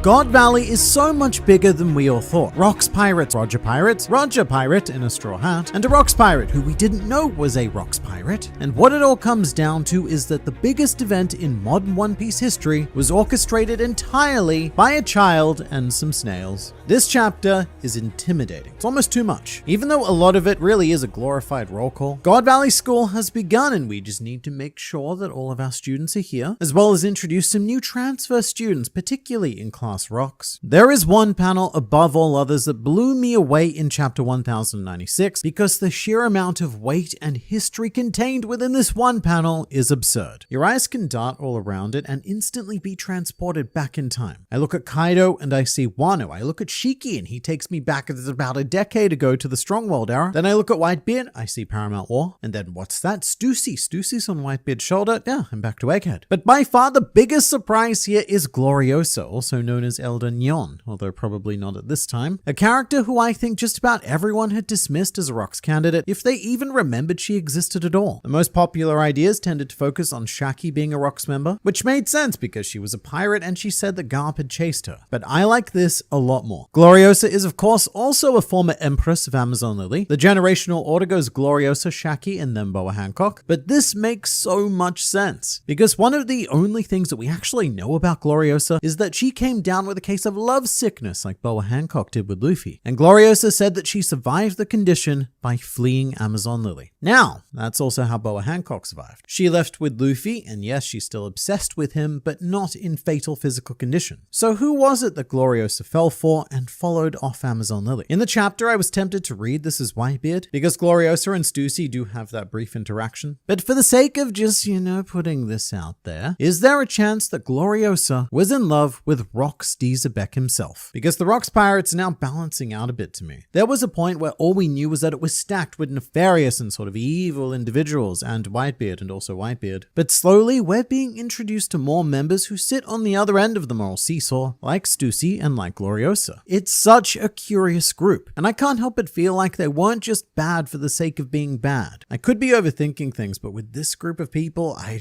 God Valley is so much bigger than we all thought. Rocks pirates, Roger pirate in a straw hat, and a rocks pirate who we didn't know was a rocks pirate. And what it all comes down to is that the biggest event in modern One Piece history was orchestrated entirely by a child and some snails. This chapter is intimidating. It's almost too much. Even though a lot of it really is a glorified roll call, God Valley School has begun and we just need to make sure that all of our students are here, as well as introduce some new transfer students, particularly in class rocks. There is one panel above all others that blew me away in chapter 1096 because the sheer amount of weight and history contained within this one panel is absurd. Your eyes can dart all around it and instantly be transported back in time. I look at Kaido and I see Wano. I look at Shiki and he takes me back about a decade ago to the Strongworld era. Then I look at Whitebeard, I see Paramount War, and then what's that? Stussy on Whitebeard's shoulder. Yeah, I'm back to Egghead. But by far the biggest surprise here is Gloriosa, also known as Elder Nyon, although probably not at this time. A character who I think just about everyone had dismissed as a rocks candidate, if they even remembered she existed at all. The most popular ideas tended to focus on Shaki being a rocks member, which made sense because she was a pirate and she said that Garp had chased her. But I like this a lot more. Gloriosa is of course also a former empress of Amazon Lily. The generational order goes Gloriosa, Shaki, and then Boa Hancock. But this makes so much sense because one of the only things that we actually know about Gloriosa is that she came down with a case of love sickness like Boa Hancock did with Luffy. And Gloriosa said that she survived the condition by fleeing Amazon Lily. Now, that's also how Boa Hancock survived. She left with Luffy, and yes, she's still obsessed with him, but not in fatal physical condition. So who was it that Gloriosa fell for and followed off Amazon Lily? In the chapter, I was tempted to read this as Whitebeard, because Gloriosa and Stussy do have that brief interaction. But for the sake of just, putting this out there, is there a chance that Gloriosa was in love with Rocks Dizabek himself? Because the Rocks Pirates are now balancing out a bit to me. There was a point where all we knew was that it was stacked with nefarious and sort of evil individuals, and Whitebeard and also Whitebeard. But slowly, we're being introduced to more members who sit on the other end of the moral seesaw, like Stussy and like Gloriosa. It's such a curious group, and I can't help but feel like they weren't just bad for the sake of being bad. I could be overthinking things, but with this group of people, I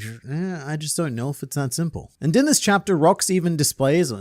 just don't know if it's that simple. And in this chapter, Rocks even displays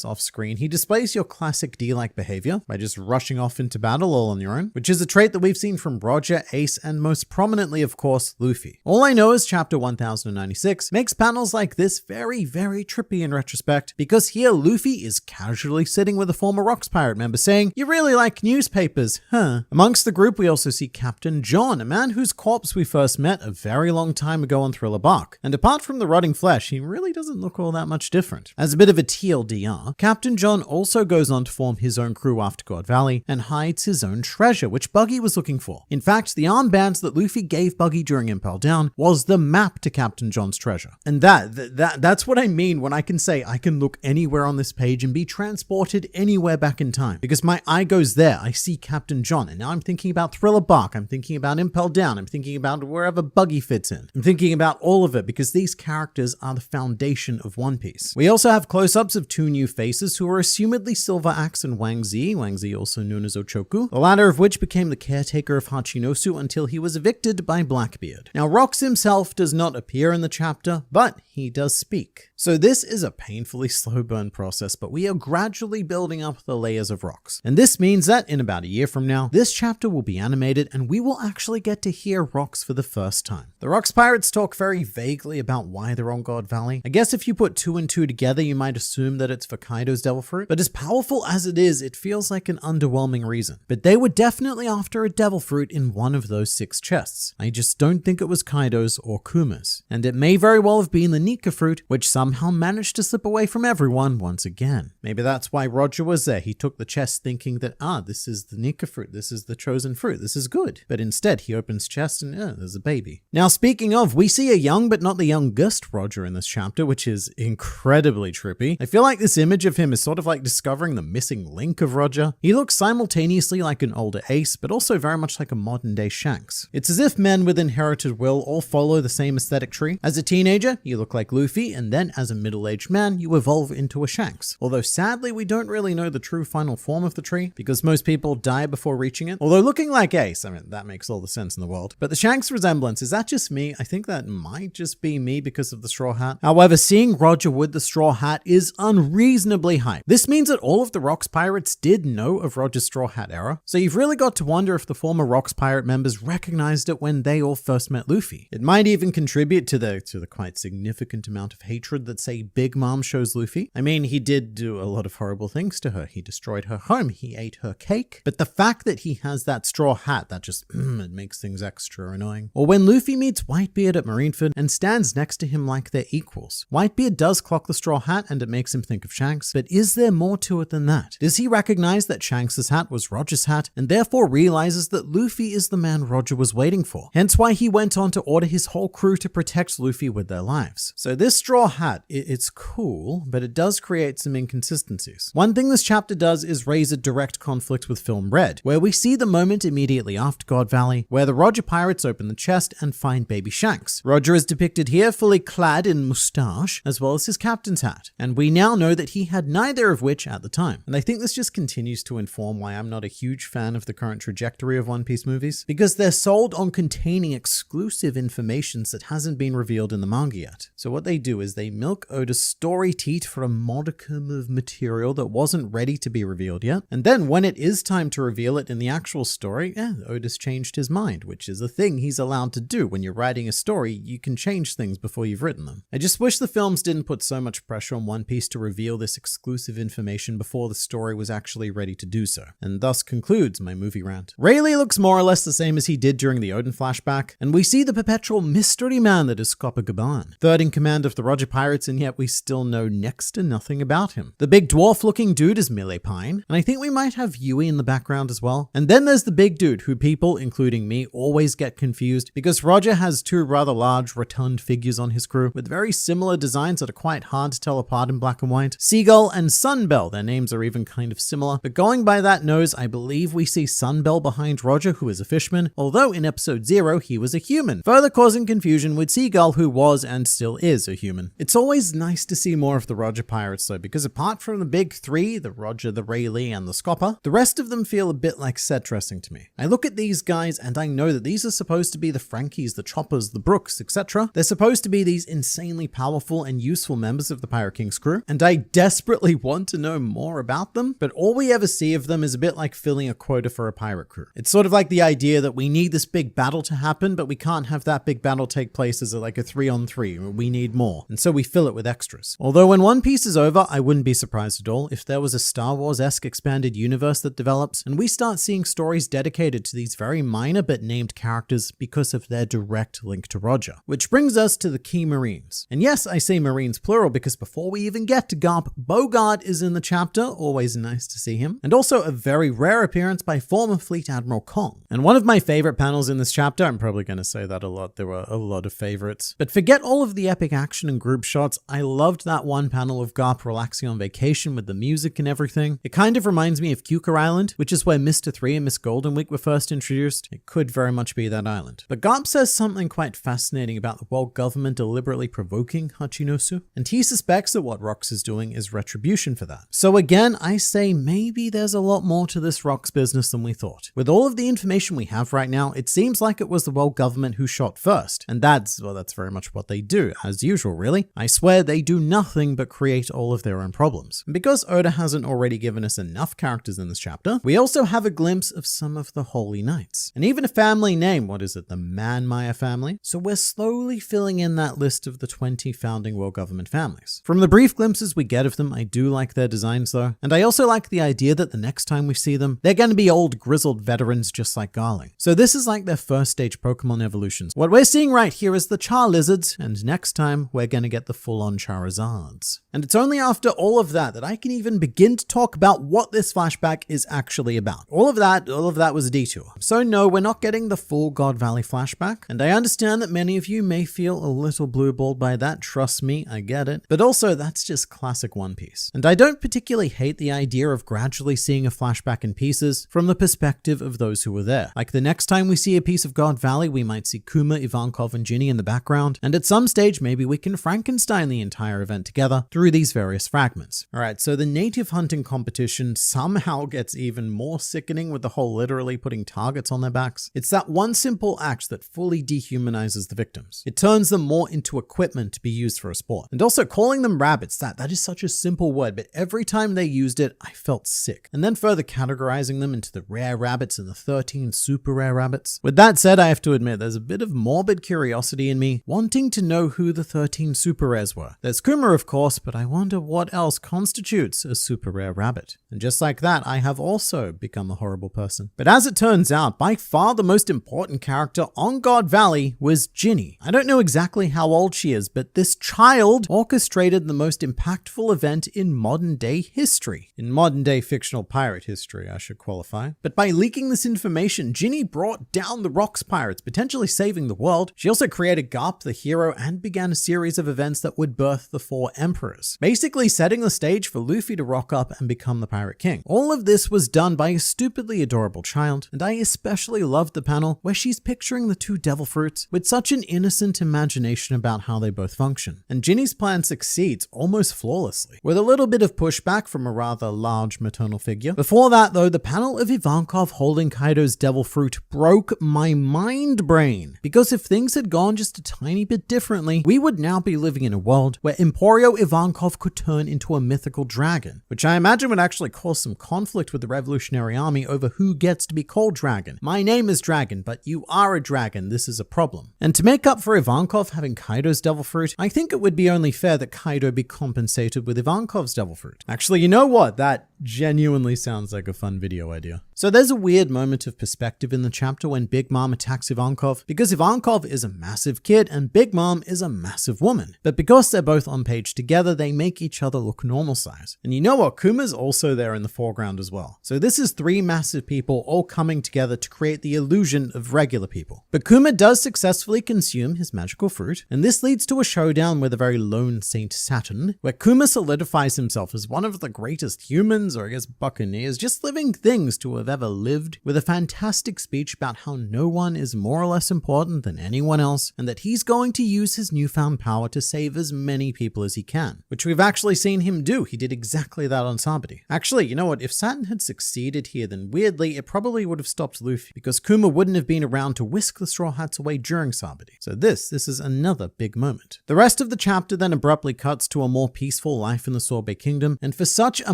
off screen, he displays your classic D-like behavior by just rushing off into battle all on your own, which is a trait that we've seen from Roger, Ace, and most prominently, of course, Luffy. All I know is chapter 1096 makes panels like this very, very trippy in retrospect, because here Luffy is casually sitting with a former Rocks Pirate member saying, "You really like newspapers, huh?" Amongst the group, we also see Captain John, a man whose corpse we first met a very long time ago on Thriller Bark. And apart from the rotting flesh, he really doesn't look all that much different. As a bit of a TLDR, Captain John also goes on to form his own crew after God Valley and hides his own treasure, which Buggy was looking for. In fact, the armbands that Luffy gave Buggy during Impel Down was the map to Captain John's treasure. And that's what I mean when I can say I can look anywhere on this page and be transported anywhere back in time. Because my eye goes there, I see Captain John, and now I'm thinking about Thriller Bark, I'm thinking about Impel Down, I'm thinking about wherever Buggy fits in. I'm thinking about all of it because these characters are the foundation of One Piece. We also have close-ups of two new faces who are assumedly Silver Axe and Wang Zi also known as Ochoku, the latter of which became the caretaker of Hachinosu until he was evicted by Blackbeard. Now, Rocks himself does not appear in the chapter, but he does speak. So this is a painfully slow burn process, but we are gradually building up the layers of Rocks. And this means that in about a year from now, this chapter will be animated and we will actually get to hear Rocks for the first time. The Rocks Pirates talk very vaguely about why they're on God Valley. I guess if you put two and two together, you might assume that it's for Kaido's Devil Fruit, but as powerful as it is, it feels like an underwhelming reason. But they were definitely after a Devil Fruit in one of those 6 chests. I just don't think it was Kaido's or Kuma's. And it may very well have been the Nika Fruit, which somehow managed to slip away from everyone once again. Maybe that's why Roger was there. He took the chest thinking that, this is the Nika Fruit, this is the chosen fruit, this is good. But instead, he opens chest and there's a baby. Now, speaking of, we see a young but not the youngest Roger in this chapter, which is incredibly trippy. I feel like this image of him is sort of like discovering the missing link of Roger. He looks simultaneously like an older Ace, but also very much like a modern day Shanks. It's as if men with inherited will all follow the same aesthetic tree. As a teenager, you look like Luffy, and then as a middle-aged man, you evolve into a Shanks. Although sadly, we don't really know the true final form of the tree, because most people die before reaching it. Although looking like Ace, I mean, that makes all the sense in the world. But the Shanks resemblance, is that just me? I think that might just be me because of the straw hat. However, seeing Roger with the straw hat is unreasonably hype. This means that all of the Rocks pirates did know of Roger's straw hat era, so you've really got to wonder if the former Rocks pirate members recognized it when they all first met Luffy. It might even contribute to the quite significant amount of hatred that, say, Big Mom shows Luffy. I mean, he did do a lot of horrible things to her. He destroyed her home, he ate her cake, but the fact that he has that straw hat, that just, it makes things extra annoying. Or when Luffy meets Whitebeard at Marineford and stands next to him like they're equals. Whitebeard does clock the straw hat and it makes him think of Shanks, but is there more to it than that? Does he recognize that Shanks' hat was Roger's hat and therefore realizes that Luffy is the man Roger was waiting for? Hence why he went on to order his whole crew to protect Luffy with their lives. So this straw hat, it's cool, but it does create some inconsistencies. One thing this chapter does is raise a direct conflict with Film Red, where we see the moment immediately after God Valley, where the Roger pirates open the chest and find baby Shanks. Roger is depicted here fully clad in moustache, as well as his captain's hat, and we now know that he had neither of which at the time. And I think this just continues to inform why I'm not a huge fan of the current trajectory of One Piece movies, because they're sold on containing exclusive information that hasn't been revealed in the manga yet. So what they do is they milk Oda's story teat for a modicum of material that wasn't ready to be revealed yet, and then when it is time to reveal it in the actual story, Oda's changed his mind, which is a thing he's allowed to do. When you're writing a story, you can change things before you've written them. I just wish the films didn't put so much pressure on One Piece to reveal this exclusive information before the story was actually ready to do so, and thus concludes my movie rant. Rayleigh looks more or less the same as he did during the Oden flashback, and we see the perpetual mystery man that is Copacabana, third in command of the Roger Pirates, and yet we still know next to nothing about him. The big dwarf looking dude is Mille Pine, and I think we might have Yui in the background as well. And then there's the big dude who people, including me, always get confused because Roger has two rather large rotund figures on his crew with very similar designs that are quite hard to tell apart in black and white. Seagull and Sunbell, their names are even kind of similar, but going by that nose, I believe we see Sunbell behind Roger, who is a fishman, although in episode 0 he was a human, further causing confusion with Seagull, who was and still is a human. It's always nice to see more of the Roger Pirates though, because apart from the big three, the Roger, the Rayleigh, and the Scopper, the rest of them feel a bit like set dressing to me. I look at these guys and I know that these are supposed to be the Frankies, the Choppers, the Brooks, etc. They're supposed to be these insanely powerful and useful members of the Pirate King's crew, and I desperately want to know more about them, but all we ever see of them is a bit like filling a quota for a pirate crew. It's sort of like the idea that we need this big battle to happen, but we can't have that big battle take place as like a 3-on-3. We need more, and so we fill it with extras. Although when One Piece is over, I wouldn't be surprised at all if there was a Star Wars-esque expanded universe that develops, and we start seeing stories dedicated to these very minor but named characters because of their direct link to Roger. Which brings us to the key Marines. And yes, I say Marines plural because before we even get to Garp, Bogart is in the chapter, always nice to see him, and also a very rare appearance by former Fleet Admiral Kong. And one of my favorite panels in this chapter, I'm probably going to say that a lot, there were a lot of favorites, but forget all of the epic action and group shots, I loved that one panel of Garp relaxing on vacation with the music and everything. It kind of reminds me of Cuker Island, which is where Mr. 3 and Miss Goldenwick were first introduced. It could very much be that island. But Garp says something quite fascinating about the world government deliberately provoking Hachinosu, and he suspects that what Rocks is doing is retribution for that. So again, I say maybe there's a lot more to this Rocks business than we thought. With all of the information we have right now, it seems like it was the world government who shot first, and that's very much what they do, as usual really. I swear they do nothing but create all of their own problems. And because Oda hasn't already given us enough characters in this chapter, we also have a glimpse of some of the Holy Knights, and even a family name, the Man-Maya family. So we're slowly filling in that list of the 20 founding world government families. From the brief glimpses we get of them, I do like their designs though, and I also like the idea that the next time we see them, they're going to be old grizzled veterans just like Garling. So this is like their first stage Pokemon evolutions. What we're seeing right here is the Char-Lizards, and next time we're going to get the full-on Charizards. And it's only after all of that I can even begin to talk about what this flashback is actually about. All of that was a detour. So no, we're not getting the full God Valley flashback, and I understand that many of you may feel a little blueballed by that, trust me, I get it. But also, that's just classic One Piece. And I don't particularly hate the idea of gradually seeing a flashback in pieces from the perspective of those who were there. Like the next time we see a piece of God Valley, we might see Kuma, Ivankov, and Ginny in the background, and at some stage maybe we can Frankenstein the entire event together through these various fragments. Alright, so the native hunter hunting competition somehow gets even more sickening with the whole literally putting targets on their backs. It's that one simple act that fully dehumanizes the victims. It turns them more into equipment to be used for a sport. And also calling them rabbits, that is such a simple word, but every time they used it, I felt sick. And then further categorizing them into the rare rabbits and the 13 super rare rabbits. With that said, I have to admit there's a bit of morbid curiosity in me, wanting to know who the 13 super rares were. There's Kuma, of course, but I wonder what else constitutes a super rare rabbit. And just like that, I have also become a horrible person. But as it turns out, by far the most important character on God Valley was Ginny. I don't know exactly how old she is, but this child orchestrated the most impactful event in modern day history. In modern day fictional pirate history, I should qualify. But by leaking this information, Ginny brought down the Rocks Pirates, potentially saving the world. She also created Garp the hero and began a series of events that would birth the 4 emperors, basically setting the stage for Luffy to rock up and become the Pirate King. All of this was done by a stupidly adorable child, and I especially loved the panel where she's picturing the 2 devil fruits with such an innocent imagination about how they both function. And Ginny's plan succeeds almost flawlessly, with a little bit of pushback from a rather large maternal figure. Before that though, the panel of Ivankov holding Kaido's devil fruit broke my mind brain, because if things had gone just a tiny bit differently, we would now be living in a world where Emporio Ivankov could turn into a mythical dragon, which I imagine would actually cause some conflict with the Revolutionary Army over who gets to be called dragon. My name is Dragon, but you are a dragon, this is a problem. And to make up for Ivankov having Kaido's devil fruit, I think it would be only fair that Kaido be compensated with Ivankov's devil fruit. Actually, you know what? That genuinely sounds like a fun video idea. So there's a weird moment of perspective in the chapter when Big Mom attacks Ivankov, because Ivankov is a massive kid and Big Mom is a massive woman. But because they're both on page together, they make each other look normal size. And you know what? Kuma's also there in the foreground as well. So this is 3 massive people all coming together to create the illusion of regular people. But Kuma does successfully consume his magical fruit, and this leads to a showdown with a very lone Saint Saturn, where Kuma solidifies himself as one of the greatest humans, or I guess buccaneers, just living things to have ever lived, with a fantastic speech about how no one is more or less important than anyone else, and that he's going to use his newfound power to save as many people as he can, which we've actually seen him do. He did exactly that on Sabadi. Actually, you know what? If Saturn had succeeded here, then weirdly, it probably would have stopped Luffy, because Kuma wouldn't have been around to whisk the Straw Hats away during Sabadi. So this is another big moment. The rest of the chapter then abruptly cuts to a more peaceful life in the Sorbet Kingdom, and for such a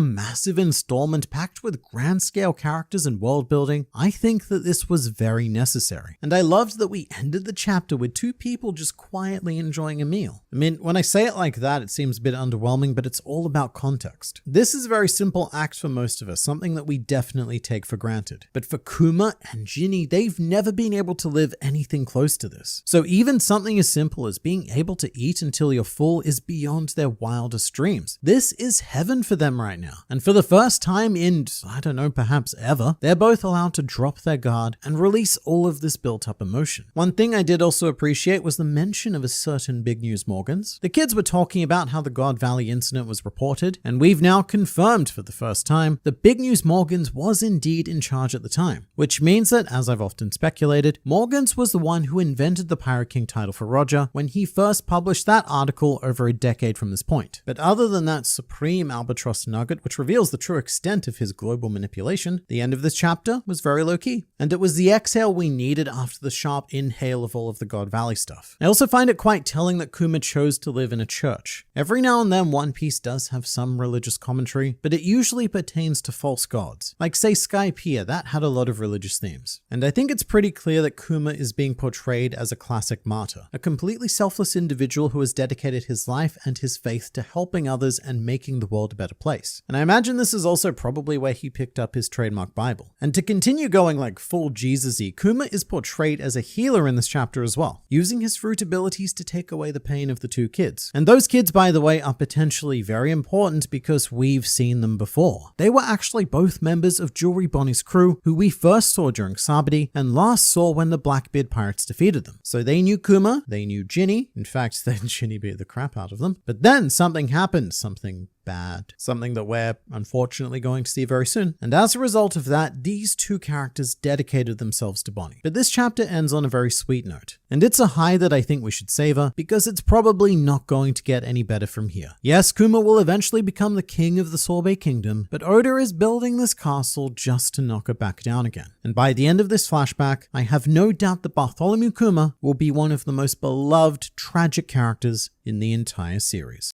massive installment packed with grand scale characters and world building, I think that this was very necessary. And I loved that we ended the chapter with 2 people just quietly enjoying a meal. I mean, when I say it like that, it seems a bit underwhelming, but it's all about context. This is a very simple act for most of us, something that we definitely take for granted. But for Kuma and Ginny, they've never been able to live anything close to this. So even something as simple as being able to eat until you're full is beyond their wildest dreams. This is heaven for them right now. And for the first time in, I don't know, perhaps ever, they're both allowed to drop their guard and release all of this built up emotion. One thing I did also appreciate was the mention of a certain Big News Morgans. The kids were talking about how the God Valley incident was reported, and we've now confirmed for the first time that Big News Morgans was indeed in charge at the time, which means that, as I've often speculated, Morgans was the one who invented the Pirate King title for Roger when he first published that article over a decade from this point. But other than that supreme albatross nugget, which reveals the true extent of his global manipulation, the end of this chapter was very low-key, and it was the exhale we needed after the sharp inhale of all of the God Valley stuff. I also find it quite telling that Kuma chose to live in a church. Every now and then One Piece does have some religious commentary, but it usually pertains to false gods. Like say Skypiea, that had a lot of religious themes. And I think it's pretty clear that Kuma is being portrayed as a classic martyr, a completely selfless individual who has dedicated his life and his faith to helping others and making the world a better place. And I imagine this is also probably where he picked up his trademark Bible. And to continue going like full Jesus-y, Kuma is portrayed as a healer in this chapter as well, using his fruit abilities to take away the pain of the 2 kids. And those kids, by the way, are potentially very important because we've seen them before. They were actually both members of Jewelry Bonnie's crew, who we first saw during Sabadi and last saw when the Blackbeard pirates defeated them. So they knew Kuma, they knew Ginny. In fact, then Ginny beat the crap out of them. But then something happened, something bad. Something that we're unfortunately going to see very soon. And as a result of that, these two characters dedicated themselves to Bonnie. But this chapter ends on a very sweet note. And it's a high that I think we should savor because it's probably not going to get any better from here. Yes, Kuma will eventually become the king of the Sorbet Kingdom, but Oda is building this castle just to knock it back down again. And by the end of this flashback, I have no doubt that Bartholomew Kuma will be one of the most beloved tragic characters in the entire series.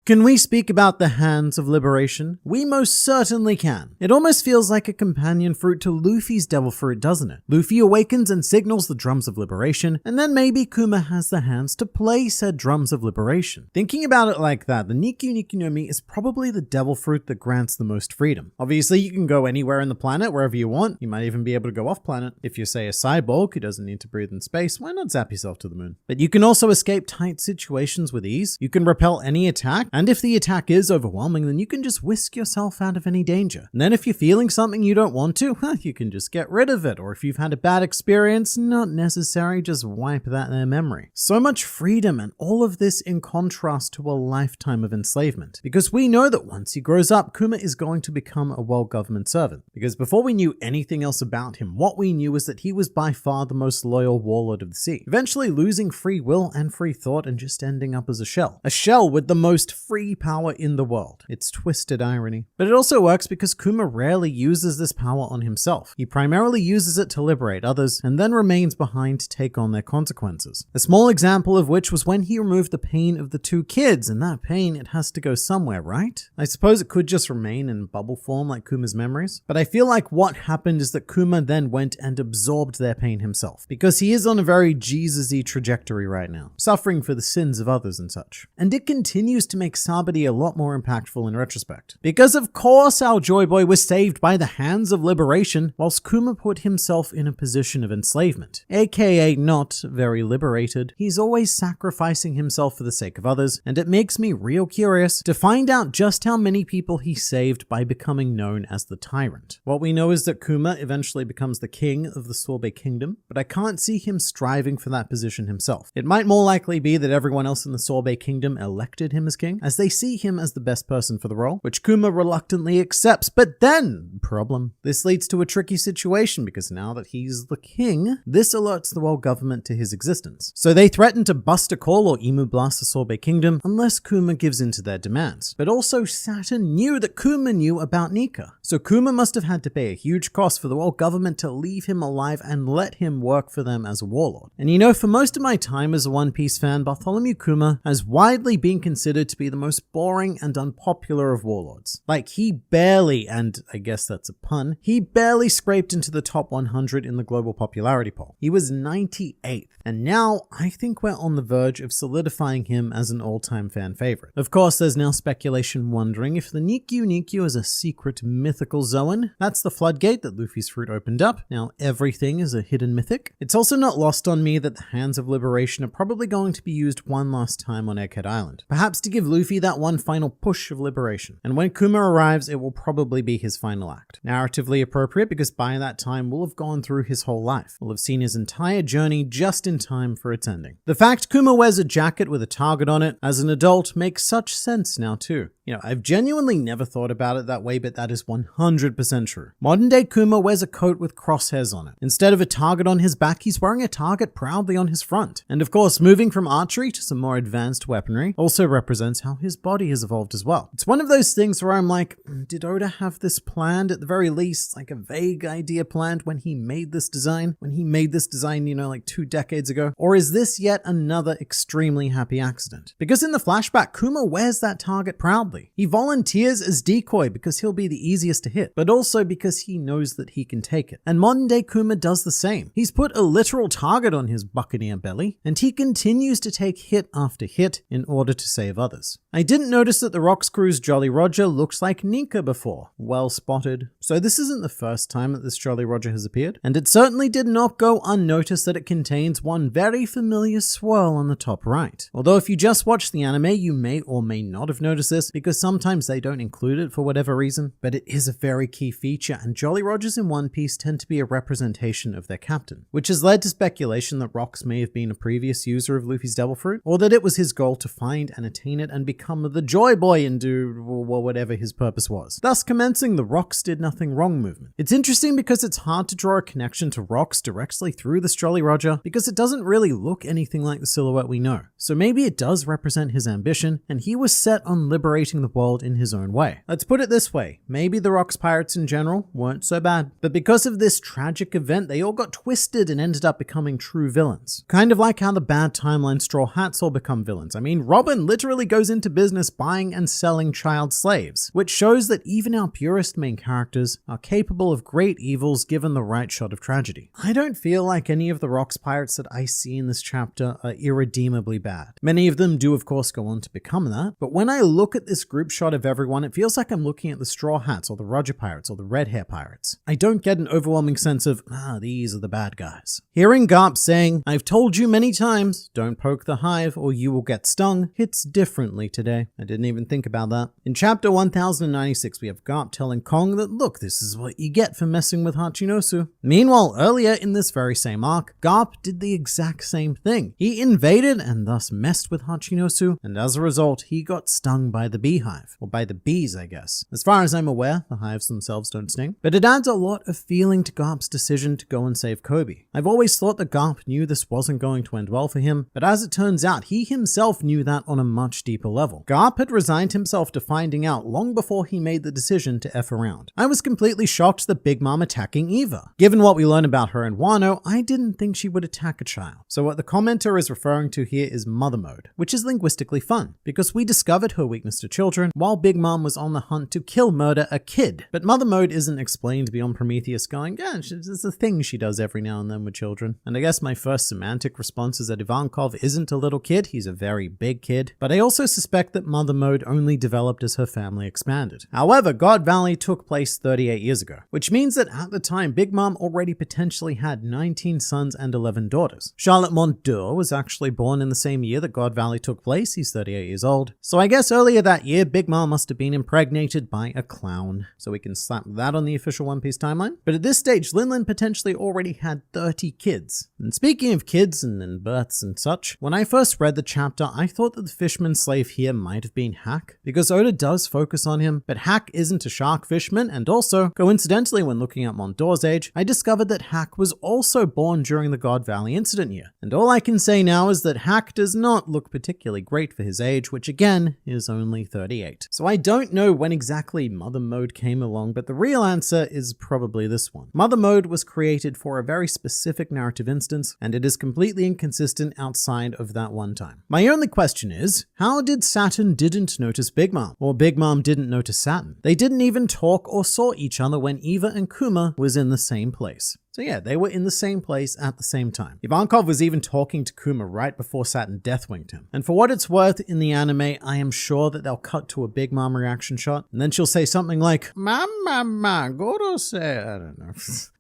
Can we speak about the Hands of Liberation? We most certainly can. It almost feels like a companion fruit to Luffy's Devil Fruit, doesn't it? Luffy awakens and signals the Drums of Liberation, and then maybe Kuma has the hands to play said Drums of Liberation. Thinking about it like that, the Nikyu Nikyu no Mi is probably the Devil Fruit that grants the most freedom. Obviously, you can go anywhere in the planet, wherever you want. You might even be able to go off planet. If you're, say, a cyborg who doesn't need to breathe in space, why not zap yourself to the moon? But you can also escape tight situations with ease. You can repel any attack, and if the attack is overwhelming, then you can just whisk yourself out of any danger. And then if you're feeling something you don't want to, you can just get rid of it. Or if you've had a bad experience, not necessary, just wipe that in their memory. So much freedom, and all of this in contrast to a lifetime of enslavement. Because we know that once he grows up, Kuma is going to become a world government servant. Because before we knew anything else about him, what we knew was that he was by far the most loyal warlord of the sea, eventually losing free will and free thought and just ending up as a shell. A shell with the most free power in the world. It's twisted irony. But it also works because Kuma rarely uses this power on himself. He primarily uses it to liberate others and then remains behind to take on their consequences. A small example of which was when he removed the pain of the two kids, and that pain, it has to go somewhere, right? I suppose it could just remain in bubble form like Kuma's memories, but I feel like what happened is that Kuma then went and absorbed their pain himself, because he is on a very Jesus-y trajectory right now, suffering for the sins of others and such. And it continues to make Sabati a lot more impactful in retrospect. Because of course our Joy Boy was saved by the Hands of Liberation, whilst Kuma put himself in a position of enslavement. AKA not very liberated. He's always sacrificing himself for the sake of others, and it makes me real curious to find out just how many people he saved by becoming known as the Tyrant. What we know is that Kuma eventually becomes the king of the Sorbet Kingdom, but I can't see him striving for that position himself. It might more likely be that everyone else in the Sorbet Kingdom elected him as king, as they see him as the best person for the role, which Kuma reluctantly accepts. But then, problem. This leads to a tricky situation because now that he's the king, this alerts the world government to his existence. So they threaten to bust a call or emu blast the Sorbet Kingdom unless Kuma gives in to their demands. But also Saturn knew that Kuma knew about Nika. So Kuma must have had to pay a huge cost for the world government to leave him alive and let him work for them as a warlord. And you know, for most of my time as a One Piece fan, Bartholomew Kuma has widely been considered to be the most boring and unpopular of warlords. Like, he barely, and I guess that's a pun, he barely scraped into the top 100 in the global popularity poll. He was 98th, and now I think we're on the verge of solidifying him as an all-time fan favorite. Of course, there's now speculation wondering if the Nikyu Nikyu is a secret mythical Zoan. That's the floodgate that Luffy's fruit opened up. Now everything is a hidden mythic. It's also not lost on me that the Hands of Liberation are probably going to be used one last time on Egghead Island. Perhaps to give Luffy that one final push of liberation. And when Kuma arrives, it will probably be his final act. Narratively appropriate because by that time we'll have gone through his whole life. We'll have seen his entire journey just in time for its ending. The fact Kuma wears a jacket with a target on it as an adult makes such sense now too. You know, I've genuinely never thought about it that way, but that is 100% true. Modern day Kuma wears a coat with crosshairs on it. Instead of a target on his back, he's wearing a target proudly on his front. And of course, moving from archery to some more advanced weaponry also represents how his body has evolved as well. It's one of those things where I'm like, did Oda have this planned? At the very least, like a vague idea planned when he made this design? When he made this design, you know, like 2 decades ago? Or is this yet another extremely happy accident? Because in the flashback, Kuma wears that target proudly. He volunteers as decoy because he'll be the easiest to hit, but also because he knows that he can take it. And modern day Kuma does the same. He's put a literal target on his buccaneer belly, and he continues to take hit after hit in order to save others. I didn't notice that the Rocks crew's Jolly Roger looks like Nika before. Well spotted. So this isn't the first time that this Jolly Roger has appeared, and it certainly did not go unnoticed that it contains one very familiar swirl on the top right. Although if you just watch the anime, you may or may not have noticed this because sometimes they don't include it for whatever reason, but it is a very key feature, and Jolly Rogers in One Piece tend to be a representation of their captain, which has led to speculation that Rocks may have been a previous user of Luffy's Devil Fruit, or that it was his goal to find and attain it and become become the Joy Boy and do whatever his purpose was, thus commencing the Rocks did nothing wrong movement. It's interesting because it's hard to draw a connection to Rocks directly through this Jolly Roger because it doesn't really look anything like the silhouette we know. So maybe it does represent his ambition and he was set on liberating the world in his own way. Let's put it this way, maybe the Rocks pirates in general weren't so bad, but because of this tragic event they all got twisted and ended up becoming true villains. Kind of like how the bad timeline Straw Hats all become villains. I mean, Robin literally goes into business buying and selling child slaves, which shows that even our purest main characters are capable of great evils given the right shot of tragedy. I don't feel like any of the Rocks pirates that I see in this chapter are irredeemably bad. Many of them do of course go on to become that, but when I look at this group shot of everyone, it feels like I'm looking at the Straw Hats or the Roger pirates or the Red Hair pirates. I don't get an overwhelming sense of, these are the bad guys. Hearing Garp saying, "I've told you many times, don't poke the hive or you will get stung," hits differently today. I didn't even think about that. In chapter 1096, we have Garp telling Kong that, look, this is what you get for messing with Hachinosu. Meanwhile, earlier in this very same arc, Garp did the exact same thing. He invaded and thus messed with Hachinosu, and as a result, he got stung by the beehive. Or by the bees, I guess. As far as I'm aware, the hives themselves don't sting. But it adds a lot of feeling to Garp's decision to go and save Kobe. I've always thought that Garp knew this wasn't going to end well for him, but as it turns out, he himself knew that on a much deeper level. Garp had resigned himself to finding out long before he made the decision to F around. I was completely shocked that Big Mom attacking Eva. Given what we learn about her in Wano, I didn't think she would attack a child. So what the commenter is referring to here is mother mode, which is linguistically fun, because we discovered her weakness to children while Big Mom was on the hunt to murder a kid. But mother mode isn't explained beyond Prometheus going, yeah, it's a thing she does every now and then with children. And I guess my first semantic response is that Ivankov isn't a little kid, he's a very big kid. But I also suspect that mother mode only developed as her family expanded. However, God Valley took place 38 years ago, which means that at the time, Big Mom already potentially had 19 sons and 11 daughters. Charlotte Montdeur was actually born in the same year that God Valley took place, he's 38 years old. So I guess earlier that year, Big Mom must have been impregnated by a clown. So we can slap that on the official One Piece timeline. But at this stage, Linlin potentially already had 30 kids. And speaking of kids and births and such, when I first read the chapter, I thought that the fisherman slave here might have been Hack, because Oda does focus on him, but Hack isn't a shark fisherman, and also, coincidentally when looking at Mondour's age, I discovered that Hack was also born during the God Valley incident year. And all I can say now is that Hack does not look particularly great for his age, which again is only 38. So I don't know when exactly Mother Mode came along, but the real answer is probably this one. Mother Mode was created for a very specific narrative instance, and it is completely inconsistent outside of that one time. My only question is, how did Saturn didn't notice Big Mom? Or Big Mom didn't notice Saturn? They didn't even talk or saw each other when Eva and Kuma was in the same place. So yeah, they were in the same place at the same time. Ivankov was even talking to Kuma right before Saturn deathwinged him. And for what it's worth, in the anime, I am sure that they'll cut to a Big Mom reaction shot, and then she'll say something like, Mama, Goro say, I don't know.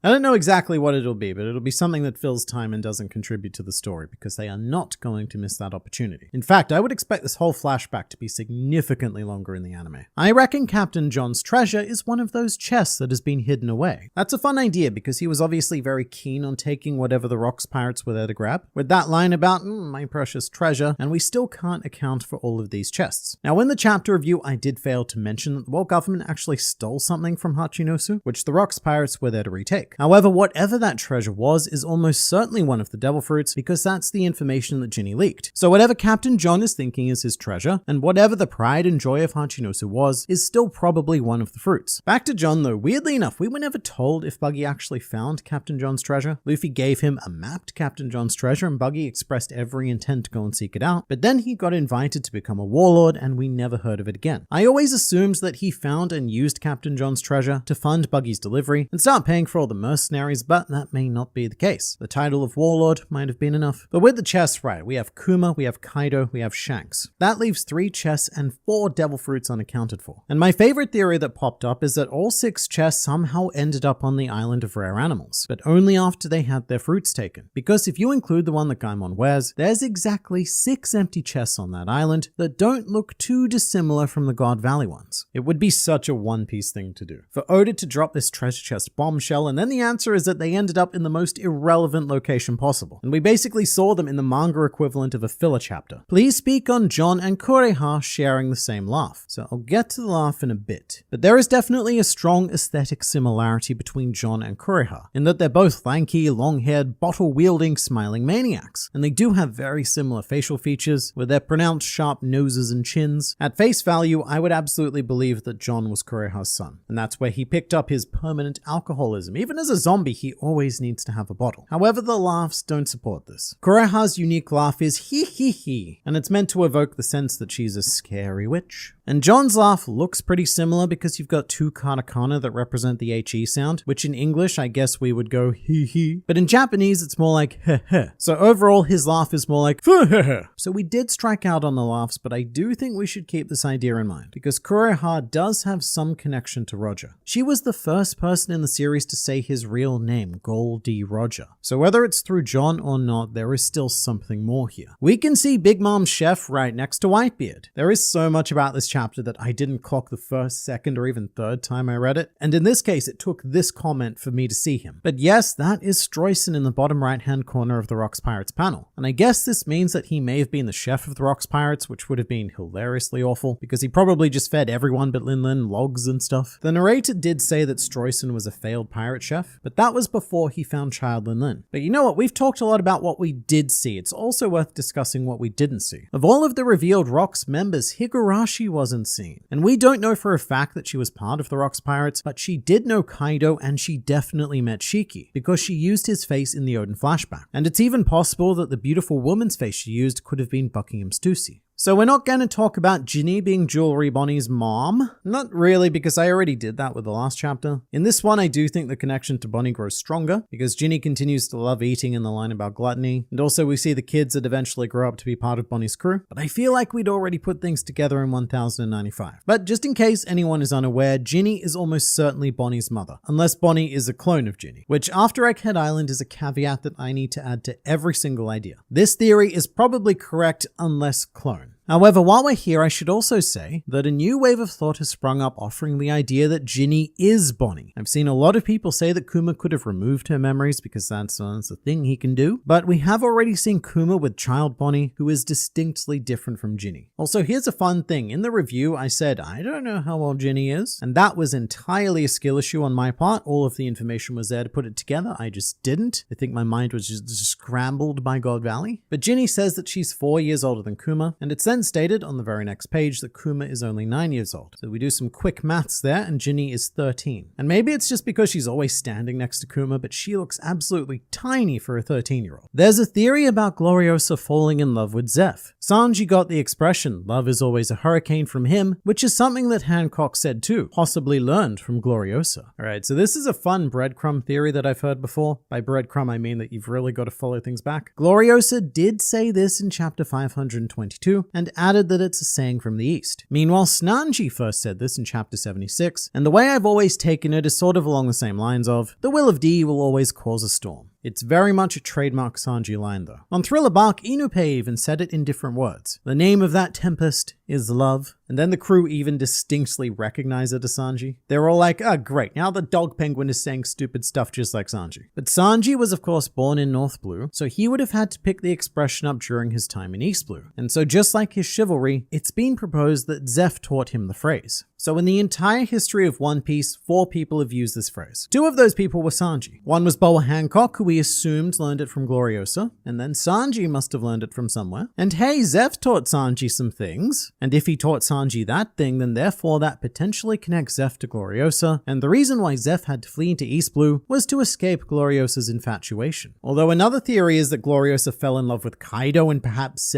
I don't know exactly what it'll be, but it'll be something that fills time and doesn't contribute to the story, because they are not going to miss that opportunity. In fact, I would expect this whole flashback to be significantly longer in the anime. I reckon Captain John's treasure is one of those chests that has been hidden away. That's a fun idea, because he was obviously very keen on taking whatever the Rocks pirates were there to grab, with that line about, my precious treasure, and we still can't account for all of these chests. Now, in the chapter review, I did fail to mention that the world government actually stole something from Hachinosu, which the Rocks pirates were there to retake. However, whatever that treasure was is almost certainly one of the devil fruits, because that's the information that Ginny leaked. So whatever Captain John is thinking is his treasure, and whatever the pride and joy of Hachinosu was, is still probably one of the fruits. Back to John though, weirdly enough, we were never told if Buggy actually found Captain John's treasure. Luffy gave him a map to Captain John's treasure, and Buggy expressed every intent to go and seek it out, but then he got invited to become a warlord, and we never heard of it again. I always assumed that he found and used Captain John's treasure to fund Buggy's delivery and start paying for all the mercenaries, but that may not be the case. The title of warlord might have been enough. But with the chests, right, we have Kuma, we have Kaido, we have Shanks. That leaves 3 chests and 4 devil fruits unaccounted for. And my favorite theory that popped up is that all 6 chests somehow ended up on the island of rare animals. chests, but only after they had their fruits taken. Because if you include the one that Gaimon wears, there's exactly 6 empty chests on that island that don't look too dissimilar from the God Valley ones. It would be such a One Piece thing to do. For Oda to drop this treasure chest bombshell, and then the answer is that they ended up in the most irrelevant location possible. And we basically saw them in the manga equivalent of a filler chapter. Please speak on John and Kureha sharing the same laugh. So I'll get to the laugh in a bit. But there is definitely a strong aesthetic similarity between John and Kureha, in that they're both lanky, long-haired, bottle-wielding, smiling maniacs. And they do have very similar facial features, with their pronounced sharp noses and chins. At face value, I would absolutely believe that John was Kureha's son. And that's where he picked up his permanent alcoholism. Even as a zombie, he always needs to have a bottle. However, the laughs don't support this. Kureha's unique laugh is hee hee hee, and it's meant to evoke the sense that she's a scary witch. And John's laugh looks pretty similar because you've got 2 katakana that represent the HE sound, which in English I guess we would go hee hee, but in Japanese it's more like heh heh. So overall his laugh is more like fuh heh heh. So we did strike out on the laughs, but I do think we should keep this idea in mind, because Kureha does have some connection to Roger. She was the first person in the series to say his real name, Goldie Roger. So whether it's through John or not, there is still something more here. We can see Big Mom's chef right next to Whitebeard. There is so much about this chapter that I didn't clock the first, second, or even third time I read it, and in this case it took this comment for me to see him. But yes, that is Stroyson in the bottom right hand corner of the Rocks Pirates panel, and I guess this means that he may have been the chef of the Rocks Pirates, which would have been hilariously awful, because he probably just fed everyone but Lin logs and stuff. The narrator did say that Stroyson was a failed pirate chef, but that was before he found child Lin. But you know what, we've talked a lot about what we did see. It's also worth discussing what we didn't see. Of all of the revealed Rocks members, Higurashi wasn't seen. And we don't know for a fact that she was part of the Rocks Pirates, but she did know Kaido and she definitely met Shiki, because she used his face in the Oden flashback. And it's even possible that the beautiful woman's face she used could have been Buckingham's Stussy. So we're not going to talk about Ginny being Jewelry Bonnie's mom. Not really, because I already did that with the last chapter. In this one, I do think the connection to Bonnie grows stronger, because Ginny continues to love eating in the line about gluttony, and also we see the kids that eventually grow up to be part of Bonnie's crew. But I feel like we'd already put things together in 1095. But just in case anyone is unaware, Ginny is almost certainly Bonnie's mother, unless Bonnie is a clone of Ginny, which after Egghead Island is a caveat that I need to add to every single idea. This theory is probably correct unless clone. However, while we're here, I should also say that a new wave of thought has sprung up offering the idea that Ginny is Bonnie. I've seen a lot of people say that Kuma could have removed her memories because that's a thing he can do, but we have already seen Kuma with child Bonnie, who is distinctly different from Ginny. Also, here's a fun thing. In the review, I said, I don't know how old Ginny is, and that was entirely a skill issue on my part. All of the information was there to put it together. I just didn't. I think my mind was just scrambled by God Valley. But Ginny says that she's 4 years older than Kuma, and it's then stated on the very next page that Kuma is only 9 years old. So we do some quick maths there, and Ginny is 13. And maybe it's just because she's always standing next to Kuma, but she looks absolutely tiny for a 13-year-old. There's a theory about Gloriosa falling in love with Zeph. Sanji got the expression, love is always a hurricane, from him, which is something that Hancock said too, possibly learned from Gloriosa. Alright, so this is a fun breadcrumb theory that I've heard before. By breadcrumb, I mean that you've really got to follow things back. Gloriosa did say this in chapter 522, and added that it's a saying from the East. Meanwhile, Snanji first said this in chapter 76, and the way I've always taken it is sort of along the same lines of, the will of D will always cause a storm. It's very much a trademark Sanji line though. On Thriller Bark, Inupe even said it in different words. The name of that tempest is love. And then the crew even distinctly recognize it as Sanji. They're all like, oh great, now the dog penguin is saying stupid stuff just like Sanji. But Sanji was of course born in North Blue, so he would have had to pick the expression up during his time in East Blue. And so just like his chivalry, it's been proposed that Zeph taught him the phrase. So in the entire history of One Piece, 4 people have used this phrase. 2 of those people were Sanji. One was Boa Hancock, who we assumed learned it from Gloriosa, and then Sanji must have learned it from somewhere. And hey, Zeph taught Sanji some things, and if he taught Sanji that thing, then therefore that potentially connects Zeph to Gloriosa, and the reason why Zeph had to flee into East Blue was to escape Gloriosa's infatuation. Although another theory is that Gloriosa fell in love with Kaido and perhaps,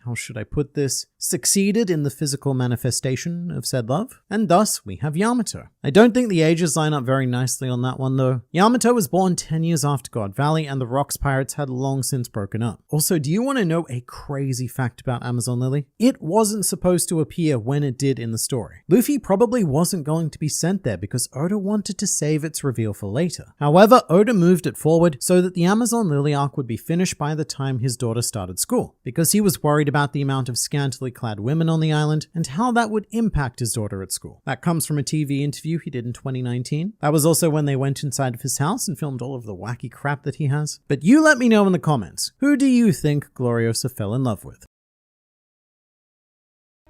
how should I put this, succeeded in the physical manifestation of said love. And thus, we have Yamato. I don't think the ages line up very nicely on that one though. Yamato was born 10 years after God Valley, and the Rocks Pirates had long since broken up. Also, do you want to know a crazy fact about Amazon Lily? It wasn't supposed to appear when it did in the story. Luffy probably wasn't going to be sent there because Oda wanted to save its reveal for later. However, Oda moved it forward so that the Amazon Lily arc would be finished by the time his daughter started school, because he was worried about the amount of scantily clad women on the island and how that would impact his daughter at school. That comes from a TV interview he did in 2019. That was also when they went inside of his house and filmed all of the wacky crap that he has. But you let me know in the comments, who do you think Gloriosa fell in love with?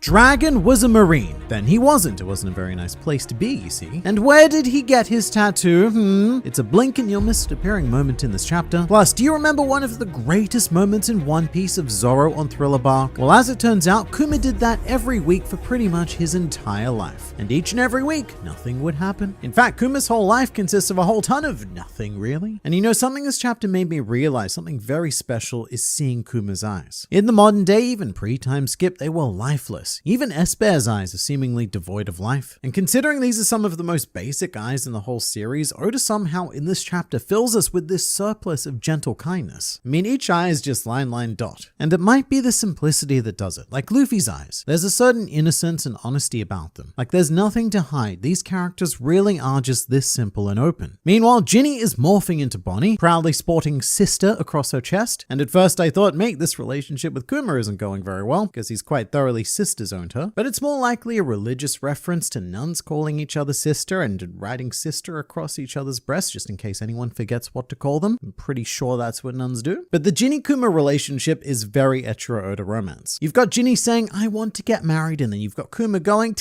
Dragon was a marine. Then he wasn't. It wasn't a very nice place to be, you see. And where did he get his tattoo? It's a blink and you'll miss it appearing moment in this chapter. Plus, do you remember one of the greatest moments in One Piece of Zoro on Thriller Bark? Well, as it turns out, Kuma did that every week for pretty much his entire life. And each and every week, nothing would happen. In fact, Kuma's whole life consists of a whole ton of nothing, really. And you know, something this chapter made me realize, something very special, is seeing Kuma's eyes. In the modern day, even pre-time skip, they were lifeless. Even Esper's eyes are seemingly devoid of life. And considering these are some of the most basic eyes in the whole series, Oda somehow in this chapter fills us with this surplus of gentle kindness. I mean, each eye is just line dot. And it might be the simplicity that does it, like Luffy's eyes. There's a certain innocence and honesty about them. Like there's nothing to hide. These characters really are just this simple and open. Meanwhile, Ginny is morphing into Bonnie, proudly sporting sister across her chest. And at first I thought, mate, this relationship with Kuma isn't going very well, because he's quite thoroughly sister-zoned her. But it's more likely a religious reference to nuns calling each other sister and writing sister across each other's breasts, just in case anyone forgets what to call them. I'm pretty sure that's what nuns do. But the Ginny-Kuma relationship is very Eiichiro Oda romance. You've got Ginny saying, I want to get married, and then you've got Kuma going,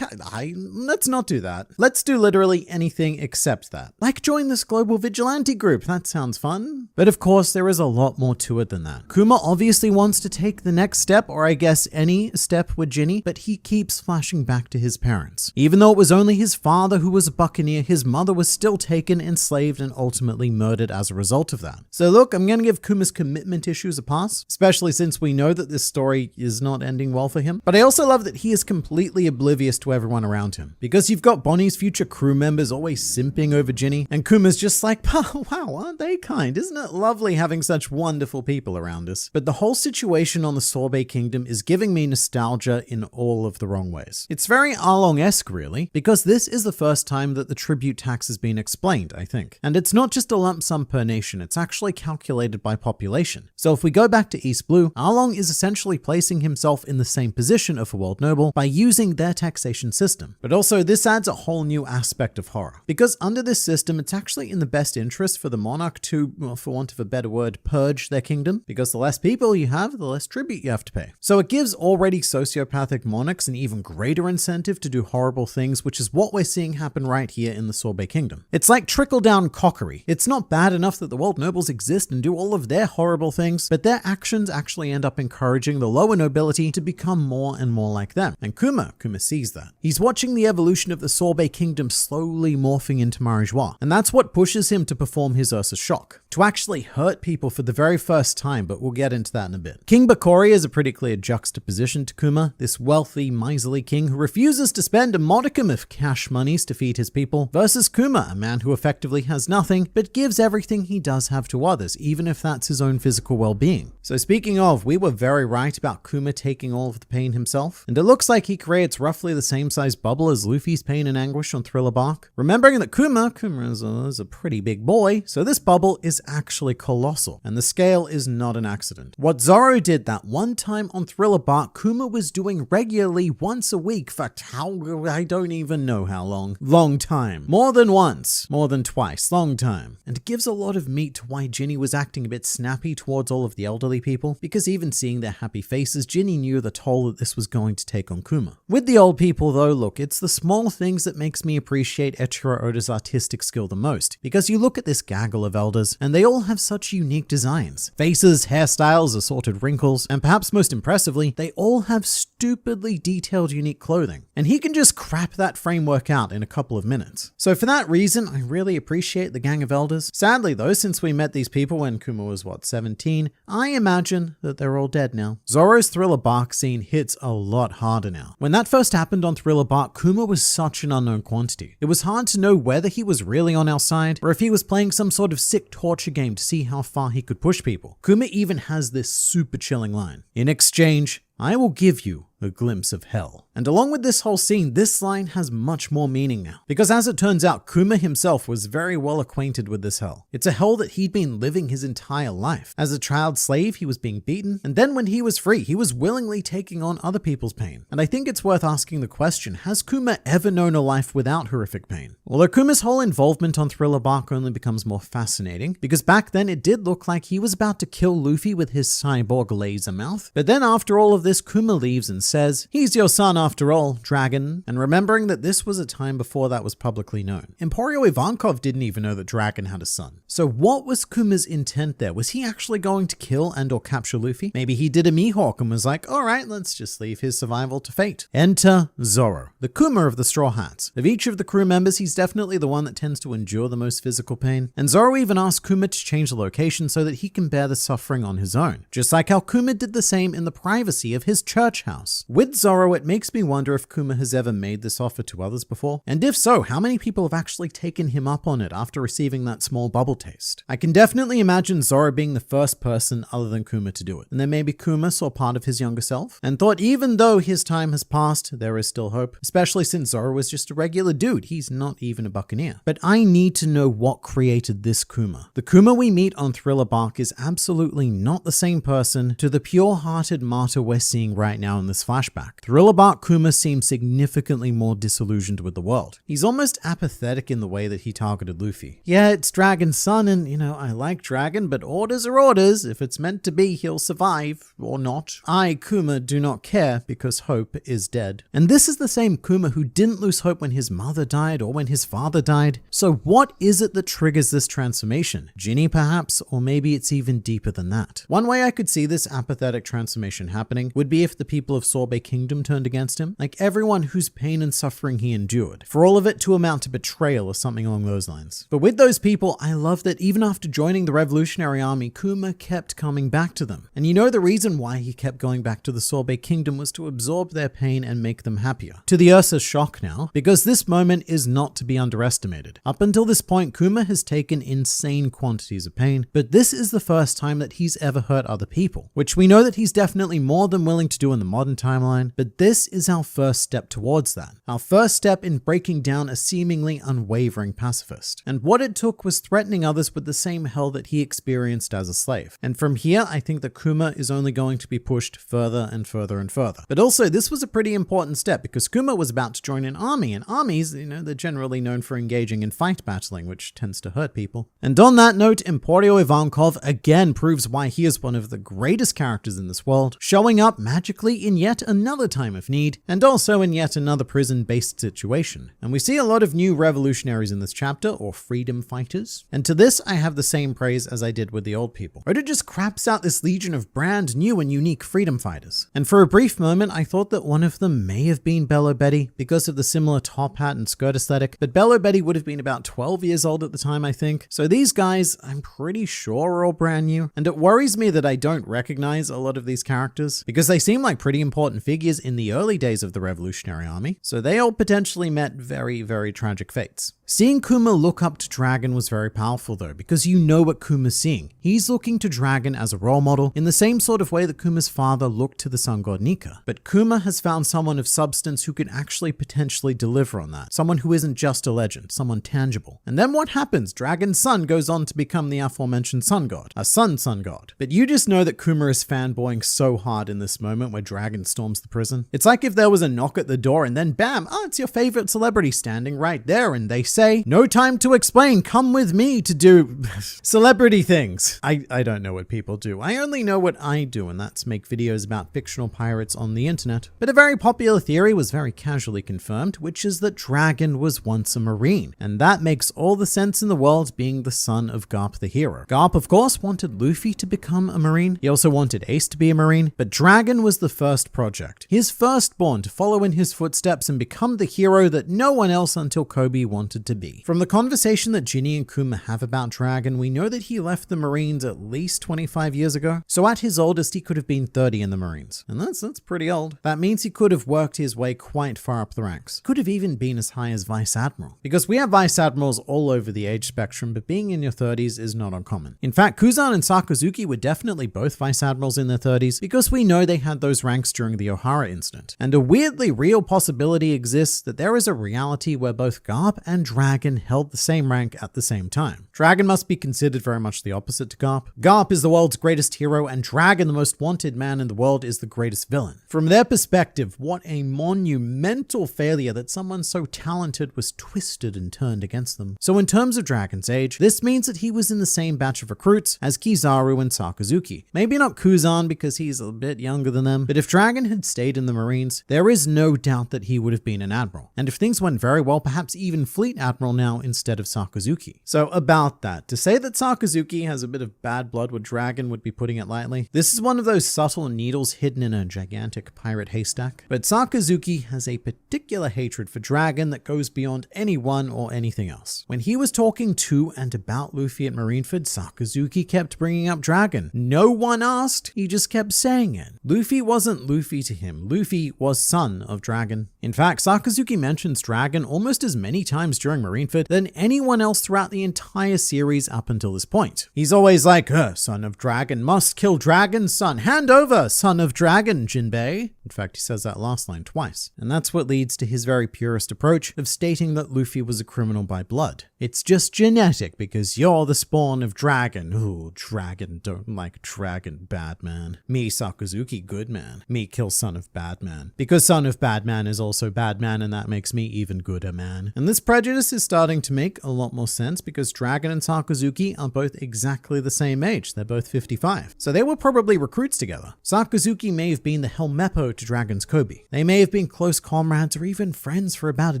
let's not do that. Let's do literally anything except that. Like join this global vigilante group, that sounds fun. But of course, there is a lot more to it than that. Kuma obviously wants to take the next step, or I guess any step with Ginny, but he keeps flashing back to his parents. Even though it was only his father who was a buccaneer, his mother was still taken, enslaved, and ultimately murdered as a result of that. So look, I'm gonna give Kuma's commitment issues a pass, especially since we know that this story is not ending well for him. But I also love that he is completely oblivious to everyone around him. Because you've got Bonnie's future crew members always simping over Ginny, and Kuma's just like, wow, aren't they kind? Isn't it lovely having such wonderful people around us? But the whole situation on the Sorbet Kingdom is giving me nostalgia in all of the wrong ways. It's very Arlong-esque really, because this is the first time that the tribute tax has been explained, I think. And it's not just a lump sum per nation, it's actually calculated by population. So if we go back to East Blue, Arlong is essentially placing himself in the same position of a world noble by using their taxation system. But also this adds a whole new aspect of horror. Because under this system, it's actually in the best interest for the monarch to, well, for want of a better word, purge their kingdom, because the less people you have, the less tribute you have to pay. So it gives already sociopathic monarchs an even greater incentive to do horrible things, which is what we're seeing happen right here in the Sorbet Kingdom. It's like trickle-down cockery. It's not bad enough that the world nobles exist and do all of their horrible things, but their actions actually end up encouraging the lower nobility to become more and more like them. And Kuma sees that. He's watching the evolution of the Sorbet Kingdom slowly morphing into Marijois, and that's what pushes him to perform his Ursa Shock, to actually hurt people for the very first time, but we'll get into that in a bit. King Bakori is a pretty clear juxtaposition to Kuma, this wealthy, miserly king who refuses to spend a modicum of cash monies to feed his people, versus Kuma, a man who effectively has nothing, but gives everything he does have to others, even if that's his own physical well-being. So speaking of, we were very right about Kuma taking all of the pain himself, and it looks like he creates roughly the same size bubble as Luffy's pain and anguish on Thriller Bark. Remembering that Kuma is a pretty big boy, so this bubble is actually colossal, and the scale is not an accident. What Zoro did that one time on Thriller Bark, Kuma was doing regularly once a week for I don't even know how long. Long time. More than once. More than twice. Long time. And it gives a lot of meat to why Ginny was acting a bit snappy towards all of the elderly people, because even seeing their happy faces, Ginny knew the toll that this was going to take on Kuma. With the old people though, look, it's the small things that makes me appreciate Eiichiro Oda's artistic skill the most, because you look at this gaggle of elders, and and they all have such unique designs. Faces, hairstyles, assorted wrinkles, and perhaps most impressively, they all have stupidly detailed unique clothing. And he can just crap that framework out in a couple of minutes. So for that reason, I really appreciate the Gang of Elders. Sadly though, since we met these people when Kuma was 17, I imagine that they're all dead now. Zoro's Thriller Bark scene hits a lot harder now. When that first happened on Thriller Bark, Kuma was such an unknown quantity. It was hard to know whether he was really on our side or if he was playing some sort of sick torture game to see how far he could push people. Kuma even has this super chilling line. In exchange, I will give you a glimpse of hell. And along with this whole scene, this line has much more meaning now. Because as it turns out, Kuma himself was very well acquainted with this hell. It's a hell that he'd been living his entire life. As a child slave, he was being beaten, and then when he was free, he was willingly taking on other people's pain. And I think it's worth asking the question, has Kuma ever known a life without horrific pain? Although Kuma's whole involvement on Thriller Bark only becomes more fascinating, because back then it did look like he was about to kill Luffy with his cyborg laser mouth. But then after all of this, Kuma leaves and says, "He's your son after all, Dragon," and remembering that this was a time before that was publicly known. Emporio Ivankov didn't even know that Dragon had a son. So what was Kuma's intent there? Was he actually going to kill and or capture Luffy? Maybe he did a Mihawk and was like, alright, let's just leave his survival to fate. Enter Zoro, the Kuma of the Straw Hats. Of each of the crew members, he's definitely the one that tends to endure the most physical pain. And Zoro even asked Kuma to change the location so that he can bear the suffering on his own. Just like how Kuma did the same in the privacy of his church house. With Zoro, it makes me wonder if Kuma has ever made this offer to others before. And if so, how many people have actually taken him up on it after receiving that small bubble taste? I can definitely imagine Zoro being the first person other than Kuma to do it. And then maybe Kuma saw part of his younger self and thought even though his time has passed, there is still hope. Especially since Zoro was just a regular dude. He's not even a buccaneer. But I need to know what created this Kuma. The Kuma we meet on Thriller Bark is absolutely not the same person to the pure-hearted martyr we're seeing right now in this flashback. Thriller Bark Kuma seems significantly more disillusioned with the world. He's almost apathetic in the way that he targeted Luffy. Yeah, it's Dragon's son and, I like Dragon, but orders are orders. If it's meant to be, he'll survive, or not. I, Kuma, do not care because hope is dead. And this is the same Kuma who didn't lose hope when his mother died or when his father died. So what is it that triggers this transformation? Ginny perhaps, or maybe it's even deeper than that. One way I could see this apathetic transformation happening would be if the people of Sorbet Kingdom turned against him, like everyone whose pain and suffering he endured, for all of it to amount to betrayal or something along those lines. But with those people, I love that even after joining the Revolutionary Army, Kuma kept coming back to them. And the reason why he kept going back to the Sorbet Kingdom was to absorb their pain and make them happier. To the Ursa's shock now, because this moment is not to be underestimated. Up until this point, Kuma has taken insane quantities of pain, but this is the first time that he's ever hurt other people, which we know that he's definitely more than willing to do in the modern timeline, but this is our first step towards that. Our first step in breaking down a seemingly unwavering pacifist. And what it took was threatening others with the same hell that he experienced as a slave. And from here, I think that Kuma is only going to be pushed further and further and further. But also, this was a pretty important step because Kuma was about to join an army, and armies, they're generally known for engaging in fight battling, which tends to hurt people. And on that note, Emporio Ivankov again proves why he is one of the greatest characters in this world, showing up magically in yet another time of need, and also in yet another prison-based situation. And we see a lot of new revolutionaries in this chapter, or freedom fighters. And to this, I have the same praise as I did with the old people. Oda just craps out this legion of brand new and unique freedom fighters. And for a brief moment, I thought that one of them may have been Bello Betty because of the similar top hat and skirt aesthetic, but Bello Betty would have been about 12 years old at the time, I think. So these guys, I'm pretty sure are all brand new. And it worries me that I don't recognize a lot of these characters because they seem like pretty important figures in the early days of the Revolutionary Army. So they all potentially met very, very tragic fates. Seeing Kuma look up to Dragon was very powerful though, because you know what Kuma's seeing. He's looking to Dragon as a role model in the same sort of way that Kuma's father looked to the sun god Nika. But Kuma has found someone of substance who could actually potentially deliver on that. Someone who isn't just a legend, someone tangible. And then what happens? Dragon's son goes on to become the aforementioned sun god, a sun god. But you just know that Kuma is fanboying so hard in this moment where Dragon's storms the prison. It's like if there was a knock at the door and then bam, it's your favorite celebrity standing right there and they say, "No time to explain, come with me to do celebrity things." I don't know what people do. I only know what I do, and that's make videos about fictional pirates on the internet. But a very popular theory was very casually confirmed, which is that Dragon was once a Marine. And that makes all the sense in the world, being the son of Garp the hero. Garp, of course, wanted Luffy to become a Marine. He also wanted Ace to be a Marine, but Dragon was the first project. His firstborn to follow in his footsteps and become the hero that no one else until Kobe wanted to be. From the conversation that Ginny and Kuma have about Dragon, we know that he left the Marines at least 25 years ago. So at his oldest, he could have been 30 in the Marines. And that's pretty old. That means he could have worked his way quite far up the ranks. Could have even been as high as Vice Admiral. Because we have Vice Admirals all over the age spectrum, but being in your 30s is not uncommon. In fact, Kuzan and Sakazuki were definitely both Vice Admirals in their 30s because we know they had those ranks during the Ohara incident. And a weirdly real possibility exists that there is a reality where both Garp and Dragon held the same rank at the same time. Dragon must be considered very much the opposite to Garp. Garp is the world's greatest hero, and Dragon, the most wanted man in the world, is the greatest villain. From their perspective, what a monumental failure that someone so talented was twisted and turned against them. So in terms of Dragon's age, this means that he was in the same batch of recruits as Kizaru and Sakazuki. Maybe not Kuzan because he's a bit younger than them, but if Dragon had stayed in the Marines, there is no doubt that he would have been an admiral. And if things went very well, perhaps even fleet admiral now instead of Sakazuki. So about that, to say that Sakazuki has a bit of bad blood with Dragon would be putting it lightly. This is one of those subtle needles hidden in a gigantic pirate haystack. But Sakazuki has a particular hatred for Dragon that goes beyond anyone or anything else. When he was talking to and about Luffy at Marineford, Sakazuki kept bringing up Dragon. No one asked, he just kept saying it. Luffy wasn't Luffy to him. Luffy was son of Dragon. In fact, Sakazuki mentions Dragon almost as many times during Marineford than anyone else throughout the entire series up until this point. He's always like, son of Dragon must kill Dragon's son. Hand over, son of Dragon, Jinbei. In fact, he says that last line twice. And that's what leads to his very purist approach of stating that Luffy was a criminal by blood. It's just genetic because you're the spawn of Dragon. Ooh, Dragon, don't like Dragon, bad man. Me, Sakazuki, good man. Me, kill son of bad man. Because son of bad man is also bad man, and that makes me even gooder man. And this prejudice is starting to make a lot more sense because Dragon and Sakazuki are both exactly the same age. They're both 55. So they were probably recruits together. Sakazuki may have been the Helmeppo to Dragon's Kobe. They may have been close comrades or even friends for about a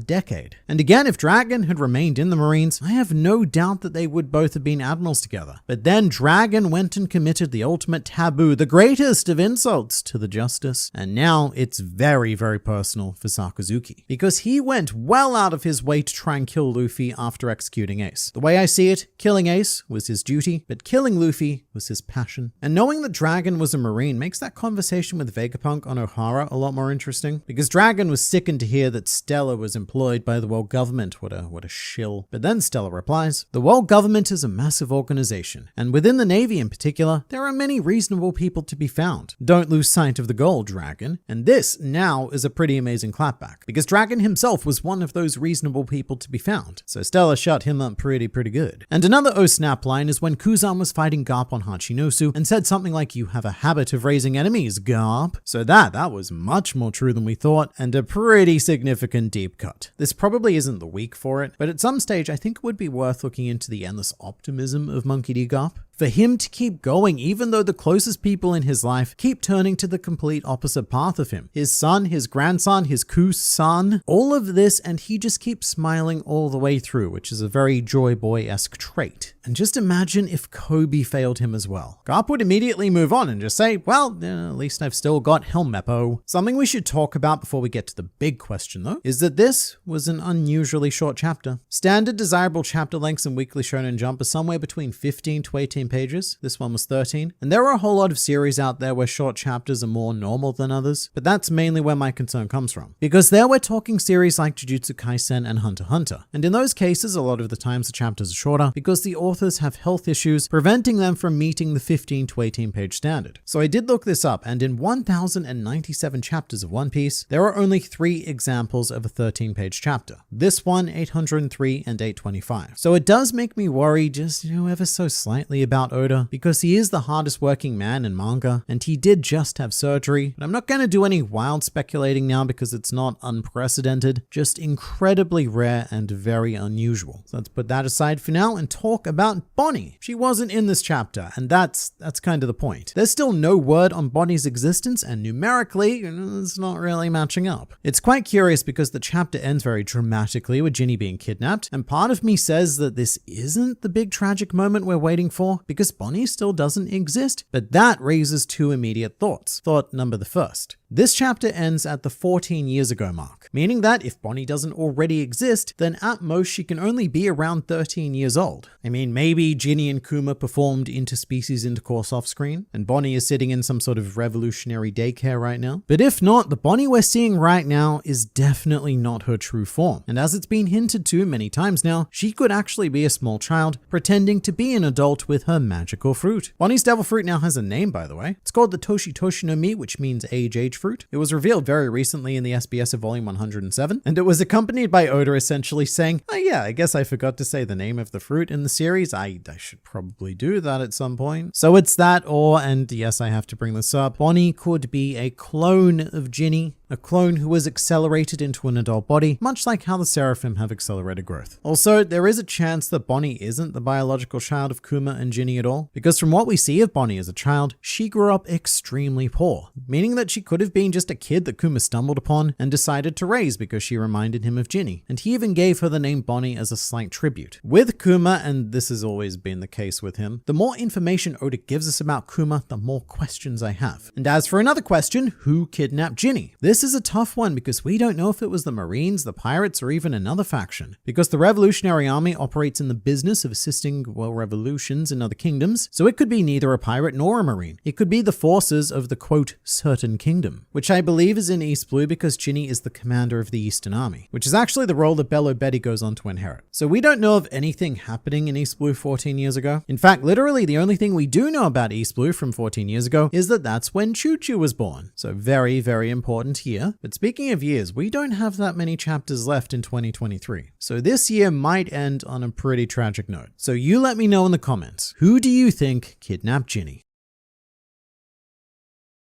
decade. And again, if Dragon had remained in the Marines, I have no doubt that they would both have been admirals together. But then Dragon went and committed the ultimate taboo, the greatest of insults to the justice. And now it's very, very personal for Sakazuki because he went well out of his way to try and kill Luffy after executing Ace. The way I see it, killing Ace was his duty, but killing Luffy was his passion. And knowing that Dragon was a Marine makes that conversation with Vegapunk on Ohara a lot more interesting because Dragon was sickened to hear that Stella was employed by the world government. What a shill. But then Stella replies, the world government is a massive organization, and within the Navy in particular, there are many reasonable people to be found. Don't lose sight of the goal, Dragon. And this now is a pretty amazing clapback because Dragon himself was one of those reasonable people to be found. So Stella shut him up pretty good. And another oh snap line is when Kuzan was fighting Garp on Hachinosu and said something like, you have a habit of raising enemies, Garp. So that was much more true than we thought and a pretty significant deep cut. This probably isn't the week for it, but at some stage I think it would be worth looking into the endless optimism of Monkey D. Garp. For him to keep going even though the closest people in his life keep turning to the complete opposite path of him. His son, his grandson, his son, all of this, and he just keeps smiling all the way through, which is a very Joy Boy-esque trait. And just imagine if Kobe failed him as well. Garp would immediately move on and just say, well, at least I've still got Helmeppo. Something we should talk about before we get to the big question though, is that this was an unusually short chapter. Standard desirable chapter lengths in Weekly Shonen Jump are somewhere between 15 to 18 pages. This one was 13. And there are a whole lot of series out there where short chapters are more normal than others, but that's mainly where my concern comes from. Because there we're talking series like Jujutsu Kaisen and Hunter x Hunter. And in those cases, a lot of the times the chapters are shorter because the authors have health issues preventing them from meeting the 15 to 18 page standard. So I did look this up, and in 1097 chapters of One Piece, there are only 3 examples of a 13 page chapter. This one, 803 and 825. So it does make me worry just, ever so slightly about about Oda because he is the hardest working man in manga and he did just have surgery. But I'm not going to do any wild speculating now because it's not unprecedented, just incredibly rare and very unusual. So let's put that aside for now and talk about Bonnie. She wasn't in this chapter, and that's kind of the point. There's still no word on Bonnie's existence, and numerically, it's not really matching up. It's quite curious because the chapter ends very dramatically with Ginny being kidnapped, and part of me says that this isn't the big tragic moment we're waiting for because Bonnie still doesn't exist, but that raises two immediate thoughts. Thought number the first. This chapter ends at the 14 years ago mark, meaning that if Bonnie doesn't already exist, then at most she can only be around 13 years old. I mean, maybe Ginny and Kuma performed interspecies intercourse off screen, and Bonnie is sitting in some sort of revolutionary daycare right now. But if not, the Bonnie we're seeing right now is definitely not her true form. And as it's been hinted to many times now, she could actually be a small child pretending to be an adult with her magical fruit. Bonnie's devil fruit now has a name, by the way. It's called the Toshi Toshi no Mi, which means age fruit. It was revealed very recently in the SBS of volume 107, and it was accompanied by Oda essentially saying, oh yeah, I guess I forgot to say the name of the fruit in the series. I should probably do that at some point. So it's that, or, and yes, I have to bring this up, Bonnie could be a clone of Ginny, a clone who was accelerated into an adult body, much like how the Seraphim have accelerated growth. Also, there is a chance that Bonnie isn't the biological child of Kuma and Ginny at all, because from what we see of Bonnie as a child, she grew up extremely poor, meaning that she could have been just a kid that Kuma stumbled upon and decided to raise because she reminded him of Ginny, and he even gave her the name Bonnie as a slight tribute. With Kuma, and this has always been the case with him, the more information Oda gives us about Kuma, the more questions I have. And as for another question, who kidnapped Ginny? This is a tough one because we don't know if it was the Marines, the pirates, or even another faction. Because the Revolutionary Army operates in the business of assisting, well, revolutions in other kingdoms, so it could be neither a pirate nor a Marine. It could be the forces of the, quote, certain kingdom, which I believe is in East Blue because Ginny is the commander of the Eastern Army, which is actually the role that Bello Betty goes on to inherit. So we don't know of anything happening in East Blue 14 years ago. In fact, literally the only thing we do know about East Blue from 14 years ago is that that's when Choo Choo was born. So very, very important here. But speaking of years, we don't have that many chapters left in 2023. So this year might end on a pretty tragic note. So you let me know in the comments, who do you think kidnapped Ginny?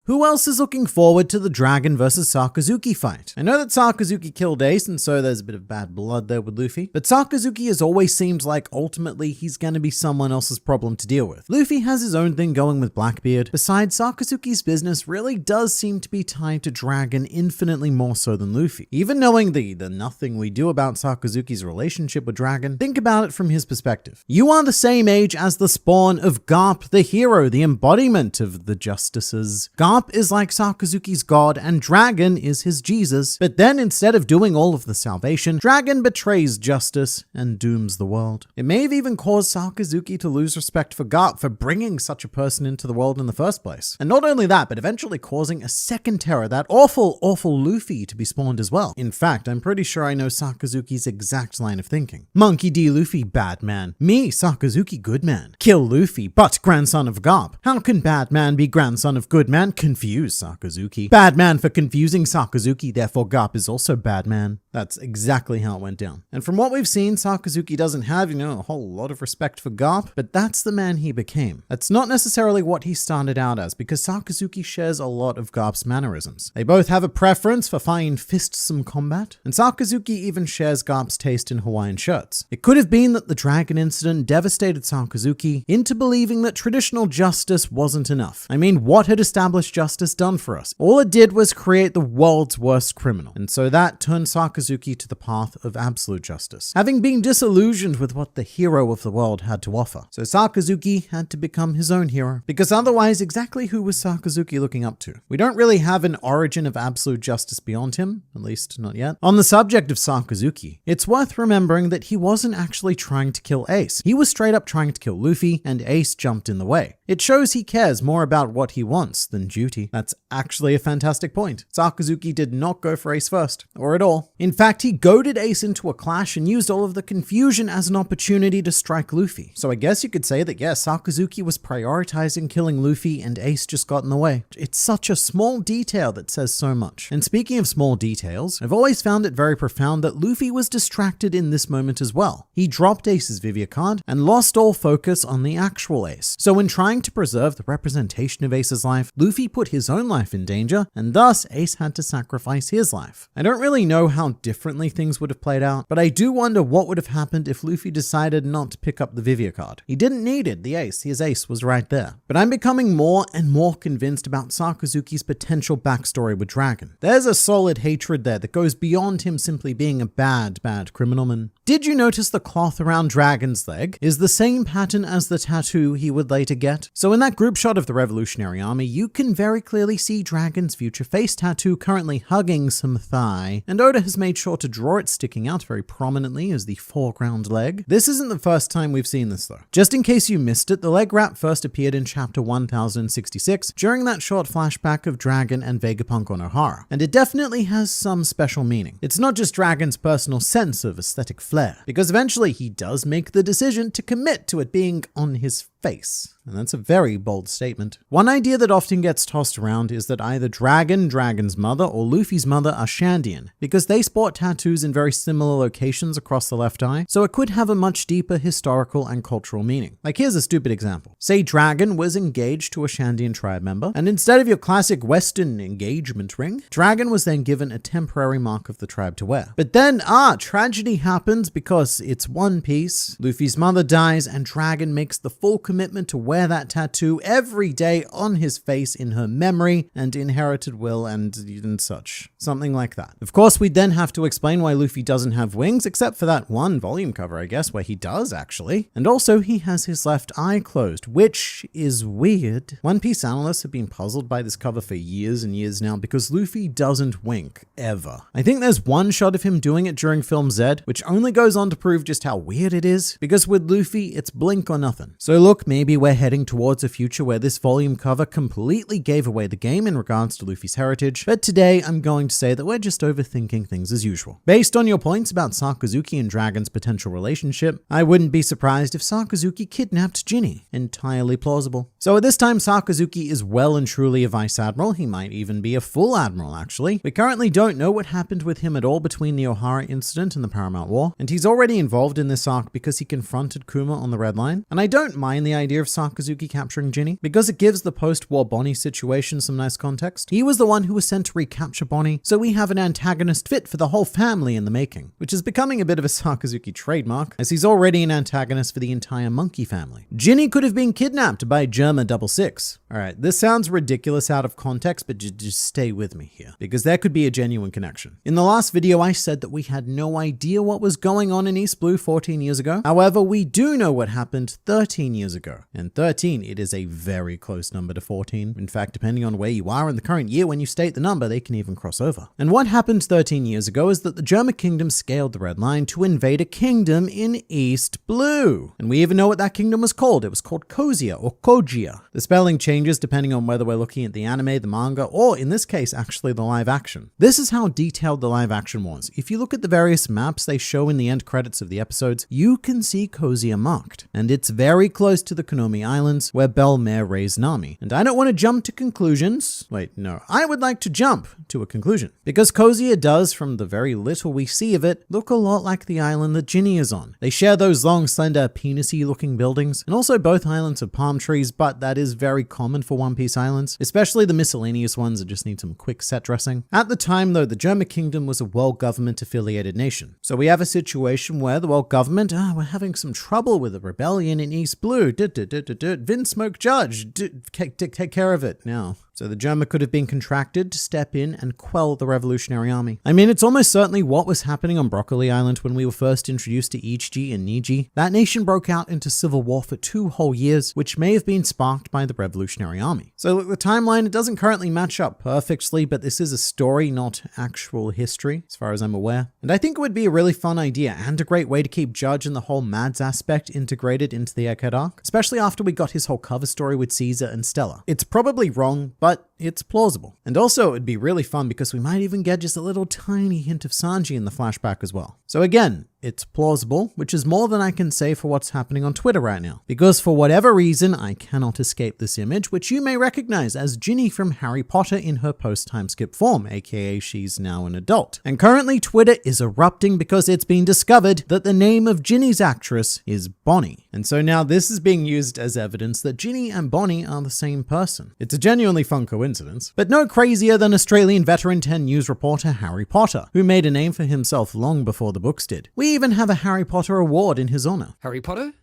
Who else is looking forward to the Dragon versus Sakazuki fight? I know that Sakazuki killed Ace, and so there's a bit of bad blood there with Luffy, but Sakazuki has always seemed like ultimately he's going to be someone else's problem to deal with. Luffy has his own thing going with Blackbeard. Besides, Sakazuki's business really does seem to be tied to Dragon infinitely more so than Luffy. Even knowing the nothing we do about Sakazuki's relationship with Dragon, think about it from his perspective. You are the same age as the spawn of Garp, the hero, the embodiment of the justices. Garp is like Sakazuki's god and Dragon is his Jesus, but then instead of doing all of the salvation, Dragon betrays justice and dooms the world. It may have even caused Sakazuki to lose respect for Garp for bringing such a person into the world in the first place. And not only that, but eventually causing a second terror, that awful Luffy, to be spawned as well. In fact, I'm pretty sure I know Sakazuki's exact line of thinking. Monkey D. Luffy, bad man. Me, Sakazuki, good man. Kill Luffy, but grandson of Garp. How can bad man be grandson of good man? Confuse Sakazuki. Bad man for confusing Sakazuki, therefore Garp is also bad man. That's exactly how it went down. And from what we've seen, Sakazuki doesn't have, a whole lot of respect for Garp, but that's the man he became. That's not necessarily what he started out as, because Sakazuki shares a lot of Garp's mannerisms. They both have a preference for fine fistsome combat, and Sakazuki even shares Garp's taste in Hawaiian shirts. It could have been that the Dragon incident devastated Sakazuki into believing that traditional justice wasn't enough. I mean, what had established justice done for us? All it did was create the world's worst criminal. And so that turned Sakazuki to the path of absolute justice, having been disillusioned with what the hero of the world had to offer. So Sakazuki had to become his own hero, because otherwise exactly who was Sakazuki looking up to? We don't really have an origin of absolute justice beyond him, at least not yet. On the subject of Sakazuki, it's worth remembering that he wasn't actually trying to kill Ace. He was straight up trying to kill Luffy, and Ace jumped in the way. It shows he cares more about what he wants than duty. duty. That's actually a fantastic point. Sakazuki did not go for Ace first, or at all. In fact, he goaded Ace into a clash and used all of the confusion as an opportunity to strike Luffy. So I guess you could say that, yes, Sakazuki was prioritizing killing Luffy and Ace just got in the way. It's such a small detail that says so much. And speaking of small details, I've always found it very profound that Luffy was distracted in this moment as well. He dropped Ace's Vivia card and lost all focus on the actual Ace. So in trying to preserve the representation of Ace's life, Luffy put his own life in danger, and thus Ace had to sacrifice his life. I don't really know how differently things would have played out, but I do wonder what would have happened if Luffy decided not to pick up the Vivia card. He didn't need it, the Ace, his Ace was right there. But I'm becoming more and more convinced about Sakazuki's potential backstory with Dragon. There's a solid hatred there that goes beyond him simply being a bad criminal man. Did you notice the cloth around Dragon's leg is the same pattern as the tattoo he would later get? So in that group shot of the Revolutionary Army, you can very clearly see Dragon's future face tattoo currently hugging some thigh, and Oda has made sure to draw it sticking out very prominently as the foreground leg. This isn't the first time we've seen this though. Just in case you missed it, the leg wrap first appeared in chapter 1066 during that short flashback of Dragon and Vegapunk on Ohara, and it definitely has some special meaning. It's not just Dragon's personal sense of aesthetic flair, because eventually he does make the decision to commit to it being on his face. And that's a very bold statement. One idea that often gets tossed around is that either Dragon, Dragon's mother, or Luffy's mother are Shandian, because they sport tattoos in very similar locations across the left eye, so it could have a much deeper historical and cultural meaning. Like, here's a stupid example. Say Dragon was engaged to a Shandian tribe member, and instead of your classic Western engagement ring, Dragon was then given a temporary mark of the tribe to wear. But then, tragedy happens because it's One Piece, Luffy's mother dies, and Dragon makes the full commitment to wear that tattoo every day on his face in her memory and inherited will and such. Something like that. Of course, we'd then have to explain why Luffy doesn't have wings, except for that one volume cover, I guess, where he does actually. And also, he has his left eye closed, which is weird. One Piece analysts have been puzzled by this cover for years and years now because Luffy doesn't wink, ever. I think there's one shot of him doing it during Film Z, which only goes on to prove just how weird it is, because with Luffy, it's blink or nothing. So look, maybe we're heading towards a future where this volume cover completely gave away the game in regards to Luffy's heritage, but today I'm going to say that we're just overthinking things as usual. Based on your points about Sakazuki and Dragon's potential relationship, I wouldn't be surprised if Sakazuki kidnapped Ginny. Entirely plausible. So at this time, Sakazuki is well and truly a vice admiral. He might even be a full admiral, actually. We currently don't know what happened with him at all between the Ohara incident and the Paramount War, and he's already involved in this arc because he confronted Kuma on the Red Line. And I don't mind the idea of Sakazuki capturing Ginny, because it gives the post-war Bonnie situation some nice context. He was the one who was sent to recapture Bonnie, so we have an antagonist fit for the whole family in the making, which is becoming a bit of a Sakazuki trademark, as he's already an antagonist for the entire monkey family. Ginny could have been kidnapped by Germa 66. Alright, this sounds ridiculous out of context, but just stay with me here, because there could be a genuine connection. In the last video, I said that we had no idea what was going on in East Blue 14 years ago. However, we do know what happened 13 years ago. And 13, it is a very close number to 14. In fact, depending on where you are in the current year when you state the number, they can even cross over. And what happened 13 years ago is that the Germa kingdom scaled the Red Line to invade a kingdom in East Blue. And we even know what that kingdom was called. It was called Kozia or Kojia. The spelling changes depending on whether we're looking at the anime, the manga, or in this case, actually the live action. This is how detailed the live action was. If you look at the various maps they show in the end credits of the episodes, you can see Kozia marked. And it's very close to the Konomi Islands, where Belmare raised Nami. And I don't want to jump to conclusions. Wait, no. I would like to jump to a conclusion. Because Kozia does, from the very little we see of it, look a lot like the island that Ginny is on. They share those long, slender, penis-y looking buildings, and also both islands have palm trees, but that is very common for One Piece islands, especially the miscellaneous ones that just need some quick set dressing. At the time, though, the Germa Kingdom was a world government affiliated nation. So we have a situation where the world government, we're having some trouble with a rebellion in East Blue. Vin Smoke Judge, take care of it now. So the Germa could have been contracted to step in and quell the Revolutionary Army. I mean, it's almost certainly what was happening on Broccoli Island when we were first introduced to Ichiji and Niji. That nation broke out into civil war for 2 whole years, which may have been sparked by the Revolutionary Army. So look, the timeline, it doesn't currently match up perfectly, but this is a story, not actual history, as far as I'm aware. And I think it would be a really fun idea and a great way to keep Judge and the whole Mads aspect integrated into the Egghead arc, especially after we got his whole cover story with Caesar and Stella. It's probably wrong, but it's plausible. And also, it'd be really fun because we might even get just a little tiny hint of Sanji in the flashback as well. So again, it's plausible, which is more than I can say for what's happening on Twitter right now. Because for whatever reason, I cannot escape this image, which you may recognize as Ginny from Harry Potter in her post-time skip form, aka she's now an adult. And currently Twitter is erupting because it's been discovered that the name of Ginny's actress is Bonnie. And so now this is being used as evidence that Ginny and Bonnie are the same person. It's a genuinely fun coincidence, but no crazier than Australian veteran 10 News reporter Harry Potter, who made a name for himself long before the books did. We even have a Harry Potter award in his honor. Harry Potter?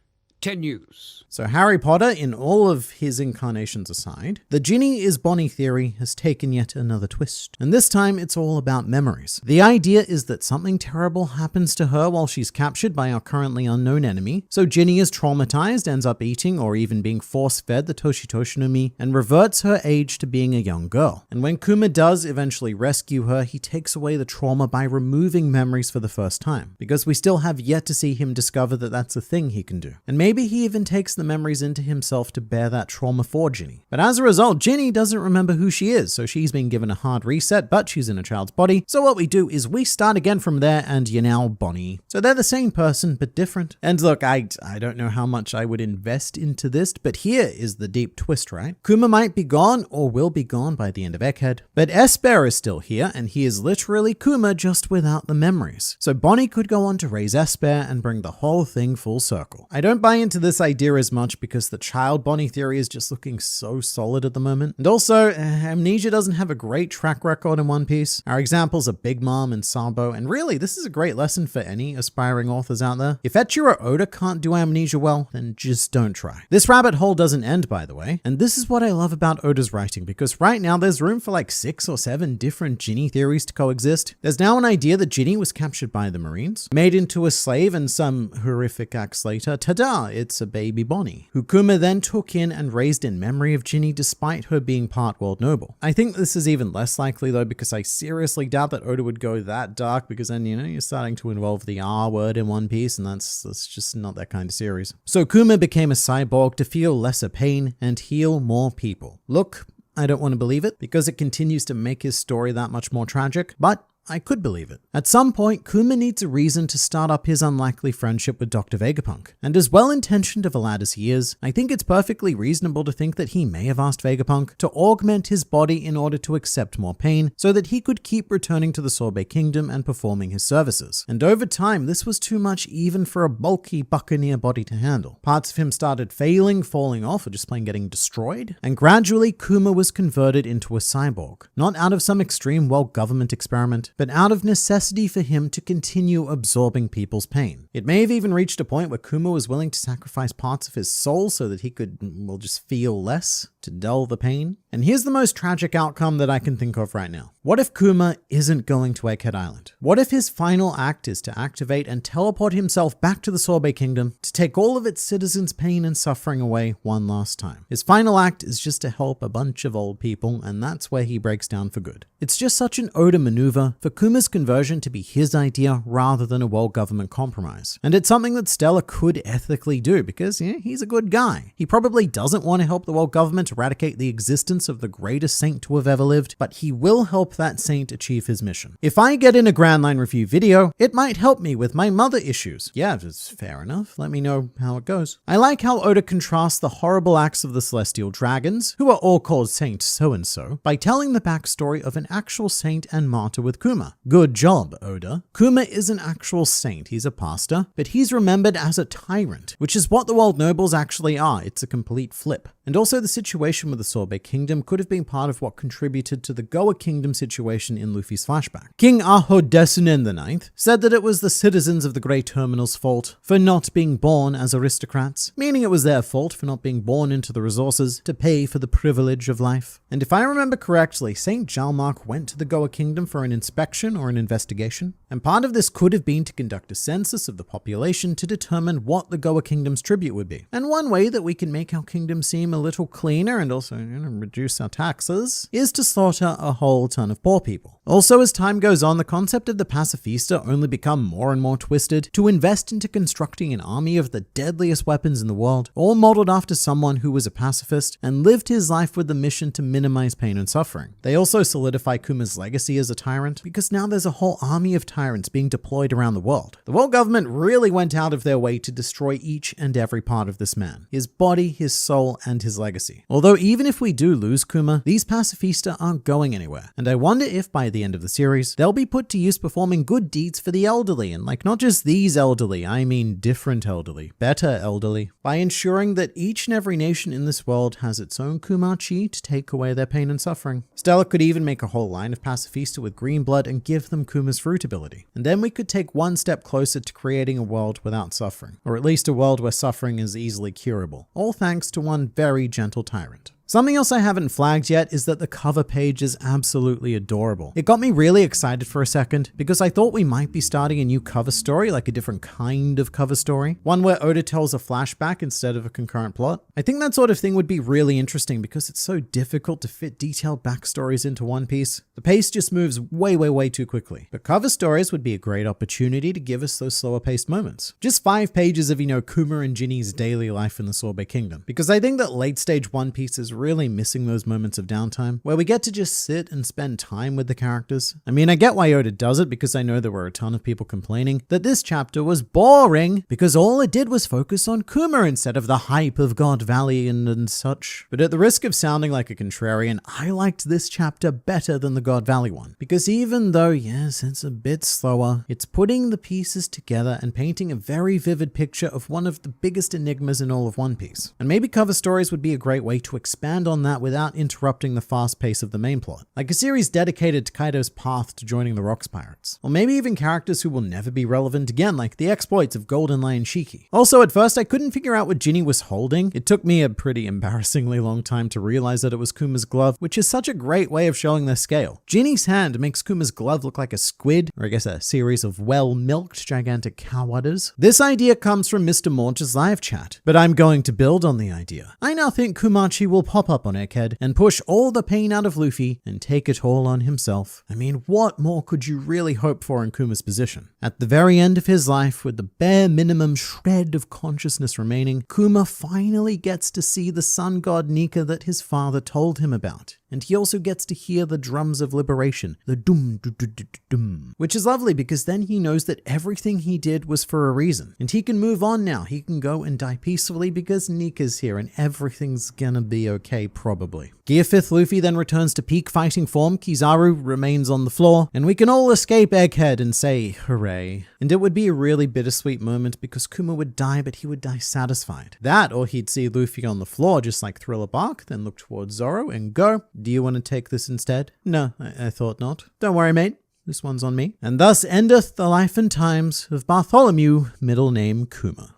10 News. So Harry Potter, in all of his incarnations aside, the Ginny is Bonnie theory has taken yet another twist. And this time it's all about memories. The idea is that something terrible happens to her while she's captured by our currently unknown enemy. So Ginny is traumatized, ends up eating or even being force-fed the Toshitoshi no Mi, and reverts her age to being a young girl. And when Kuma does eventually rescue her, he takes away the trauma by removing memories for the first time, because we still have yet to see him discover that that's a thing he can do. And maybe he even takes the memories into himself to bear that trauma for Ginny. But as a result, Ginny doesn't remember who she is, so she's been given a hard reset, but she's in a child's body. So what we do is we start again from there, and you're now Bonnie. So they're the same person, but different. And look, I don't know how much I would invest into this, but here is the deep twist, right? Kuma might be gone, or will be gone by the end of Egghead, but Esper is still here, and he is literally Kuma just without the memories. So Bonnie could go on to raise Esper and bring the whole thing full circle. I don't buy into this idea as much because the child Bonnie theory is just looking so solid at the moment. And also, Amnesia doesn't have a great track record in One Piece. Our examples are Big Mom and Sabo, and really, this is a great lesson for any aspiring authors out there. If Eiichiro Oda can't do Amnesia well, then just don't try. This rabbit hole doesn't end, by the way, and this is what I love about Oda's writing, because right now there's room for like 6 or 7 different Ginny theories to coexist. There's now an idea that Ginny was captured by the Marines, made into a slave, and some horrific acts later, ta-da, it's a baby Bonnie, who Kuma then took in and raised in memory of Ginny despite her being part world noble. I think this is even less likely though, because I seriously doubt that Oda would go that dark, because then, you know, you're starting to involve the R word in One Piece, and that's just not that kind of series. So Kuma became a cyborg to feel lesser pain and heal more people. Look, I don't want to believe it, because it continues to make his story that much more tragic, but I could believe it. At some point, Kuma needs a reason to start up his unlikely friendship with Dr. Vegapunk. And as well-intentioned of a lad as he is, I think it's perfectly reasonable to think that he may have asked Vegapunk to augment his body in order to accept more pain, so that he could keep returning to the Sorbet Kingdom and performing his services. And over time, this was too much even for a bulky buccaneer body to handle. Parts of him started failing, falling off, or just plain getting destroyed. And gradually, Kuma was converted into a cyborg. Not out of some extreme well-government experiment, but out of necessity for him to continue absorbing people's pain. It may have even reached a point where Kuma was willing to sacrifice parts of his soul so that he could, well, just feel less, to dull the pain. And here's the most tragic outcome that I can think of right now. What if Kuma isn't going to Egghead Island? What if his final act is to activate and teleport himself back to the Sorbet Kingdom to take all of its citizens' pain and suffering away one last time? His final act is just to help a bunch of old people, and that's where he breaks down for good. It's just such an Oda maneuver for Kuma's conversion to be his idea rather than a world government compromise. And it's something that Stella could ethically do because, yeah, he's a good guy. He probably doesn't want to help the world government eradicate the existence of the greatest saint to have ever lived, but he will help that saint achieve his mission. If I get in a Grand Line review video, it might help me with my mother issues. Yeah, it's fair enough. Let me know how it goes. I like how Oda contrasts the horrible acts of the Celestial Dragons, who are all called Saint so-and-so, by telling the backstory of an actual saint and martyr with Kuma. Good job, Oda. Kuma is an actual saint. He's a pastor, but he's remembered as a tyrant, which is what the world nobles actually are. It's a complete flip. And also the situation with the Sorbet Kingdom could have been part of what contributed to the Goa Kingdom situation in Luffy's flashback. King Aho Desunen IX said that it was the citizens of the Grey Terminal's fault for not being born as aristocrats, meaning it was their fault for not being born into the resources to pay for the privilege of life. And if I remember correctly, Saint Jalmark went to the Goa Kingdom for an inspection inspection or an investigation. And part of this could have been to conduct a census of the population to determine what the Goa Kingdom's tribute would be. And one way that we can make our kingdom seem a little cleaner and also reduce our taxes is to slaughter a whole ton of poor people. Also, as time goes on, the concept of the pacifista only become more and more twisted to invest into constructing an army of the deadliest weapons in the world, all modeled after someone who was a pacifist and lived his life with the mission to minimize pain and suffering. They also solidify Kuma's legacy as a tyrant because now there's a whole army of tyrants being deployed around the world. The world government really went out of their way to destroy each and every part of this man, his body, his soul, and his legacy. Although even if we do lose Kuma, these pacifista aren't going anywhere, and I wonder if by the end of the series, they'll be put to use performing good deeds for the elderly, and not just these elderly, I mean different elderly, better elderly, by ensuring that each and every nation in this world has its own Kumachi to take away their pain and suffering. Stella could even make a whole line of pacifista with green blood and give them Kuma's fruit ability. And then we could take one step closer to creating a world without suffering, or at least a world where suffering is easily curable, all thanks to one very gentle tyrant. Something else I haven't flagged yet is that the cover page is absolutely adorable. It got me really excited for a second because I thought we might be starting a new cover story, like a different kind of cover story. One where Oda tells a flashback instead of a concurrent plot. I think that sort of thing would be really interesting because it's so difficult to fit detailed backstories into One Piece. The pace just moves way too quickly. But cover stories would be a great opportunity to give us those slower paced moments. Just 5 pages of, Kuma and Ginny's daily life in the Sorbet Kingdom. Because I think that late stage One Piece is really missing those moments of downtime where we get to just sit and spend time with the characters. I mean, I get why Oda does it because I know there were a ton of people complaining that this chapter was boring because all it did was focus on Kuma instead of the hype of God Valley and such. But at the risk of sounding like a contrarian, I liked this chapter better than the God Valley one because even though, yes, it's a bit slower, it's putting the pieces together and painting a very vivid picture of one of the biggest enigmas in all of One Piece. And maybe cover stories would be a great way to expand on that without interrupting the fast pace of the main plot. Like a series dedicated to Kaido's path to joining the Rocks Pirates. Or maybe even characters who will never be relevant again, like the exploits of Golden Lion Shiki. Also, at first I couldn't figure out what Ginny was holding. It took me a pretty embarrassingly long time to realize that it was Kuma's glove, which is such a great way of showing their scale. Ginny's hand makes Kuma's glove look like a squid, or I guess a series of well-milked gigantic cow udders. This idea comes from Mr. Morge's live chat, but I'm going to build on the idea. I now think Kumachi will pop up on Egghead and push all the pain out of Luffy and take it all on himself. I mean, what more could you really hope for in Kuma's position? At the very end of his life, with the bare minimum shred of consciousness remaining, Kuma finally gets to see the sun god Nika that his father told him about. And he also gets to hear the drums of liberation, the dum, which is lovely because then he knows that everything he did was for a reason. And he can move on now. He can go and die peacefully because Nika's here and everything's gonna be okay, probably. Gear 5th Luffy then returns to peak fighting form, Kizaru remains on the floor, and we can all escape Egghead and say, hooray. And it would be a really bittersweet moment because Kuma would die, but he would die satisfied. That, or he'd see Luffy on the floor just like Thriller Bark, then look towards Zoro and go, do you want to take this instead? No, I thought not. Don't worry, mate. This one's on me. And thus endeth the life and times of Bartholomew, middle name Kuma.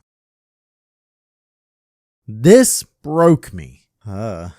This broke me.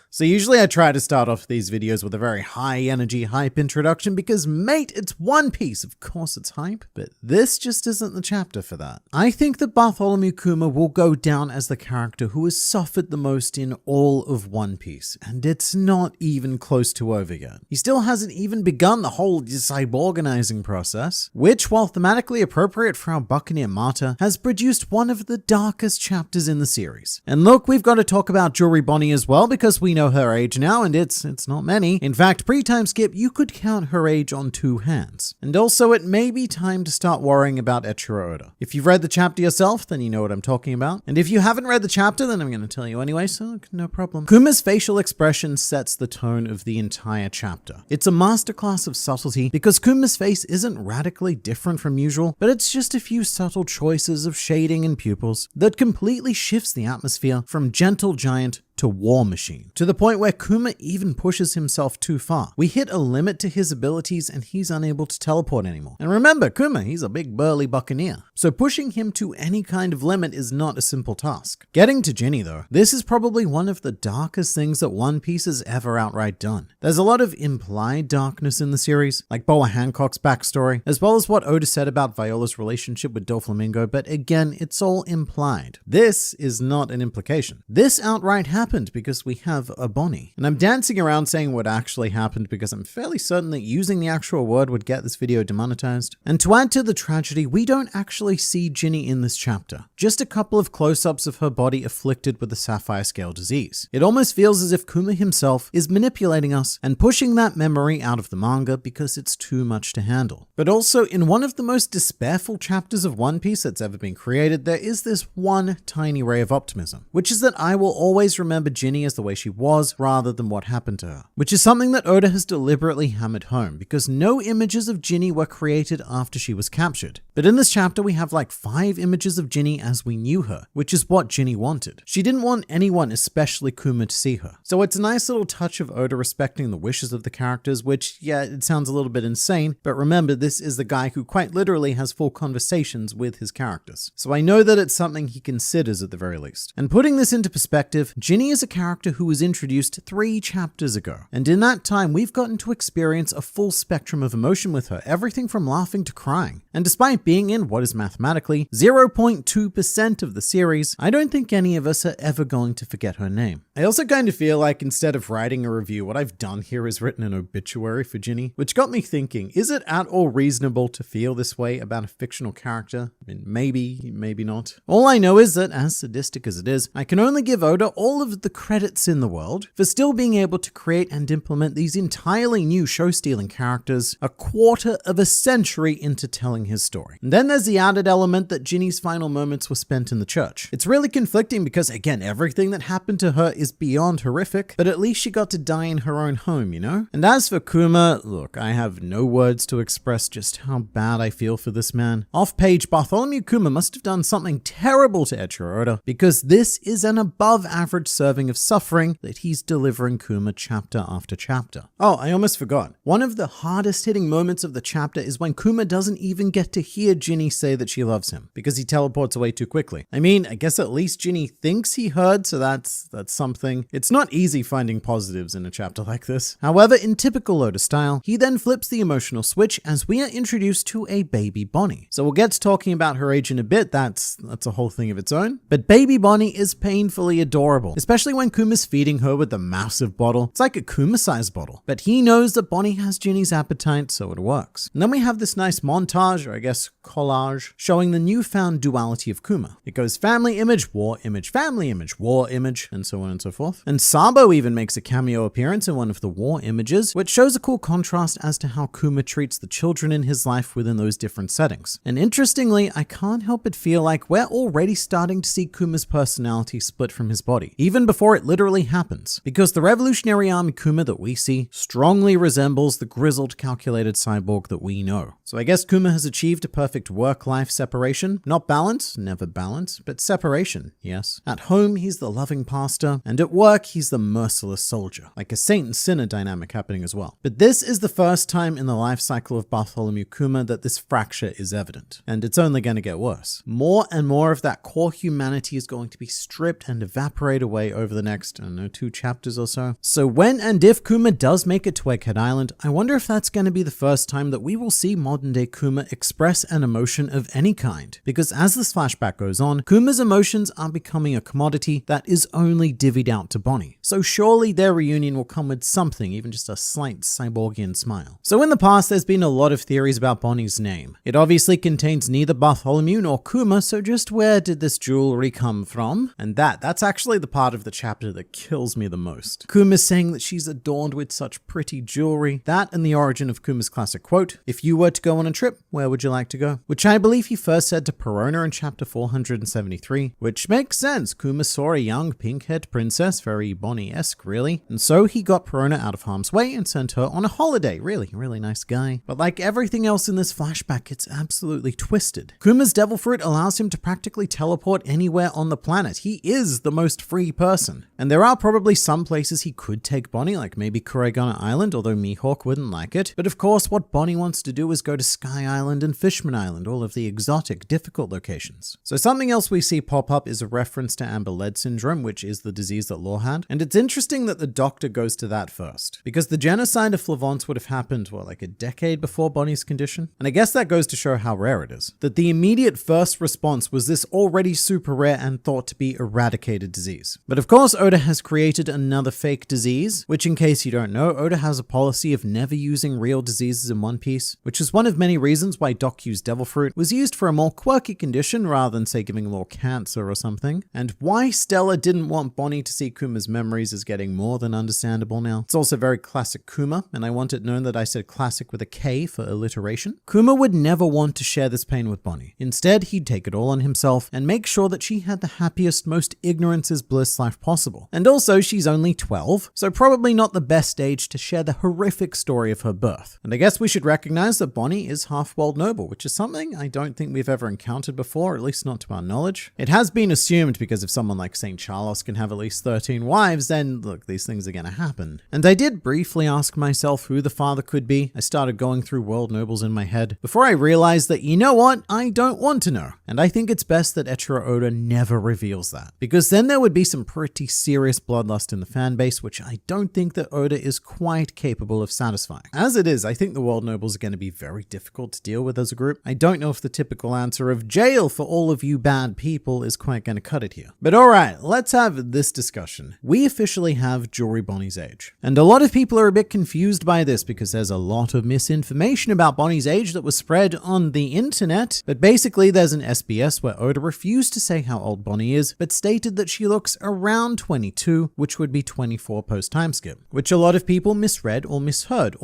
So usually I try to start off these videos with a very high energy hype introduction because, mate, it's One Piece. Of course it's hype, but this just isn't the chapter for that. I think that Bartholomew Kuma will go down as the character who has suffered the most in all of One Piece, and it's not even close to over yet. He still hasn't even begun the whole cyborganizing process, which, while thematically appropriate for our Buccaneer martyr, has produced one of the darkest chapters in the series. And look, we've got to talk about Jewelry Bonnie as well because we know her age now, and it's not many. In fact, pre-time skip, you could count her age on 2 hands. And also, it may be time to start worrying about Eiichiro Oda. If you've read the chapter yourself, then you know what I'm talking about. And if you haven't read the chapter, then I'm going to tell you anyway, so no problem. Kuma's facial expression sets the tone of the entire chapter. It's a masterclass of subtlety because Kuma's face isn't radically different from usual, but it's just a few subtle choices of shading and pupils that completely shifts the atmosphere from gentle giant to war machine, to the point where Kuma even pushes himself too far. We hit a limit to his abilities and he's unable to teleport anymore. And remember, Kuma, he's a big burly buccaneer, so pushing him to any kind of limit is not a simple task. Getting to Ginny though, this is probably one of the darkest things that One Piece has ever outright done. There's a lot of implied darkness in the series, like Boa Hancock's backstory, as well as what Oda said about Viola's relationship with Doflamingo, but again, it's all implied. This is not an implication. This outright happened because we have a Bonnie. And I'm dancing around saying what actually happened because I'm fairly certain that using the actual word would get this video demonetized. And to add to the tragedy, we don't actually see Ginny in this chapter. Just a couple of close-ups of her body afflicted with the Sapphire Scale disease. It almost feels as if Kuma himself is manipulating us and pushing that memory out of the manga because it's too much to handle. But also, in one of the most despairful chapters of One Piece that's ever been created, there is this one tiny ray of optimism, which is that I will always remember Ginny as the way she was rather than what happened to her, which is something that Oda has deliberately hammered home because no images of Ginny were created after she was captured. But in this chapter, we have like 5 images of Ginny as we knew her, which is what Ginny wanted. She didn't want anyone, especially Kuma, to see her. So it's a nice little touch of Oda respecting the wishes of the characters, which, yeah, it sounds a little bit insane, but remember, this is the guy who quite literally has full conversations with his characters. So I know that it's something he considers at the very least. And putting this into perspective, Ginny is a character who was introduced 3 chapters ago. And in that time, we've gotten to experience a full spectrum of emotion with her, everything from laughing to crying. And despite being in what is mathematically 0.2% of the series, I don't think any of us are ever going to forget her name. I also kind of feel like instead of writing a review, what I've done here is written an obituary for Ginny, which got me thinking, is it at all reasonable to feel this way about a fictional character? I mean, maybe not. All I know is that, as sadistic as it is, I can only give Oda all of the credits in the world for still being able to create and implement these entirely new show-stealing characters a quarter of a century into telling his story. And then there's the added element that Ginny's final moments were spent in the church. It's really conflicting because, again, everything that happened to her is beyond horrific, but at least she got to die in her own home, you know? And as for Kuma, look, I have no words to express just how bad I feel for this man. Off-page, Bartholomew Kuma must have done something terrible to Eiichiro Oda, because this is an above-average serving of suffering that he's delivering Kuma chapter after chapter. Oh, I almost forgot. One of the hardest-hitting moments of the chapter is when Kuma doesn't even get to hear Ginny say that she loves him, because he teleports away too quickly. I mean, I guess at least Ginny thinks he heard, so that's something. It's not easy finding positives in a chapter like this. However, in typical Oda style, he then flips the emotional switch as we are introduced to a baby Bonnie. So we'll get to talking about her age in a bit, that's a whole thing of its own. But baby Bonnie is painfully adorable, especially when Kuma's feeding her with a massive bottle. It's like a Kuma-sized bottle. But he knows that Bonnie has Ginny's appetite, so it works. And then we have this nice montage, or I guess collage, showing the newfound duality of Kuma. It goes family image, war image, family image, war image, and so on and so forth. And Sabo even makes a cameo appearance in one of the war images, which shows a cool contrast as to how Kuma treats the children in his life within those different settings. And interestingly, I can't help but feel like we're already starting to see Kuma's personality split from his body, even before it literally happens, because the Revolutionary Army Kuma that we see strongly resembles the grizzled, calculated cyborg that we know. So I guess Kuma has achieved a perfect work-life separation. Not balance, never balance, but separation, yes. At home, he's the loving pastor, and at work, he's the merciless soldier, like a saint and sinner dynamic happening as well. But this is the first time in the life cycle of Bartholomew Kuma that this fracture is evident, and it's only going to get worse. More and more of that core humanity is going to be stripped and evaporate away over the next, I don't know, 2 chapters or so. So when and if Kuma does make it to Egghead Island, I wonder if that's going to be the first time that we will see modern-day Kuma express an emotion of any kind, because as this flashback goes on, Kuma's emotions are becoming a commodity that is only divvied out to Bonnie. So surely their reunion will come with something, even just a slight cyborgian smile. So in the past, there's been a lot of theories about Bonnie's name. It obviously contains neither Bartholomew nor Kuma, so just where did this jewelry come from? And that's actually the part of the chapter that kills me the most. Kuma's saying that she's adorned with such pretty jewelry. That and the origin of Kuma's classic quote, "If you were to go on a trip, where would you like to go?" ago, which I believe he first said to Perona in chapter 473, which makes sense. Kuma saw a young pink-haired princess, very Bonnie-esque really, and so he got Perona out of harm's way and sent her on a holiday. Really nice guy. But like everything else in this flashback, it's absolutely twisted. Kuma's devil fruit allows him to practically teleport anywhere on the planet. He is the most free person. And there are probably some places he could take Bonnie, like maybe Kuregana Island, although Mihawk wouldn't like it. But of course, what Bonnie wants to do is go to Sky Island and Fishman Island, all of the exotic, difficult locations. So something else we see pop up is a reference to Amber Lead syndrome, which is the disease that Law had. And it's interesting that the Doctor goes to that first, because the genocide of Flavance would have happened, what, like a decade before Bonnie's condition? And I guess that goes to show how rare it is. That the immediate first response was this already super rare and thought to be eradicated disease. But of course, Oda has created another fake disease, which in case you don't know, Oda has a policy of never using real diseases in One Piece, which is one of many reasons why Doc U's Devil Fruit was used for a more quirky condition rather than say giving Law cancer or something, and why Stella didn't want Bonnie to see Kuma's memories is getting more than understandable now. It's also very classic Kuma, and I want it known that I said classic with a K for alliteration. Kuma would never want to share this pain with Bonnie. Instead, he'd take it all on himself and make sure that she had the happiest, most ignorance is bliss life possible. And also, she's only 12, so probably not the best age to share the horrific story of her birth. And I guess we should recognize that Bonnie is half-world noble, which is something I don't think we've ever encountered before, at least not to our knowledge. It has been assumed because if someone like St. Charles can have at least 13 wives, then look, these things are gonna happen. And I did briefly ask myself who the father could be. I started going through world nobles in my head before I realized that, you know what, I don't want to know. And I think it's best that Eiichiro Oda never reveals that, because then there would be some pretty serious bloodlust in the fan base, which I don't think that Oda is quite capable of satisfying. As it is, I think the world nobles are going to be very difficult to deal with as a group. I don't know if the typical answer of jail for all of you bad people is quite going to cut it here. But alright, let's have this discussion. We officially have Jewelry Bonnie's age. And a lot of people are a bit confused by this because there's a lot of misinformation about Bonnie's age that was spread on the internet. But basically there's an SBS where Oda refused to say how old Bonnie is, but stated that she looks around 22, which would be 24 post time skip, which a lot of people misread or misheard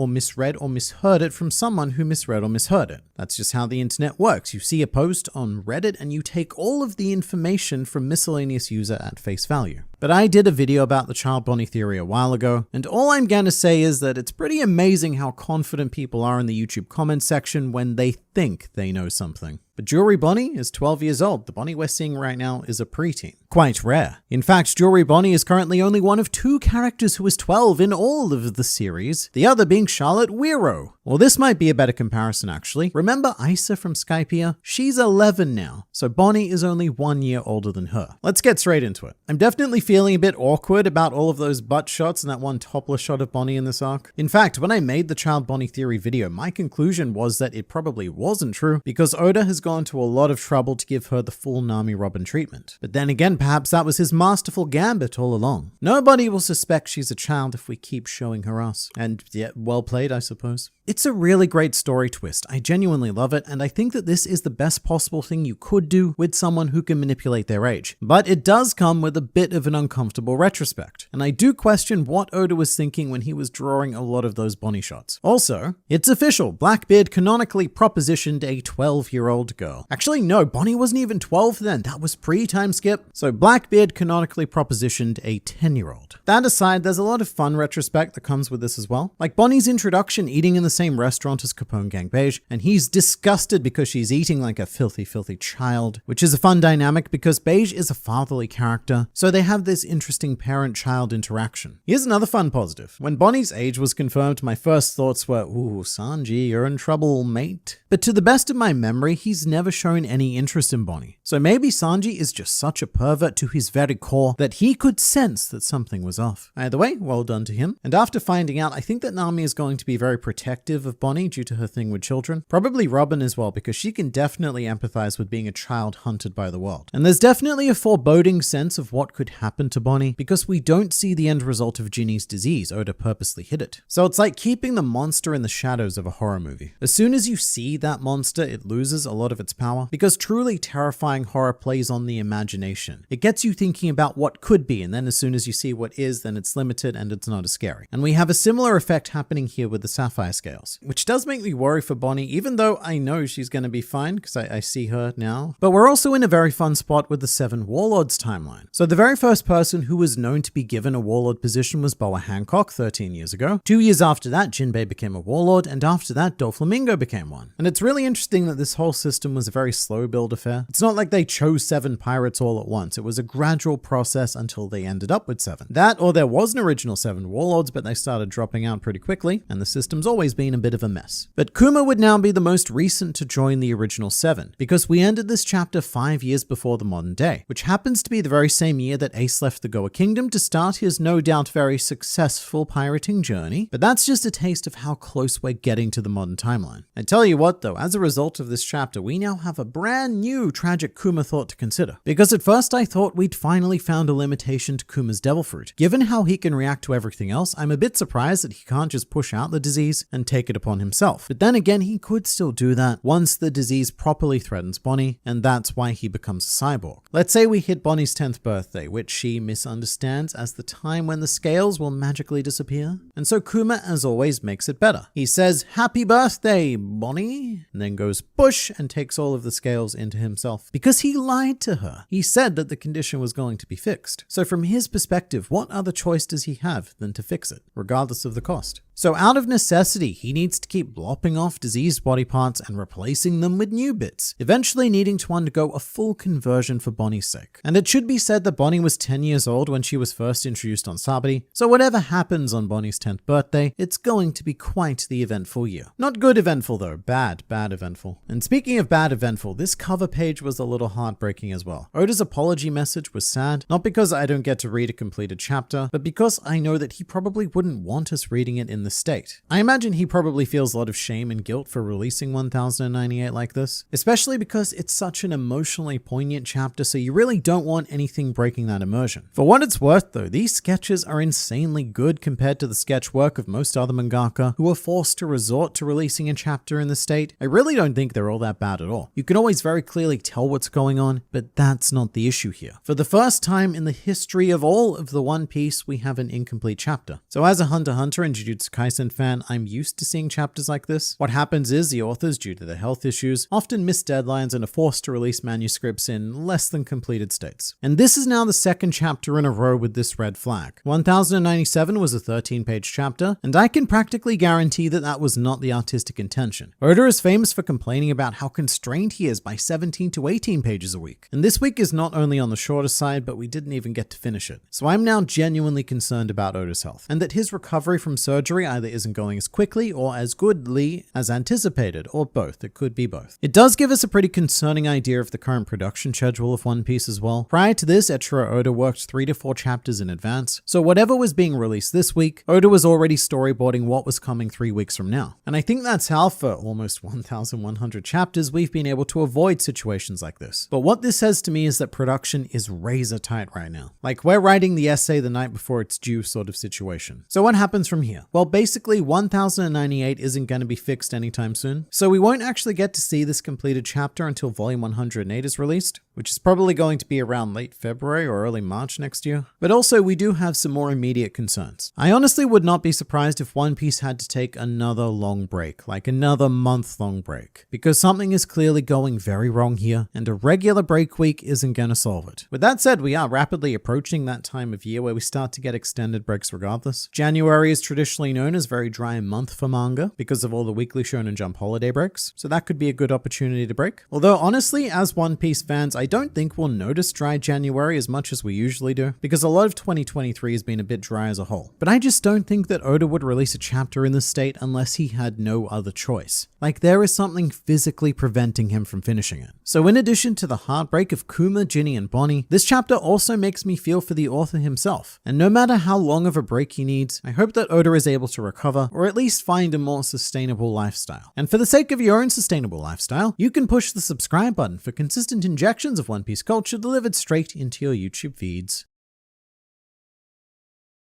it from someone who misread or misheard it. That's just how the internet works. You see a post on Reddit and you take all of the information from miscellaneous user at face value. But I did a video about the Child Bonnie theory a while ago, and all I'm gonna say is that it's pretty amazing how confident people are in the YouTube comment section when they think they know something. But Jewelry Bonnie is 12 years old. The Bonnie we're seeing right now is a preteen. Quite rare. In fact, Jewelry Bonnie is currently only one of 2 characters who is 12 in all of the series, the other being Charlotte Wiro. Well, this might be a better comparison actually. Remember Isa from Skypiea? She's 11 now, so Bonnie is only 1 year older than her. Let's get straight into it. I'm definitely feeling a bit awkward about all of those butt shots and that one topless shot of Bonnie in this arc. In fact, when I made the Child Bonnie theory video, my conclusion was that it probably wasn't true because Oda has gone to a lot of trouble to give her the full Nami Robin treatment. But then again, perhaps that was his masterful gambit all along. Nobody will suspect she's a child if we keep showing her us. And yeah, well played, I suppose. It's a really great story twist. I genuinely love it, and I think that this is the best possible thing you could do with someone who can manipulate their age. But it does come with a bit of an uncomfortable retrospect, and I do question what Oda was thinking when he was drawing a lot of those Bonnie shots. Also, it's official. Blackbeard canonically propositioned a 12-year-old girl. Actually, no, Bonnie wasn't even 12 then. That was pre-time skip. So Blackbeard canonically propositioned a 10-year-old. That aside, there's a lot of fun retrospect that comes with this as well. Like Bonnie's introduction eating in the same restaurant as Capone Gang Beige, and he's disgusted because she's eating like a filthy child, which is a fun dynamic because Beige is a fatherly character, so they have this interesting parent-child interaction. Here's another fun positive. When Bonnie's age was confirmed, my first thoughts were, ooh, Sanji, you're in trouble, mate. But to the best of my memory, he's never shown any interest in Bonnie. So maybe Sanji is just such a pervert to his very core that he could sense that something was off. Either way, well done to him. And after finding out, I think that Nami is going to be very protective of Bonnie due to her thing with children. Probably Robin as well, because she can definitely empathize with being a child hunted by the world. And there's definitely a foreboding sense of what could happen happened to Bonnie because we don't see the end result of Ginny's disease. Oda purposely hid it. So it's like keeping the monster in the shadows of a horror movie. As soon as you see that monster, it loses a lot of its power because truly terrifying horror plays on the imagination. It gets you thinking about what could be, and then as soon as you see what is, then it's limited and it's not as scary. And we have a similar effect happening here with the sapphire scales, which does make me worry for Bonnie, even though I know she's going to be fine because I see her now. But we're also in a very fun spot with the 7 Warlords timeline. So the very first person who was known to be given a Warlord position was Boa Hancock 13 years ago. 2 years after that, Jinbei became a Warlord, and after that, Doflamingo became one. And it's really interesting that this whole system was a very slow build affair. It's not like they chose 7 pirates all at once. It was a gradual process until they ended up with 7. That, or there was an original 7 Warlords, but they started dropping out pretty quickly, and the system's always been a bit of a mess. But Kuma would now be the most recent to join the original 7, because we ended this chapter 5 years before the modern day, which happens to be the very same year that Ace left the Goa Kingdom to start his no doubt very successful pirating journey. But that's just a taste of how close we're getting to the modern timeline. I tell you what though, as a result of this chapter, we now have a brand new tragic Kuma thought to consider. Because at first I thought we'd finally found a limitation to Kuma's devil fruit. Given how he can react to everything else, I'm a bit surprised that he can't just push out the disease and take it upon himself. But then again, he could still do that once the disease properly threatens Bonnie, and that's why he becomes a cyborg. Let's say we hit Bonnie's 10th birthday, which she misunderstands as the time when the scales will magically disappear. And so Kuma, as always, makes it better. He says, "Happy birthday, Bonnie," and then goes push and takes all of the scales into himself. Because he lied to her. He said that the condition was going to be fixed. So from his perspective, what other choice does he have than to fix it, regardless of the cost? So out of necessity, he needs to keep lopping off diseased body parts and replacing them with new bits, eventually needing to undergo a full conversion for Bonnie's sake. And it should be said that Bonnie was 10 years old when she was first introduced on Sabari, so whatever happens on Bonnie's 10th birthday, it's going to be quite the eventful year. Not good eventful though, bad eventful. And speaking of bad eventful, this cover page was a little heartbreaking as well. Oda's apology message was sad, not because I don't get to read a completed chapter, but because I know that he probably wouldn't want us reading it in the state. I imagine he probably feels a lot of shame and guilt for releasing 1098 like this, especially because it's such an emotionally poignant chapter, so you really don't want anything breaking that immersion. For what it's worth though, these sketches are insanely good compared to the sketch work of most other mangaka who are forced to resort to releasing a chapter in the state. I really don't think they're all that bad at all. You can always very clearly tell what's going on, but that's not the issue here. For the first time in the history of all of the One Piece, we have an incomplete chapter. So as a Hunter x Hunter and Jujutsu Kaisen fan, I'm used to seeing chapters like this. What happens is the authors, due to their health issues, often miss deadlines and are forced to release manuscripts in less than completed states. And this is now the second chapter in a row with this red flag. 1097 was a 13-page chapter, and I can practically guarantee that that was not the artistic intention. Oda is famous for complaining about how constrained he is by 17 to 18 pages a week. And this week is not only on the shorter side, but we didn't even get to finish it. So I'm now genuinely concerned about Oda's health, and that his recovery from surgery either isn't going as quickly or as goodly as anticipated, or both. It could be both. It does give us a pretty concerning idea of the current production schedule of One Piece as well. Prior to this, Eiichiro Oda worked 3 to 4 chapters in advance, so whatever was being released this week, Oda was already storyboarding what was coming 3 weeks from now. And I think that's how for almost 1,100 chapters we've been able to avoid situations like this. But what this says to me is that production is razor tight right now. Like we're writing the essay the night before it's due sort of situation. So what happens from here? Well, basically 1098 isn't going to be fixed anytime soon, so we won't actually get to see this completed chapter until volume 108 is released, which is probably going to be around late February or early March next year. But also we do have some more immediate concerns. I honestly would not be surprised if One Piece had to take another long break, like another month-long break, because something is clearly going very wrong here, and a regular break week isn't going to solve it. With that said, we are rapidly approaching that time of year where we start to get extended breaks regardless. January is traditionally known as a very dry month for manga because of all the Weekly Shonen Jump holiday breaks, so that could be a good opportunity to break. Although honestly, as One Piece fans, I don't think we'll notice dry January as much as we usually do, because a lot of 2023 has been a bit dry as a whole. But I just don't think that Oda would release a chapter in this state unless he had no other choice. Like there is something physically preventing him from finishing it. So in addition to the heartbreak of Kuma, Ginny, and Bonnie, this chapter also makes me feel for the author himself. And no matter how long of a break he needs, I hope that Oda is able to recover, or at least find a more sustainable lifestyle. And for the sake of your own sustainable lifestyle, you can push the subscribe button for consistent injections of One Piece culture delivered straight into your YouTube feeds.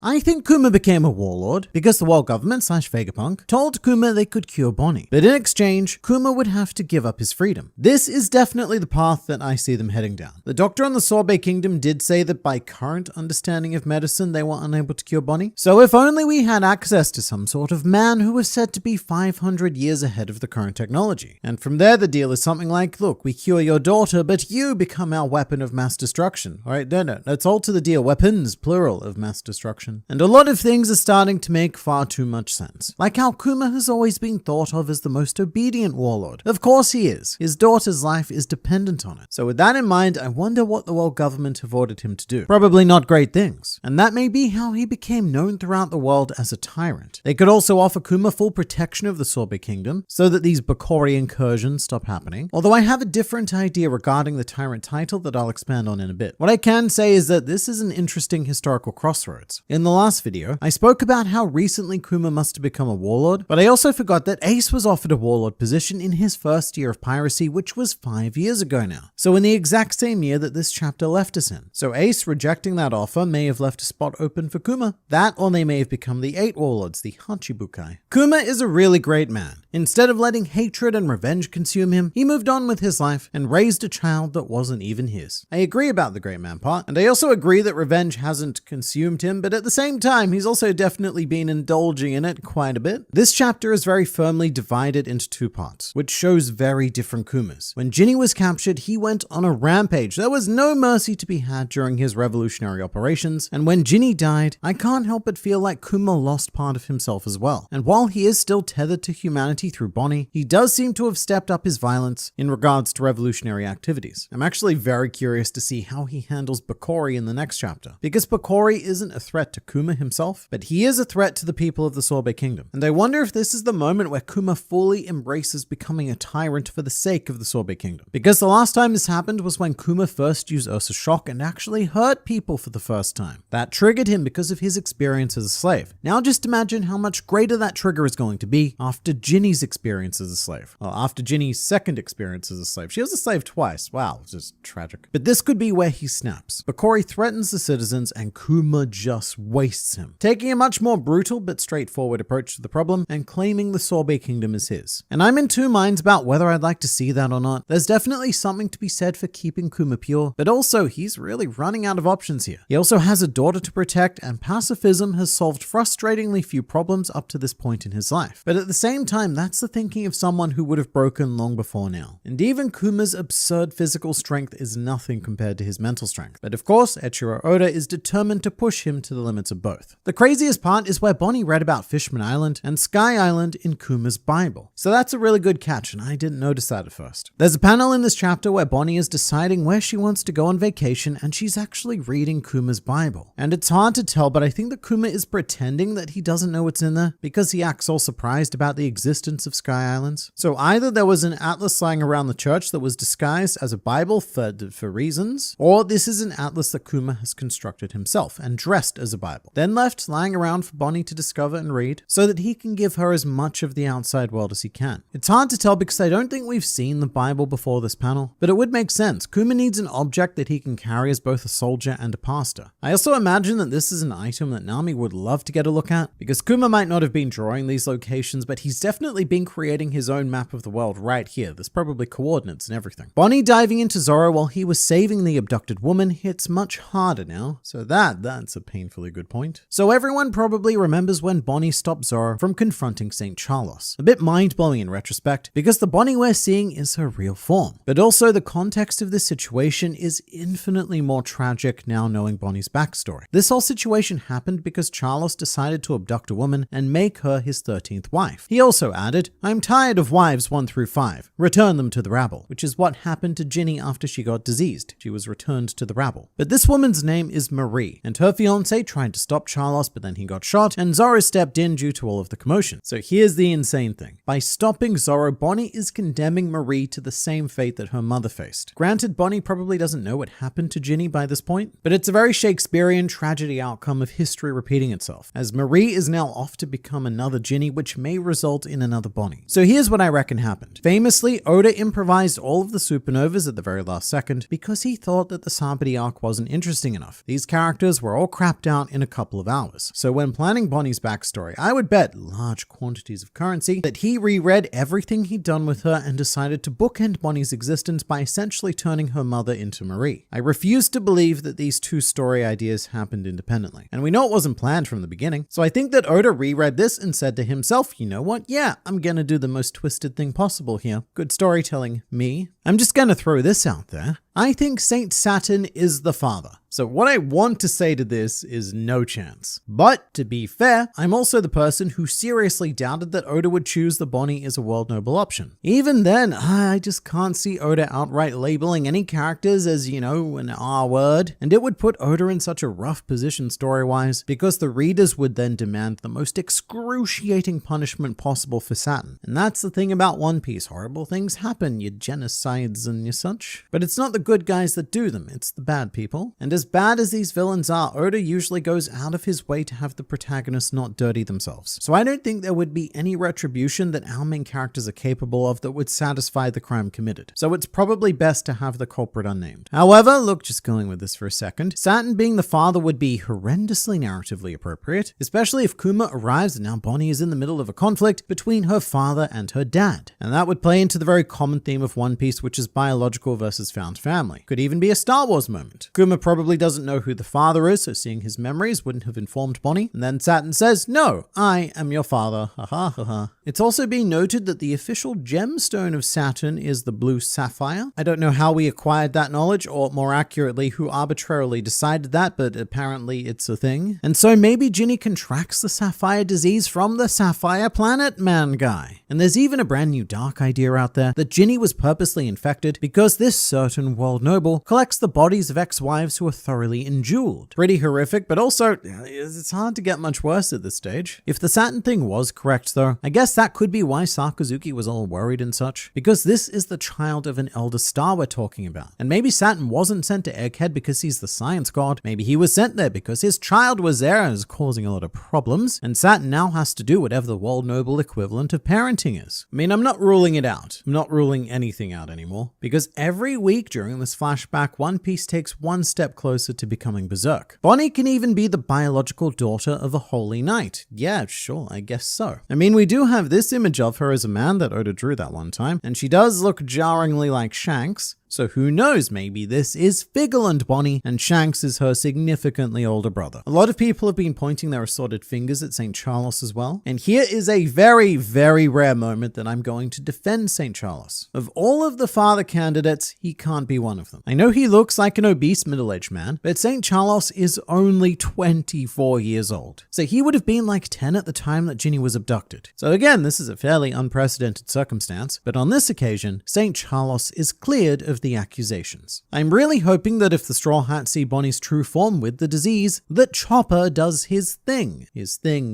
I think Kuma became a warlord because the world government / Vegapunk told Kuma they could cure Bonnie, but in exchange, Kuma would have to give up his freedom. This is definitely the path that I see them heading down. The doctor on the Sorbet Kingdom did say that by current understanding of medicine, they were unable to cure Bonnie. So if only we had access to some sort of man who was said to be 500 years ahead of the current technology. And from there, the deal is something like, look, we cure your daughter, but you become our weapon of mass destruction. All right, no, let's alter the deal. Weapons, plural, of mass destruction. And a lot of things are starting to make far too much sense. Like how Kuma has always been thought of as the most obedient warlord. Of course he is. His daughter's life is dependent on it. So with that in mind, I wonder what the world government have ordered him to do. Probably not great things. And that may be how he became known throughout the world as a tyrant. They could also offer Kuma full protection of the Sorbet Kingdom so that these Bakori incursions stop happening. Although I have a different idea regarding the tyrant title that I'll expand on in a bit. What I can say is that this is an interesting historical crossroads. In the last video, I spoke about how recently Kuma must have become a warlord, but I also forgot that Ace was offered a warlord position in his first year of piracy, which was 5 years ago now. So in the exact same year that this chapter left us in. So Ace rejecting that offer may have left a spot open for Kuma. That, or they may have become the 8 warlords, the Hachibukai. Kuma is a really great man. Instead of letting hatred and revenge consume him, he moved on with his life and raised a child that wasn't even his. I agree about the great man part, and I also agree that revenge hasn't consumed him, but at the same time, he's also definitely been indulging in it quite a bit. This chapter is very firmly divided into 2 parts, which shows very different Kumas. When Ginny was captured, he went on a rampage. There was no mercy to be had during his revolutionary operations, and when Ginny died, I can't help but feel like Kuma lost part of himself as well. And while he is still tethered to humanity through Bonnie, he does seem to have stepped up his violence in regards to revolutionary activities. I'm actually very curious to see how he handles Bakori in the next chapter, because Bakori isn't a threat to Kuma himself, but he is a threat to the people of the Sorbet Kingdom. And I wonder if this is the moment where Kuma fully embraces becoming a tyrant for the sake of the Sorbet Kingdom. Because the last time this happened was when Kuma first used Ursa Shock and actually hurt people for the first time. That triggered him because of his experience as a slave. Now just imagine how much greater that trigger is going to be after Ginny's experience as a slave. Well, after Ginny's second experience as a slave. She was a slave twice. Wow, it's just tragic. But this could be where he snaps. Bakori threatens the citizens and Kuma just wastes him, taking a much more brutal but straightforward approach to the problem and claiming the Sorbet Kingdom is his. And I'm in 2 minds about whether I'd like to see that or not. There's definitely something to be said for keeping Kuma pure, but also he's really running out of options here. He also has a daughter to protect, and pacifism has solved frustratingly few problems up to this point in his life. But at the same time, that's the thinking of someone who would have broken long before now. And even Kuma's absurd physical strength is nothing compared to his mental strength. But of course, Eiichiro Oda is determined to push him to the limits of both. The craziest part is where Bonnie read about Fishman Island and Sky Island in Kuma's Bible. So that's a really good catch, and I didn't notice that at first. There's a panel in this chapter where Bonnie is deciding where she wants to go on vacation, and she's actually reading Kuma's Bible. And it's hard to tell, but I think that Kuma is pretending that he doesn't know what's in there because he acts all surprised about the existence of Sky Islands. So either there was an atlas lying around the church that was disguised as a Bible for reasons, or this is an atlas that Kuma has constructed himself and dressed as a Bible, then left lying around for Bonnie to discover and read so that he can give her as much of the outside world as he can. It's hard to tell because I don't think we've seen the Bible before this panel, but it would make sense. Kuma needs an object that he can carry as both a soldier and a pastor. I also imagine that this is an item that Nami would love to get a look at, because Kuma might not have been drawing these locations, but he's definitely been creating his own map of the world right here. There's probably coordinates and everything. Bonnie diving into Zoro while he was saving the abducted woman hits much harder now, so that's a painfully good point. So everyone probably remembers when Bonnie stopped Zoro from confronting St. Charles. A bit mind-blowing in retrospect, because the Bonnie we're seeing is her real form. But also the context of this situation is infinitely more tragic now knowing Bonnie's backstory. This whole situation happened because Charles decided to abduct a woman and make her his 13th wife. He also added, "I'm tired of wives 1 through 5. Return them to the rabble," which is what happened to Ginny after she got diseased. She was returned to the rabble. But this woman's name is Marie, and her fiancé tried to stop Charles, but then he got shot, and Zoro stepped in due to all of the commotion. So here's the insane thing. By stopping Zoro, Bonnie is condemning Marie to the same fate that her mother faced. Granted, Bonnie probably doesn't know what happened to Ginny by this point, but it's a very Shakespearean tragedy outcome of history repeating itself, as Marie is now off to become another Ginny, which may result in another Bonnie. So here's what I reckon happened. Famously, Oda improvised all of the supernovas at the very last second because he thought that the Sabati arc wasn't interesting enough. These characters were all crapped out in a couple of hours. So when planning Bonnie's backstory, I would bet large quantities of currency that he reread everything he'd done with her and decided to bookend Bonnie's existence by essentially turning her mother into Marie. I refuse to believe that these two story ideas happened independently. And we know it wasn't planned from the beginning. So I think that Oda reread this and said to himself, you know what? Yeah, I'm gonna do the most twisted thing possible here. Good storytelling, me. I'm just gonna throw this out there. I think Saint Saturn is the father. So what I want to say to this is no chance. But to be fair, I'm also the person who seriously doubted that Oda would choose the Bonnie as a world noble option. Even then, I just can't see Oda outright labeling any characters as, an R word. And it would put Oda in such a rough position story-wise because the readers would then demand the most excruciating punishment possible for Saturn. And that's the thing about One Piece. Horrible things happen, your genocides and your such. But it's not the good guys that do them, it's the bad people. And as bad as these villains are, Oda usually goes out of his way to have the protagonists not dirty themselves. So I don't think there would be any retribution that our main characters are capable of that would satisfy the crime committed. So it's probably best to have the culprit unnamed. However, look, just going with this for a second, Saturn being the father would be horrendously narratively appropriate, especially if Kuma arrives and now Bonnie is in the middle of a conflict between her father and her dad. And that would play into the very common theme of One Piece, which is biological versus found family. Could even be a Star Wars moment. Kuma probably doesn't know who the father is, so seeing his memories wouldn't have informed Bonnie. And then Saturn says, no, I am your father. Ha ha ha ha. It's also being noted that the official gemstone of Saturn is the blue sapphire. I don't know how we acquired that knowledge, or more accurately, who arbitrarily decided that, but apparently it's a thing. And so maybe Ginny contracts the sapphire disease from the Sapphire Planet Man guy. And there's even a brand new dark idea out there that Ginny was purposely infected because this certain world noble collects the bodies of ex-wives who are thoroughly enjeweled. Pretty horrific, but also it's hard to get much worse at this stage. If the Saturn thing was correct though, I guess that could be why Sakazuki was all worried and such, because this is the child of an elder star we're talking about. And maybe Saturn wasn't sent to Egghead because he's the science god. Maybe he was sent there because his child was there and is causing a lot of problems, and Saturn now has to do whatever the world noble equivalent of parenting is. I mean, I'm not ruling it out. I'm not ruling anything out anymore, because every week during this flashback, One Piece takes one step closer to becoming berserk. Bonnie can even be the biological daughter of a holy knight. Yeah, sure, I guess so. I mean, we do have this image of her as a man that Oda drew that one time, and she does look jarringly like Shanks. So who knows, maybe this is Figaland Bonnie and Shanks is her significantly older brother. A lot of people have been pointing their assorted fingers at St. Charles as well. And here is a very, very rare moment that I'm going to defend St. Charles. Of all of the father candidates, he can't be one of them. I know he looks like an obese middle-aged man, but St. Charles is only 24 years old. So he would have been like 10 at the time that Ginny was abducted. So again, this is a fairly unprecedented circumstance, but on this occasion, St. Charles is cleared of the accusations. I'm really hoping that if the Straw Hats see Bonnie's true form with the disease, that Chopper does his thing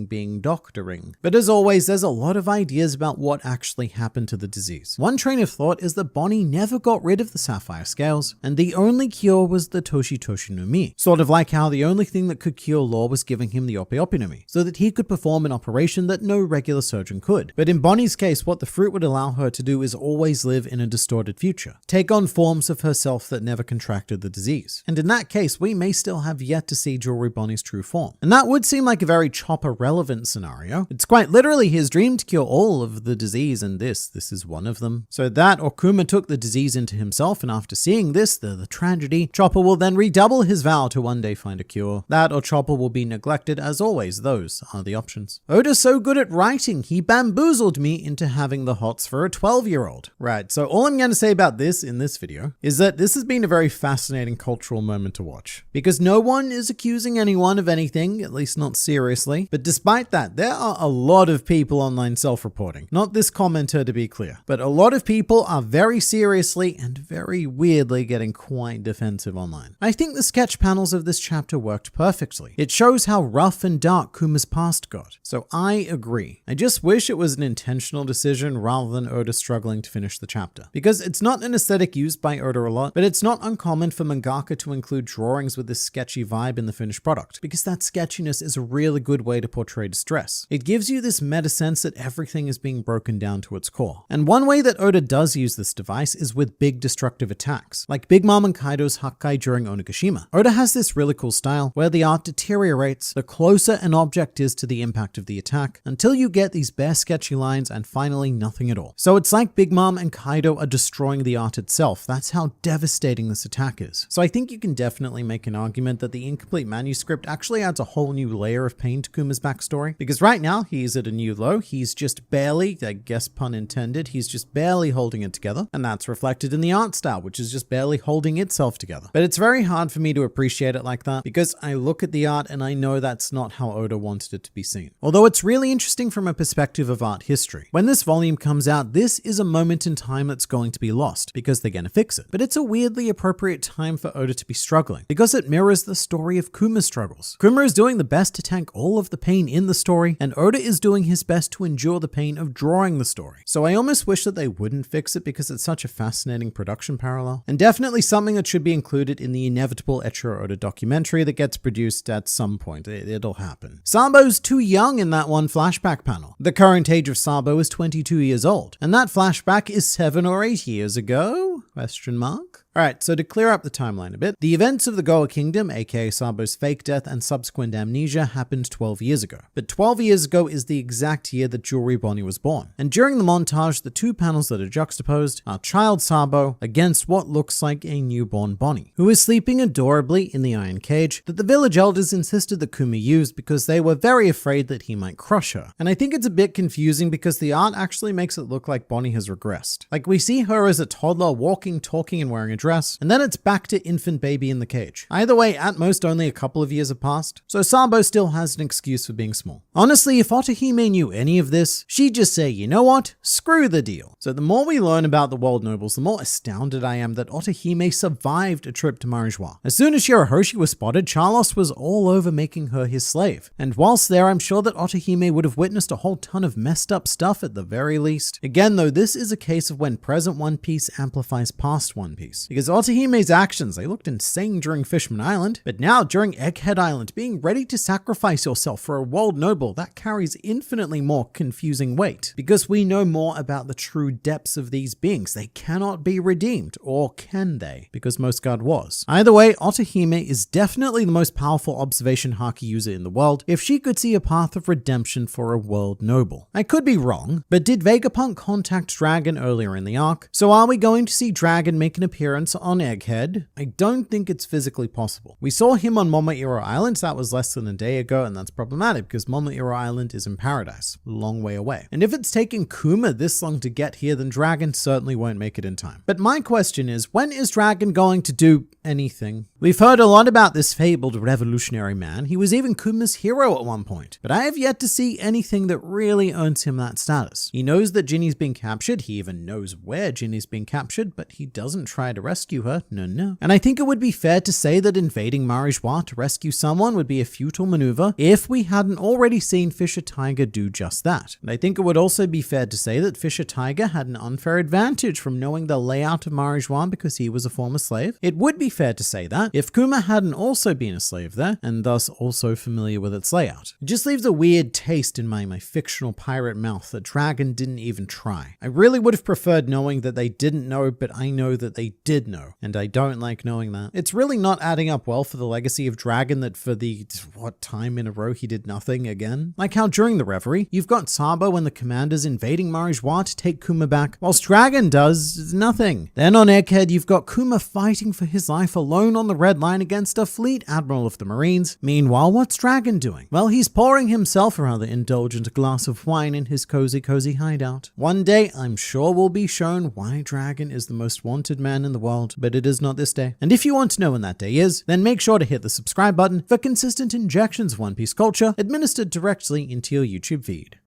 being doctoring. But as always, there's a lot of ideas about what actually happened to the disease. One train of thought is that Bonnie never got rid of the sapphire scales, and the only cure was the Toshi Toshi no Mi. Sort of like how the only thing that could cure Law was giving him the Ope Ope no Mi, so that he could perform an operation that no regular surgeon could. But in Bonnie's case, what the fruit would allow her to do is always live in a distorted future. Take on forms of herself that never contracted the disease. And in that case, we may still have yet to see Jewelry Bonnie's true form. And that would seem like a very Chopper relevant scenario. It's quite literally his dream to cure all of the disease, and this is one of them. So that or Kuma took the disease into himself, and after seeing this, the tragedy, Chopper will then redouble his vow to one day find a cure. That or Chopper will be neglected. As always, those are the options. Oda's so good at writing, he bamboozled me into having the hots for a 12-year-old. Right, so all I'm going to say about this in this video is that this has been a very fascinating cultural moment to watch, because no one is accusing anyone of anything, at least not seriously. But despite that, there are a lot of people online self-reporting. Not this commenter, to be clear, but a lot of people are very seriously and very weirdly getting quite defensive online. I think the sketch panels of this chapter worked perfectly. It shows how rough and dark Kuma's past got. So I agree. I just wish it was an intentional decision rather than Oda struggling to finish the chapter, because it's not an aesthetic use used by Oda a lot, but it's not uncommon for mangaka to include drawings with this sketchy vibe in the finished product, because that sketchiness is a really good way to portray distress. It gives you this meta sense that everything is being broken down to its core. And one way that Oda does use this device is with big destructive attacks, like Big Mom and Kaido's Hakkai during Onigashima. Oda has this really cool style where the art deteriorates the closer an object is to the impact of the attack, until you get these bare sketchy lines and finally nothing at all. So it's like Big Mom and Kaido are destroying the art itself. That's how devastating this attack is. So I think you can definitely make an argument that the incomplete manuscript actually adds a whole new layer of pain to Kuma's backstory, because right now he's at a new low. He's just barely, I guess pun intended, he's just barely holding it together, and that's reflected in the art style, which is just barely holding itself together. But it's very hard for me to appreciate it like that, because I look at the art and I know that's not how Oda wanted it to be seen. Although it's really interesting from a perspective of art history. When this volume comes out, this is a moment in time that's going to be lost, because they're going to fix it. But it's a weirdly appropriate time for Oda to be struggling, because it mirrors the story of Kuma's struggles. Kuma is doing the best to tank all of the pain in the story, and Oda is doing his best to endure the pain of drawing the story. So I almost wish that they wouldn't fix it, because it's such a fascinating production parallel, and definitely something that should be included in the inevitable Eiichiro Oda documentary that gets produced at some point. It'll happen. Sabo's too young in that one flashback panel. The current age of Sabo is 22 years old, and that flashback is 7 or 8 years ago? Question mark? Alright, so to clear up the timeline a bit, the events of the Goa Kingdom, aka Sabo's fake death and subsequent amnesia, happened 12 years ago. But 12 years ago is the exact year that Jewelry Bonnie was born. And during the montage, the two panels that are juxtaposed are child Sabo against what looks like a newborn Bonnie, who is sleeping adorably in the iron cage that the village elders insisted that Kuma used because they were very afraid that he might crush her. And I think it's a bit confusing because the art actually makes it look like Bonnie has regressed. Like, we see her as a toddler walking, talking, and wearing a dress, and then it's back to infant baby in the cage. Either way, at most only a couple of years have passed, so Sabo still has an excuse for being small. Honestly, if Otohime knew any of this, she'd just say, you know what, screw the deal. So the more we learn about the world nobles, the more astounded I am that Otohime survived a trip to Marijois. As soon as Shirahoshi was spotted, Charlos was all over making her his slave. And whilst there, I'm sure that Otohime would have witnessed a whole ton of messed up stuff at the very least. Again though, this is a case of when present One Piece amplifies past One Piece, because Otohime's actions, they looked insane during Fishman Island, but now during Egghead Island, being ready to sacrifice yourself for a world noble, that carries infinitely more confusing weight, because we know more about the true depths of these beings. They cannot be redeemed, or can they? Because Most Guard was. Either way, Otohime is definitely the most powerful observation haki user in the world if she could see a path of redemption for a world noble. I could be wrong, but did Vegapunk contact Dragon earlier in the arc? So are we going to see Dragon make an appearance on Egghead? I don't think it's physically possible. We saw him on Momoiro Island, so that was less than a day ago, and that's problematic because Momoiro Island is in paradise, a long way away. And if it's taken Kuma this long to get here, then Dragon certainly won't make it in time. But my question is, when is Dragon going to do anything? We've heard a lot about this fabled revolutionary man. He was even Kuma's hero at one point, but I have yet to see anything that really earns him that status. He knows that Ginny's been captured. He even knows where Ginny's been captured, but he doesn't try to rescue her. No. And I think it would be fair to say that invading Marijois to rescue someone would be a futile maneuver if we hadn't already seen Fisher Tiger do just that. And I think it would also be fair to say that Fisher Tiger had an unfair advantage from knowing the layout of Marijois because he was a former slave. It would be fair to say that if Kuma hadn't also been a slave there, and thus also familiar with its layout. It just leaves a weird taste in my fictional pirate mouth that Dragon didn't even try. I really would have preferred knowing that they didn't know, but I know that they did know, and I don't like knowing that. It's really not adding up well for the legacy of Dragon that for the, what time in a row he did nothing again? Like how during the Reverie, you've got Sabo and the commanders invading Marijois to take Kuma back, whilst Dragon does nothing. Then on Egghead, you've got Kuma fighting for his life alone on the Red Line against a fleet admiral of the Marines. Meanwhile, what's Dragon doing? Well, he's pouring himself a rather indulgent glass of wine in his cozy hideout. One day, I'm sure we'll be shown why Dragon is the most wanted man in the world, but it is not this day. And if you want to know when that day is, then make sure to hit the subscribe button for consistent injections of One Piece culture administered directly into your YouTube feed.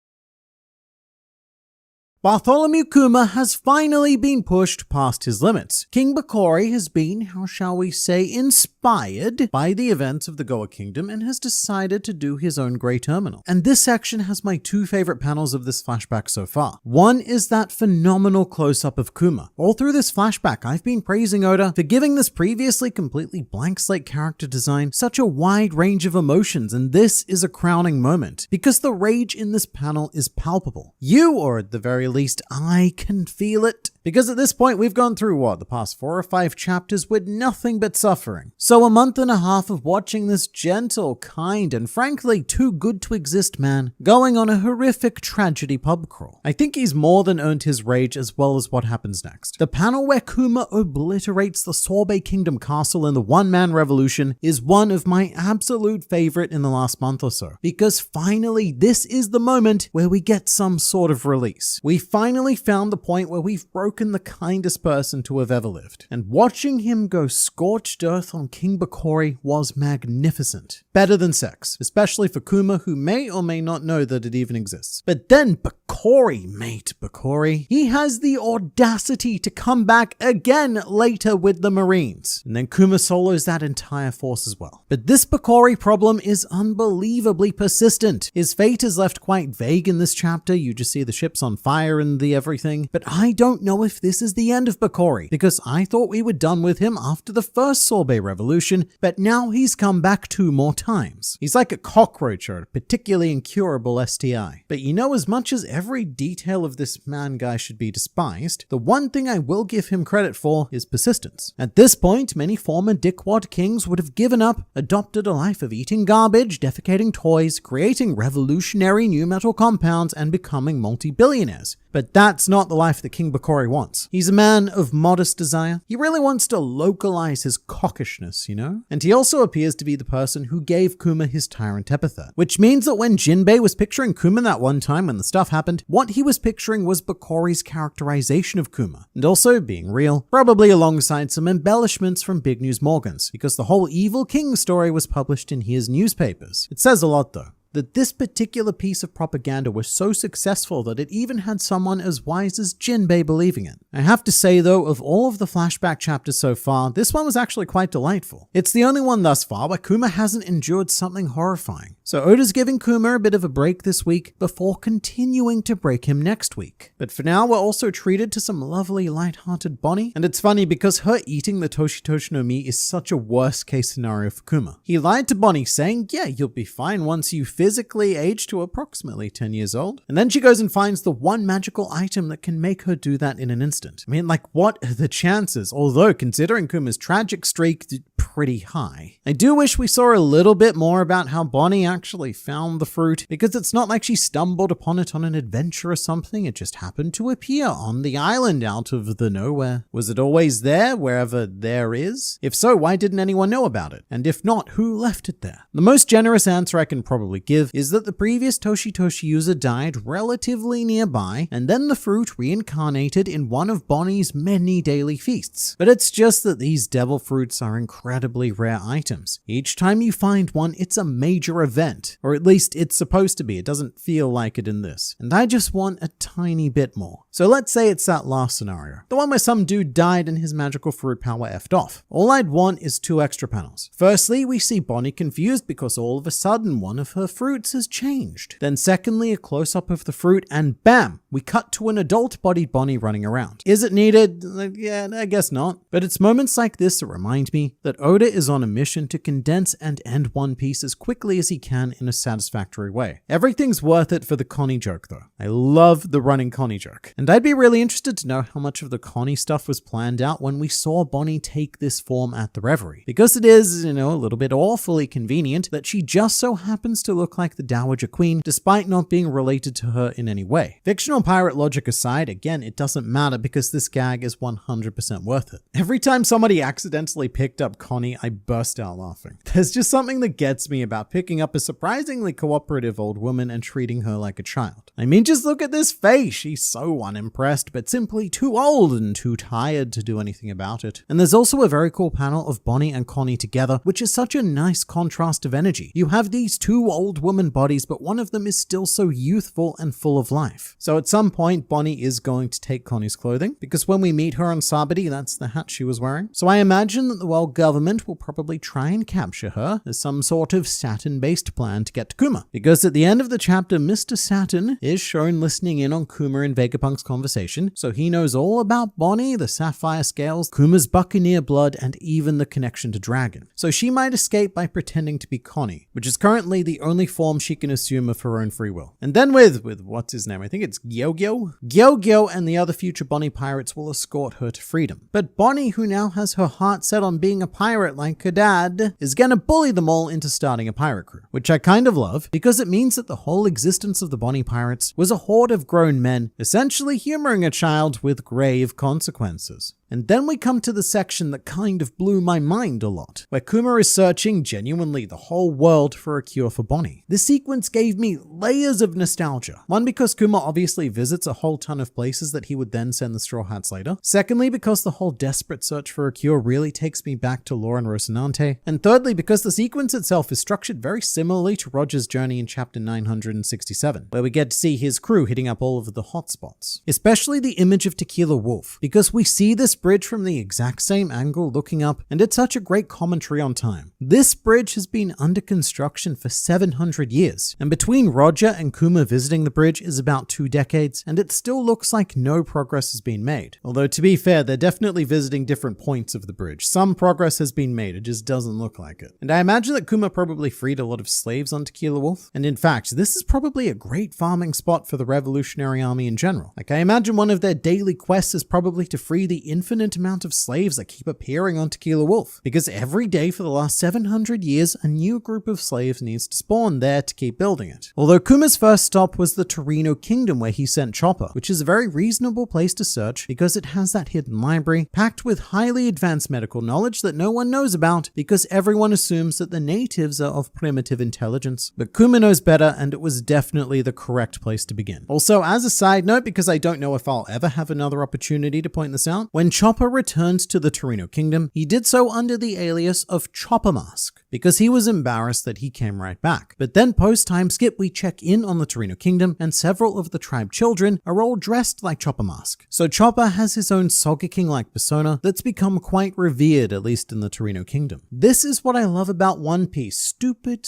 Bartholomew Kuma has finally been pushed past his limits. King Bakori has been, how shall we say, inspired by the events of the Goa Kingdom and has decided to do his own Grey Terminal. And this section has my two favorite panels of this flashback so far. One is that phenomenal close-up of Kuma. All through this flashback, I've been praising Oda for giving this previously completely blank slate character design such a wide range of emotions, and this is a crowning moment because the rage in this panel is palpable. You, or at the very least, I can feel it. Because at this point, we've gone through, the past 4 or 5 chapters with nothing but suffering. So a month and a half of watching this gentle, kind, and frankly too good to exist man going on a horrific tragedy pub crawl. I think he's more than earned his rage as well as what happens next. The panel where Kuma obliterates the Sorbet Kingdom castle in the one-man revolution is one of my absolute favorite in the last month or so. Because finally, this is the moment where we get some sort of release. We finally found the point where we've broken the kindest person to have ever lived. And watching him go scorched earth on King Bakori was magnificent. Better than sex, especially for Kuma, who may or may not know that it even exists. But then Bakori, mate Bakori, he has the audacity to come back again later with the Marines. And then Kuma solos that entire force as well. But this Bakori problem is unbelievably persistent. His fate is left quite vague in this chapter. You just see the ships on fire and the everything. But I don't know if this is the end of Bakori, because I thought we were done with him after the first Sorbet Revolution, but now he's come back 2 more times. He's like a cockroach or a particularly incurable STI. But you know, as much as every detail of this man guy should be despised, the one thing I will give him credit for is persistence. At this point, many former dickwad kings would have given up, adopted a life of eating garbage, defecating toys, creating revolutionary new metal compounds, and becoming multi-billionaires. But that's not the life that King Bakori wants. He's a man of modest desire. He really wants to localize his cockishness, you know? And he also appears to be the person who gave Kuma his tyrant epithet. Which means that when Jinbei was picturing Kuma that one time when the stuff happened, what he was picturing was Bakori's characterization of Kuma. And also, being real, probably alongside some embellishments from Big News Morgans, because the whole Evil King story was published in his newspapers. It says a lot though. That this particular piece of propaganda was so successful that it even had someone as wise as Jinbei believing it. I have to say though, of all of the flashback chapters so far, this one was actually quite delightful. It's the only one thus far where Kuma hasn't endured something horrifying. So Oda's giving Kuma a bit of a break this week before continuing to break him next week. But for now, we're also treated to some lovely light-hearted Bonnie. And it's funny because her eating the Toshi Toshi no Mi is such a worst case scenario for Kuma. He lied to Bonnie saying, yeah, you'll be fine once you physically age to approximately 10 years old. And then she goes and finds the one magical item that can make her do that in an instant. I mean, like, what are the chances? Although, considering Kuma's tragic streak, pretty high. I do wish we saw a little bit more about how Bonnie actually found the fruit, because it's not like she stumbled upon it on an adventure or something. It just happened to appear on the island out of the nowhere. Was it always there, wherever there is? If so, why didn't anyone know about it? And if not, who left it there? The most generous answer I can probably give is that the previous Toshi Toshi user died relatively nearby, and then the fruit reincarnated in one of Bonnie's many daily feasts. But it's just that these devil fruits are incredibly rare items. Each time you find one, it's a major event. Or at least it's supposed to be. It doesn't feel like it in this. And I just want a tiny bit more. So let's say it's that last scenario. The one where some dude died and his magical fruit power effed off. All I'd want is 2 extra panels. Firstly, we see Bonnie confused because all of a sudden one of her fruits has changed. Then secondly, a close-up of the fruit and bam, we cut to an adult-bodied Bonnie running around. Is it needed? Yeah, I guess not. But it's moments like this that remind me that Oda is on a mission to condense and end One Piece as quickly as he can in a satisfactory way. Everything's worth it for the Connie joke though. I love the running Connie joke. And I'd be really interested to know how much of the Connie stuff was planned out when we saw Bonnie take this form at the Reverie. Because it is, a little bit awfully convenient that she just so happens to look like the Dowager Queen despite not being related to her in any way. Fictional pirate logic aside, again, it doesn't matter because this gag is 100% worth it. Every time somebody accidentally picked up Connie, I burst out laughing. There's just something that gets me about picking up a surprisingly cooperative old woman and treating her like a child. I mean, just look at this face. She's so unimpressed, but simply too old and too tired to do anything about it. And there's also a very cool panel of Bonnie and Connie together, which is such a nice contrast of energy. You have these 2 old woman bodies, but one of them is still so youthful and full of life. So it's some point, Bonnie is going to take Connie's clothing, because when we meet her on Sabadi, that's the hat she was wearing. So I imagine that the world government will probably try and capture her as some sort of Saturn-based plan to get to Kuma. Because at the end of the chapter, Mr. Saturn is shown listening in on Kuma and Vegapunk's conversation, so he knows all about Bonnie, the sapphire scales, Kuma's buccaneer blood, and even the connection to Dragon. So she might escape by pretending to be Connie, which is currently the only form she can assume of her own free will. And then with what's his name? I think it's Gyo-Gyo? Gyo-Gyo and the other future Bonnie pirates will escort her to freedom. But Bonnie, who now has her heart set on being a pirate like her dad, is gonna bully them all into starting a pirate crew, which I kind of love because it means that the whole existence of the Bonnie pirates was a horde of grown men essentially humoring a child with grave consequences. And then we come to the section that kind of blew my mind a lot, where Kuma is searching genuinely the whole world for a cure for Bonnie. This sequence gave me layers of nostalgia. One, because Kuma obviously visits a whole ton of places that he would then send the Straw Hats later. Secondly, because the whole desperate search for a cure really takes me back to Law and Rocinante. And thirdly, because the sequence itself is structured very similarly to Roger's journey in chapter 967, where we get to see his crew hitting up all of the hotspots. Especially the image of Tequila Wolf, because we see this bridge from the exact same angle looking up, and it's such a great commentary on time. This bridge has been under construction for 700 years, and between Roger and Kuma visiting the bridge is about 2 decades, and it still looks like no progress has been made. Although to be fair, they're definitely visiting different points of the bridge. Some progress has been made, it just doesn't look like it. And I imagine that Kuma probably freed a lot of slaves on Tequila Wolf, and in fact, this is probably a great farming spot for the Revolutionary Army in general. Like, I imagine one of their daily quests is probably to free the infinite amount of slaves that keep appearing on Tequila Wolf, because every day for the last 700 years, a new group of slaves needs to spawn there to keep building it. Although Kuma's first stop was the Torino Kingdom, where he sent Chopper, which is a very reasonable place to search because it has that hidden library packed with highly advanced medical knowledge that no one knows about because everyone assumes that the natives are of primitive intelligence. But Kuma knows better, and it was definitely the correct place to begin. Also, as a side note, because I don't know if I'll ever have another opportunity to point this out, when Chopper returned to the Torino Kingdom, he did so under the alias of Chopper Mask, because he was embarrassed that he came right back. But then post-time skip, we check in on the Torino Kingdom, and several of the tribe children are all dressed like Chopper Mask. So Chopper has his own Sogga King-like persona that's become quite revered, at least in the Torino Kingdom. This is what I love about One Piece. Stupid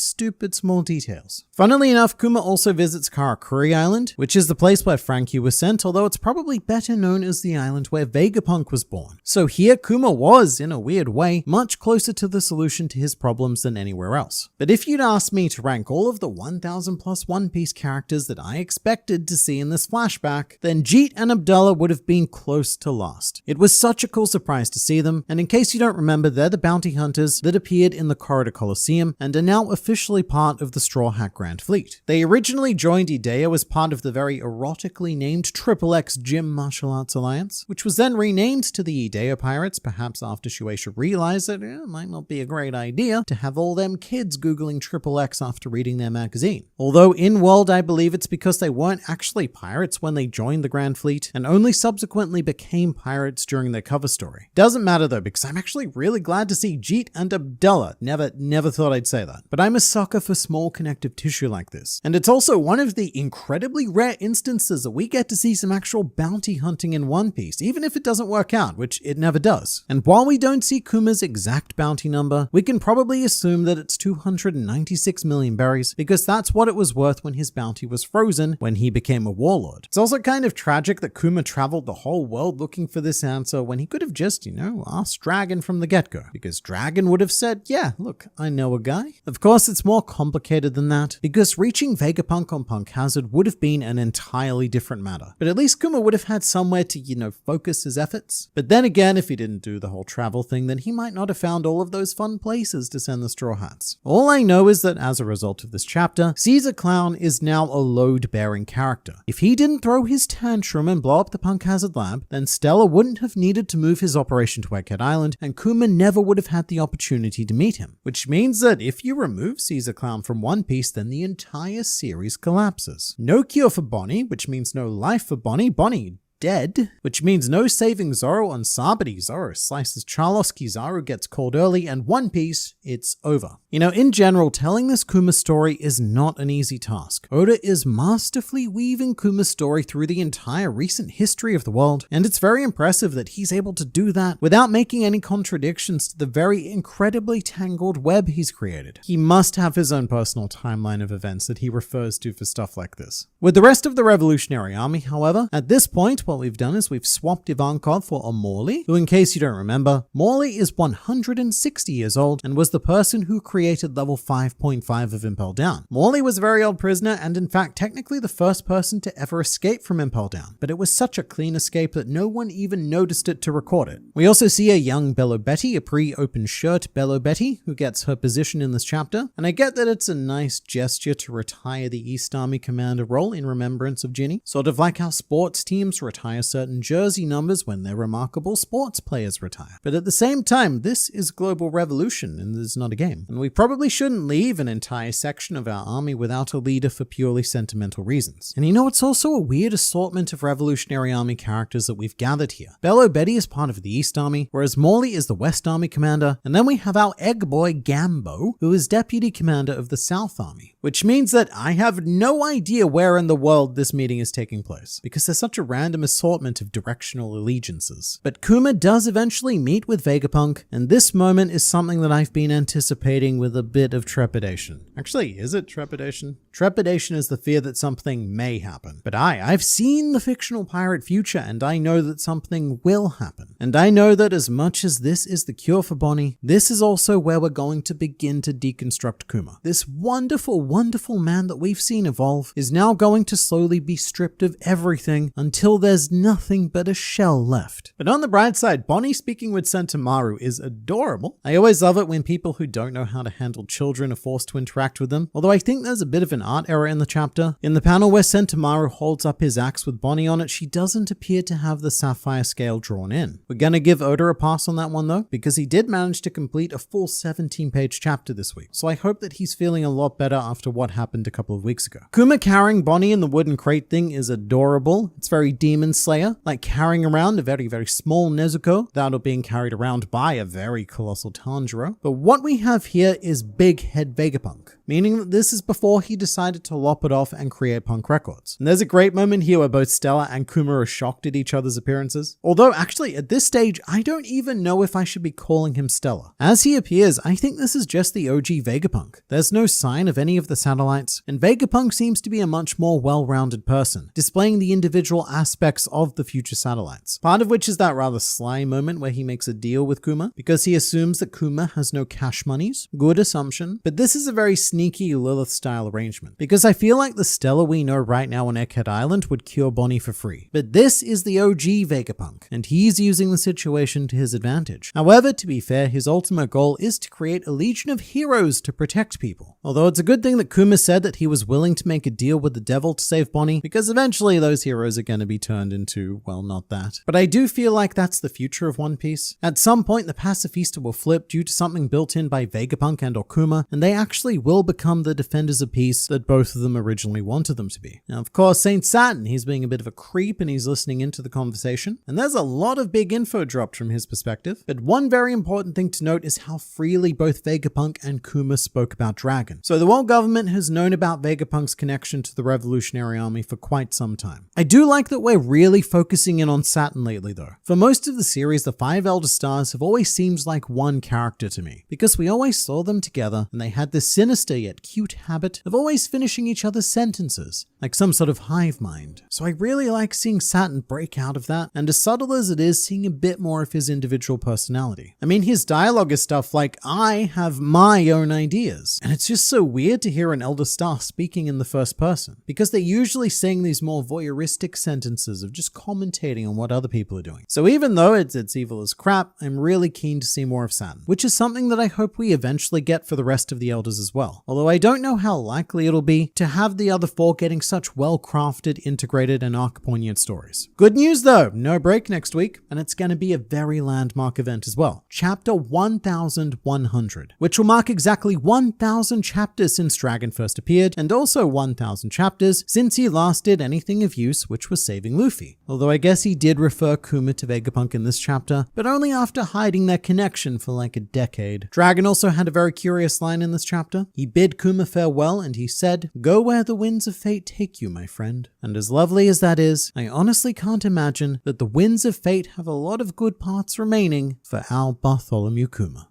small details. Funnily enough, Kuma also visits Karakuri Island, which is the place where Frankie was sent, although it's probably better known as the island where Vegapunk was born. So here Kuma was, in a weird way, much closer to the solution to his problems than anywhere else. But if you'd asked me to rank all of the 1000 plus One Piece characters that I expected to see in this flashback, then Jeet and Abdullah would have been close to last. It was such a cool surprise to see them, and in case you don't remember, they're the bounty hunters that appeared in the Corridor Coliseum and are now officially part of the Straw Hat Grand Fleet. They originally joined Ideo as part of the very erotically named XXX Gym Martial Arts Alliance, which was then renamed to the Ideo Pirates, perhaps after Shueisha realized that it might not be a great idea to have all them kids googling XXX after reading their magazine. Although in world, I believe it's because they weren't actually pirates when they joined the Grand Fleet, and only subsequently became pirates during their cover story. Doesn't matter though, because I'm actually really glad to see Jeet and Abdullah. Never thought I'd say that. But I'm a sucker for small connective tissue like this. And it's also one of the incredibly rare instances that we get to see some actual bounty hunting in One Piece, even if it doesn't work out, which it never does. And while we don't see Kuma's exact bounty number, we can probably assume that it's 296 million berries, because that's what it was worth when his bounty was frozen when he became a warlord. It's also kind of tragic that Kuma traveled the whole world looking for this answer when he could have just, asked Dragon from the get-go, because Dragon would have said, yeah, look, I know a guy. Of course, it's more complicated than that, because reaching Vegapunk on Punk Hazard would have been an entirely different matter. But at least Kuma would have had somewhere to, focus his efforts. But then again, if he didn't do the whole travel thing, then he might not have found all of those fun places to send the Straw Hats. All I know is that as a result of this chapter, Caesar Clown is now a load-bearing character. If he didn't throw his tantrum and blow up the Punk Hazard lab, then Stella wouldn't have needed to move his operation to Egghead Island, and Kuma never would have had the opportunity to meet him. Which means that if you remove Caesar Clown from One Piece, then the entire series collapses. No cure for Bonnie, which means no life for Bonnie. Bonnie dead, which means no saving Zoro on Sabari. Zoro slices Charlos, Kizaru gets called early, and One Piece, it's over. You know, in general, telling this Kuma story is not an easy task. Oda is masterfully weaving Kuma's story through the entire recent history of the world, and it's very impressive that he's able to do that without making any contradictions to the very incredibly tangled web he's created. He must have his own personal timeline of events that he refers to for stuff like this. With the rest of the Revolutionary Army, however, at this point, what we've done is we've swapped Ivankov for a Morley, who, in case you don't remember, Morley is 160 years old and was the person who created level 5.5 of Impel Down. Morley was a very old prisoner and, in fact, technically the first person to ever escape from Impel Down, but it was such a clean escape that no one even noticed it to record it. We also see a young Bello Betty, a pre-open shirt Bello Betty, who gets her position in this chapter, and I get that it's a nice gesture to retire the East Army commander role in remembrance of Ginny, sort of like how sports teams retire certain jersey numbers when their remarkable sports players retire. But at the same time, this is global revolution and this is not a game, and we probably shouldn't leave an entire section of our army without a leader for purely sentimental reasons. And you know, it's also a weird assortment of Revolutionary Army characters that we've gathered here. Bello Betty is part of the East Army, whereas Morley is the West Army commander, and then we have our egg boy Gambo, who is deputy commander of the South Army, which means that I have no idea where in the world this meeting is taking place, because there's such a random assortment of directional allegiances. But Kuma does eventually meet with Vegapunk, and this moment is something that I've been anticipating with a bit of trepidation. Actually, is it trepidation? Trepidation is the fear that something may happen. But I've seen the fictional pirate future, and I know that something will happen. And I know that as much as this is the cure for Bonnie, this is also where we're going to begin to deconstruct Kuma. This wonderful, wonderful man that we've seen evolve is now going to slowly be stripped of everything until there's nothing but a shell left. But on the bright side, Bonnie speaking with Sentomaru is adorable. I always love it when people who don't know how to handle children are forced to interact with them, although I think there's a bit of an art error in the chapter. In the panel where Sentomaru holds up his axe with Bonnie on it, she doesn't appear to have the sapphire scale drawn in. We're gonna give Oda a pass on that one though, because he did manage to complete a full 17-page chapter this week, so I hope that he's feeling a lot better after what happened a couple of weeks ago. Kuma carrying Bonnie in the wooden crate thing is adorable. It's very Demon Slayer, like carrying around a very, very small Nezuko without it being carried around by a very colossal Tanjiro. But what we have here is Big Head Vegapunk, meaning that this is before he decided to lop it off and create punk records. And there's a great moment here where both Stella and Kuma are shocked at each other's appearances. Although actually at this stage, I don't even know if I should be calling him Stella. As he appears, I think this is just the OG Vegapunk. There's no sign of any of the satellites, and Vegapunk seems to be a much more well-rounded person, displaying the individual aspects of the future satellites. Part of which is that rather sly moment where he makes a deal with Kuma, because he assumes that Kuma has no cash monies. Good assumption, but this is a very sneaky Lilith-style arrangement, because I feel like the Stella we know right now on Egghead Island would cure Bonnie for free. But this is the OG Vegapunk, and he's using the situation to his advantage. However, to be fair, his ultimate goal is to create a legion of heroes to protect people. Although it's a good thing that Kuma said that he was willing to make a deal with the devil to save Bonnie, because eventually those heroes are going to be turned into, well, not that. But I do feel like that's the future of One Piece. At some point, the Pacifista will flip due to something built in by Vegapunk and or Kuma, and they actually will become the defenders of peace that both of them originally wanted them to be. Now, of course, Saint Saturn, he's being a bit of a creep and he's listening into the conversation, and there's a lot of big info dropped from his perspective. But one very important thing to note is how freely both Vegapunk and Kuma spoke about Dragon. So the world government has known about Vegapunk's connection to the Revolutionary Army for quite some time. I do like that we're really focusing in on Saturn lately though. For most of the series, the 5 Elder Stars have always seemed like one character to me, because we always saw them together and they had this sinister yet cute habit of always finishing each other's sentences, like some sort of hive mind. So I really like seeing Saturn break out of that, and as subtle as it is, seeing a bit more of his individual personality. I mean, his dialogue is stuff like, I have my own ideas. And it's just so weird to hear an Elder Star speaking in the first person, because they're usually saying these more voyeuristic sentences of just commentating on what other people are doing. So even though it's evil as crap, I'm really keen to see more of Saturn, which is something that I hope we eventually get for the rest of the Elders as well. well, although I don't know how likely it'll be to have the other 4 getting such well-crafted, integrated, and arc-poignant stories. Good news though, no break next week, and it's going to be a very landmark event as well. Chapter 1100, which will mark exactly 1,000 chapters since Dragon first appeared, and also 1,000 chapters since he last did anything of use, which was saving Luffy. Although I guess he did refer Kuma to Vegapunk in this chapter, but only after hiding their connection for like a decade. Dragon also had a very curious line in this chapter. He bid Kuma farewell and he said, "Go where the winds of fate take you, my friend." And as lovely as that is, I honestly can't imagine that the winds of fate have a lot of good parts remaining for our Bartholomew Kuma.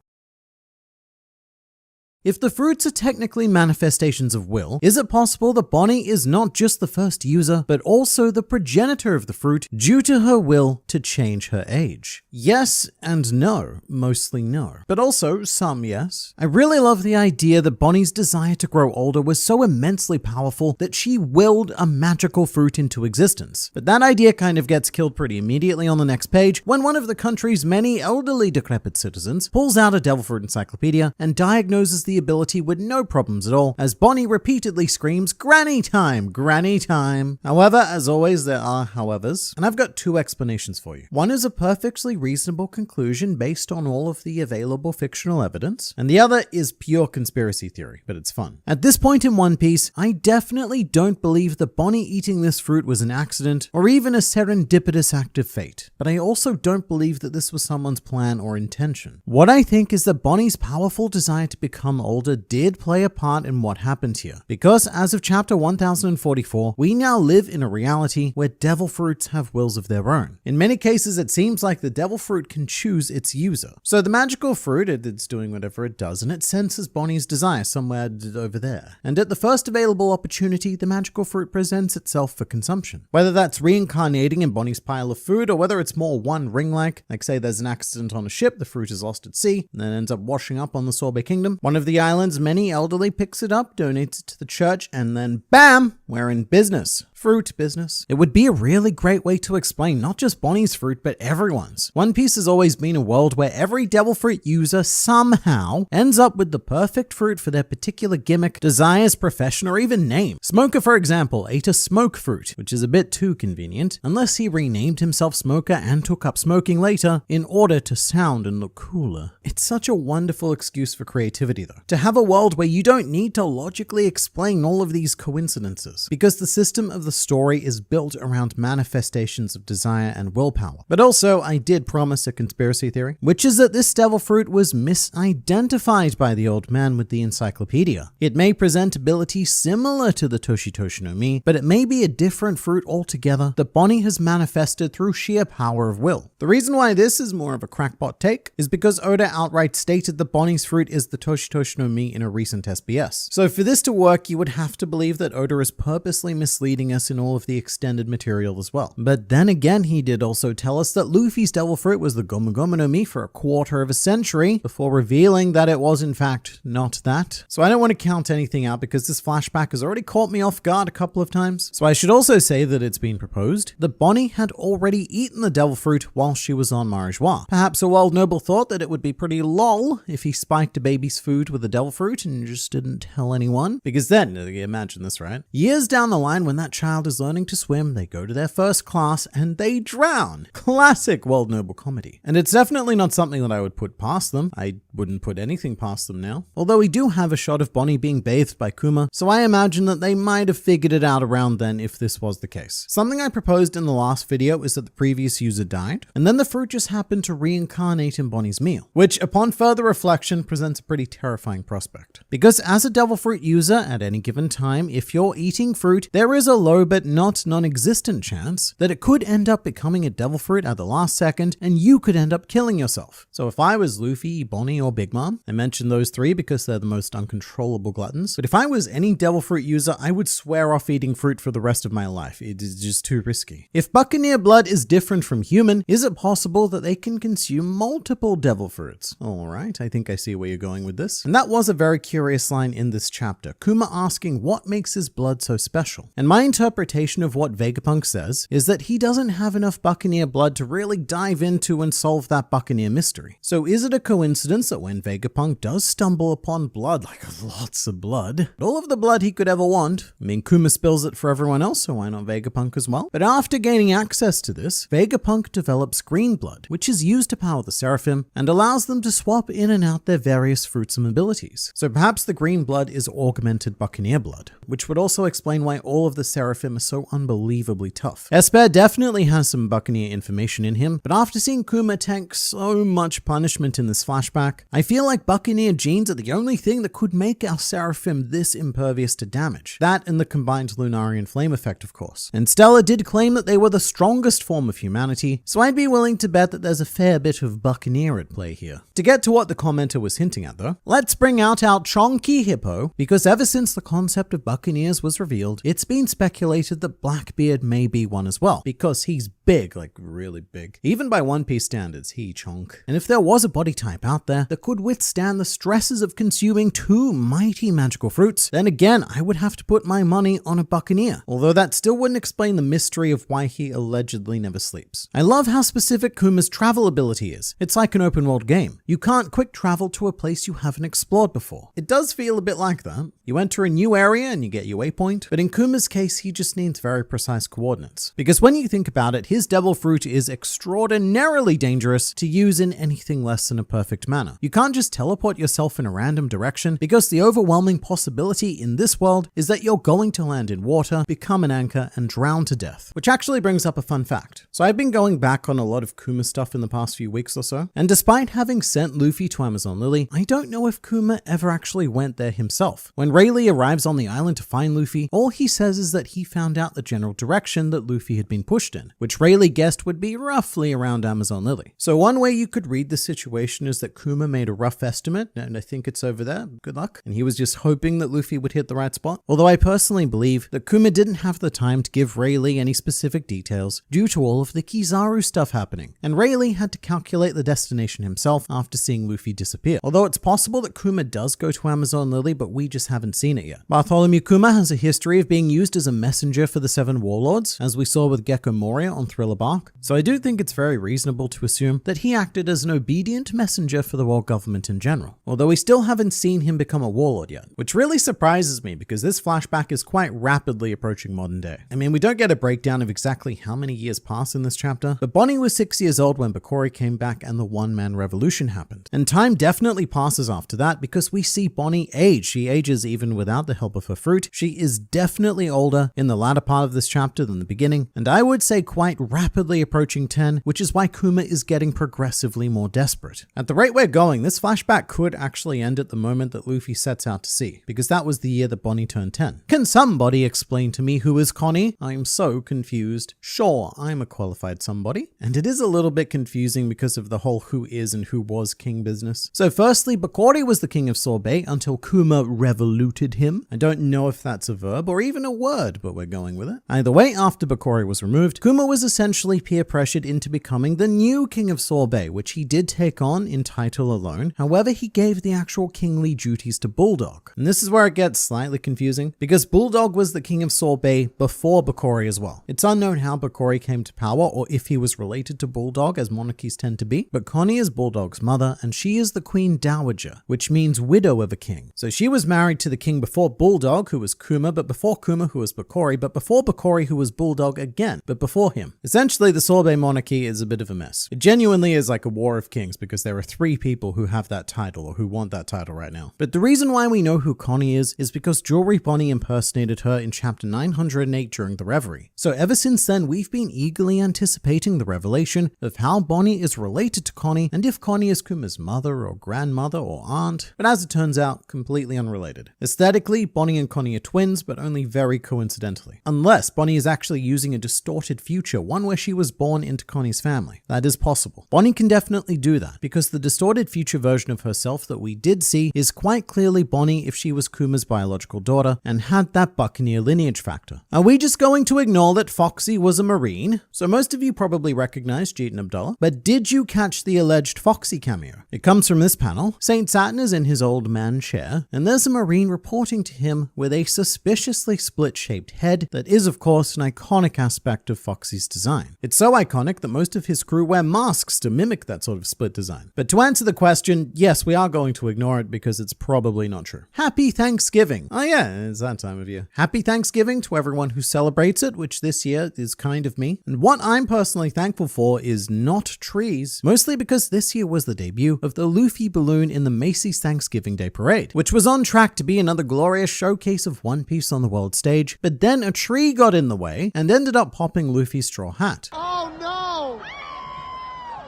If the fruits are technically manifestations of will, is it possible that Bonnie is not just the first user, but also the progenitor of the fruit due to her will to change her age? Yes and no. Mostly no. But also some yes. I really love the idea that Bonnie's desire to grow older was so immensely powerful that she willed a magical fruit into existence. But that idea kind of gets killed pretty immediately on the next page when one of the country's many elderly decrepit citizens pulls out a devil fruit encyclopedia and diagnoses the ability with no problems at all, as Bonnie repeatedly screams, "Granny time! Granny time!" However, as always, there are howevers, and I've got 2 explanations for you. One is a perfectly reasonable conclusion based on all of the available fictional evidence, and the other is pure conspiracy theory, but it's fun. At this point in One Piece, I definitely don't believe that Bonnie eating this fruit was an accident, or even a serendipitous act of fate, but I also don't believe that this was someone's plan or intention. What I think is that Bonnie's powerful desire to become older did play a part in what happened here, because as of chapter 1044, we now live in a reality where devil fruits have wills of their own. In many cases, it seems like the devil fruit can choose its user. So the magical fruit, it's doing whatever it does, and it senses Bonnie's desire somewhere over there. And at the first available opportunity, the magical fruit presents itself for consumption. Whether that's reincarnating in Bonnie's pile of food, or whether it's more One Ring-like, like say there's an accident on a ship, the fruit is lost at sea, and then ends up washing up on the Sorbet Kingdom. One of the island's many elderly picks it up, donates it to the church, and then bam, we're in business. Fruit business. It would be a really great way to explain not just Bonnie's fruit, but everyone's. One Piece has always been a world where every devil fruit user somehow ends up with the perfect fruit for their particular gimmick, desires, profession, or even name. Smoker, for example, ate a smoke fruit, which is a bit too convenient, unless he renamed himself Smoker and took up smoking later in order to sound and look cooler. It's such a wonderful excuse for creativity though, to have a world where you don't need to logically explain all of these coincidences, because the system of the story is built around manifestations of desire and willpower. But also, I did promise a conspiracy theory, which is that this devil fruit was misidentified by the old man with the encyclopedia. It may present abilities similar to the Toshitoshi no Mi, but it may be a different fruit altogether that Bonnie has manifested through sheer power of will. The reason why this is more of a crackpot take is because Oda outright stated that Bonnie's fruit is the Toshitoshi no Mi in a recent SBS. So for this to work, you would have to believe that Oda is purposely misleading us in all of the extended material as well. But then again, he did also tell us that Luffy's devil fruit was the Gomu Gomu no Mi for a quarter of a century before revealing that it was in fact not that. So I don't want to count anything out because this flashback has already caught me off guard a couple of times. So I should also say that it's been proposed that Bonnie had already eaten the devil fruit while she was on Marijois. Perhaps a world noble thought that it would be pretty lol if he spiked a baby's food with a devil fruit and just didn't tell anyone. Because then, imagine this, right? Years down the line when that child is learning to swim, they go to their first class and they drown. Classic world noble comedy. And it's definitely not something that I would put past them. I wouldn't put anything past them now. Although we do have a shot of Bonnie being bathed by Kuma, so I imagine that they might have figured it out around then if this was the case. Something I proposed in the last video is that the previous user died, and then the fruit just happened to reincarnate in Bonnie's meal, which upon further reflection presents a pretty terrifying prospect. Because as a devil fruit user at any given time, if you're eating fruit, there is a low but not non-existent chance that it could end up becoming a devil fruit at the last second and you could end up killing yourself. So if I was Luffy, Bonnie, or Big Mom, I mentioned those three because they're the most uncontrollable gluttons, but if I was any devil fruit user, I would swear off eating fruit for the rest of my life. It is just too risky. If Buccaneer blood is different from human, is it possible that they can consume multiple devil fruits? Alright, I think I see where you're going with this. And that was a very curious line in this chapter. Kuma asking what makes his blood so special. And my interpretation interpretation of what Vegapunk says is that he doesn't have enough Buccaneer blood to really dive into and solve that Buccaneer mystery. So is it a coincidence that when Vegapunk does stumble upon blood, like lots of blood, all of the blood he could ever want, I mean, Kuma spills it for everyone else, so why not Vegapunk as well? But after gaining access to this, Vegapunk develops green blood, which is used to power the Seraphim and allows them to swap in and out their various fruits and abilities. So perhaps the green blood is augmented Buccaneer blood, which would also explain why all of the Seraphim are so unbelievably tough. Esper definitely has some Buccaneer information in him, but after seeing Kuma tank so much punishment in this flashback, I feel like Buccaneer genes are the only thing that could make our Seraphim this impervious to damage. That and the combined Lunarian flame effect, of course. And Stella did claim that they were the strongest form of humanity, so I'd be willing to bet that there's a fair bit of Buccaneer at play here. To get to what the commenter was hinting at though, let's bring out our Chonky Hippo, because ever since the concept of Buccaneers was revealed, it's been speculated that Blackbeard may be one as well, because he's big, like really big. Even by One Piece standards, he chonk. And if there was a body type out there that could withstand the stresses of consuming two mighty magical fruits, then again, I would have to put my money on a Buccaneer, although that still wouldn't explain the mystery of why he allegedly never sleeps. I love how specific Kuma's travel ability is. It's like an open world game. You can't quick travel to a place you haven't explored before. It does feel a bit like that. You enter a new area and you get your waypoint, but in Kuma's case, he just needs very precise coordinates. Because when you think about it, his devil fruit is extraordinarily dangerous to use in anything less than a perfect manner. You can't just teleport yourself in a random direction because the overwhelming possibility in this world is that you're going to land in water, become an anchor, and drown to death. Which actually brings up a fun fact. So I've been going back on a lot of Kuma stuff in the past few weeks or so, and despite having sent Luffy to Amazon Lily, I don't know if Kuma ever actually went there himself. When Rayleigh arrives on the island to find Luffy, all he says is that he found out the general direction that Luffy had been pushed in, which Rayleigh guessed would be roughly around Amazon Lily. So one way you could read the situation is that Kuma made a rough estimate, and I think it's over there, good luck, and he was just hoping that Luffy would hit the right spot. Although I personally believe that Kuma didn't have the time to give Rayleigh any specific details due to all of the Kizaru stuff happening, and Rayleigh had to calculate the destination himself after seeing Luffy disappear. Although it's possible that Kuma does go to Amazon Lily, but we just haven't seen it yet. Bartholomew Kuma has a history of being used as a messenger for the Seven Warlords, as we saw with Gecko Moria on Thriller Bark, so I do think it's very reasonable to assume that he acted as an obedient messenger for the world government in general, although we still haven't seen him become a warlord yet, which really surprises me because this flashback is quite rapidly approaching modern day. I mean, we don't get a breakdown of exactly how many years pass in this chapter, but Bonnie was 6 years old when Bakori came back and the one-man revolution happened. And time definitely passes after that because we see Bonnie age. She ages even without the help of her fruit. She is definitely older in the latter part of this chapter than the beginning, and I would say quite rapidly approaching 10, which is why Kuma is getting progressively more desperate. At the rate we're going, this flashback could actually end at the moment that Luffy sets out to sea, because that was the year that Bonnie turned 10. Can somebody explain to me who is Connie? I'm so confused. Sure, I'm a qualified somebody, and it is a little bit confusing because of the whole who is and who was king business. So firstly, Bakori was the king of Sorbet until Kuma revoluted him. I don't know if that's a verb or even a word, but we're going with it. Either way, after Bakori was removed, Kuma was essentially peer pressured into becoming the new king of Sorbet, which he did take on in title alone. However, he gave the actual kingly duties to Bulldog. And this is where it gets slightly confusing, because Bulldog was the king of Sorbet before Bakori as well. It's unknown how Bakori came to power or if he was related to Bulldog, as monarchies tend to be, but Connie is Bulldog's mother, and she is the Queen Dowager, which means widow of a king. So she was married to the king before Bulldog, who was Kuma, but before Kuma, who was Bakori, but before Bakori, who was Bulldog again, but before him. Essentially, the Sorbet monarchy is a bit of a mess. It genuinely is like a war of kings, because there are 3 people who have that title, or who want that title right now. But the reason why we know who Connie is because Jewelry Bonnie impersonated her in chapter 908 during the Reverie. So ever since then, we've been eagerly anticipating the revelation of how Bonnie is related to Connie, and if Connie is Kuma's mother or grandmother or aunt, but as it turns out, completely unrelated. Aesthetically, Bonnie and Connie are twins, but only very coincidentally. Unless Bonnie is actually using a distorted future, one where she was born into Connie's family. That is possible. Bonnie can definitely do that, because the distorted future version of herself that we did see is quite clearly Bonnie if she was Kuma's biological daughter and had that Buccaneer lineage factor. Are we just going to ignore that Foxy was a Marine? So most of you probably recognize Jeet and Abdullah, but did you catch the alleged Foxy cameo? It comes from this panel. Saint Saturn is in his old man chair, and there's a Marine reporting to him with a suspiciously split-shaped shaped head that is, of course, an iconic aspect of Foxy's design. It's so iconic that most of his crew wear masks to mimic that sort of split design. But to answer the question, yes, we are going to ignore it because it's probably not true. Happy Thanksgiving. Oh yeah, it's that time of year. Happy Thanksgiving to everyone who celebrates it, which this year is kind of me. And what I'm personally thankful for is not trees, mostly because this year was the debut of the Luffy balloon in the Macy's Thanksgiving Day Parade, which was on track to be another glorious showcase of One Piece on the world stage, but then a tree got in the way and ended up popping Luffy's straw hat. Oh no!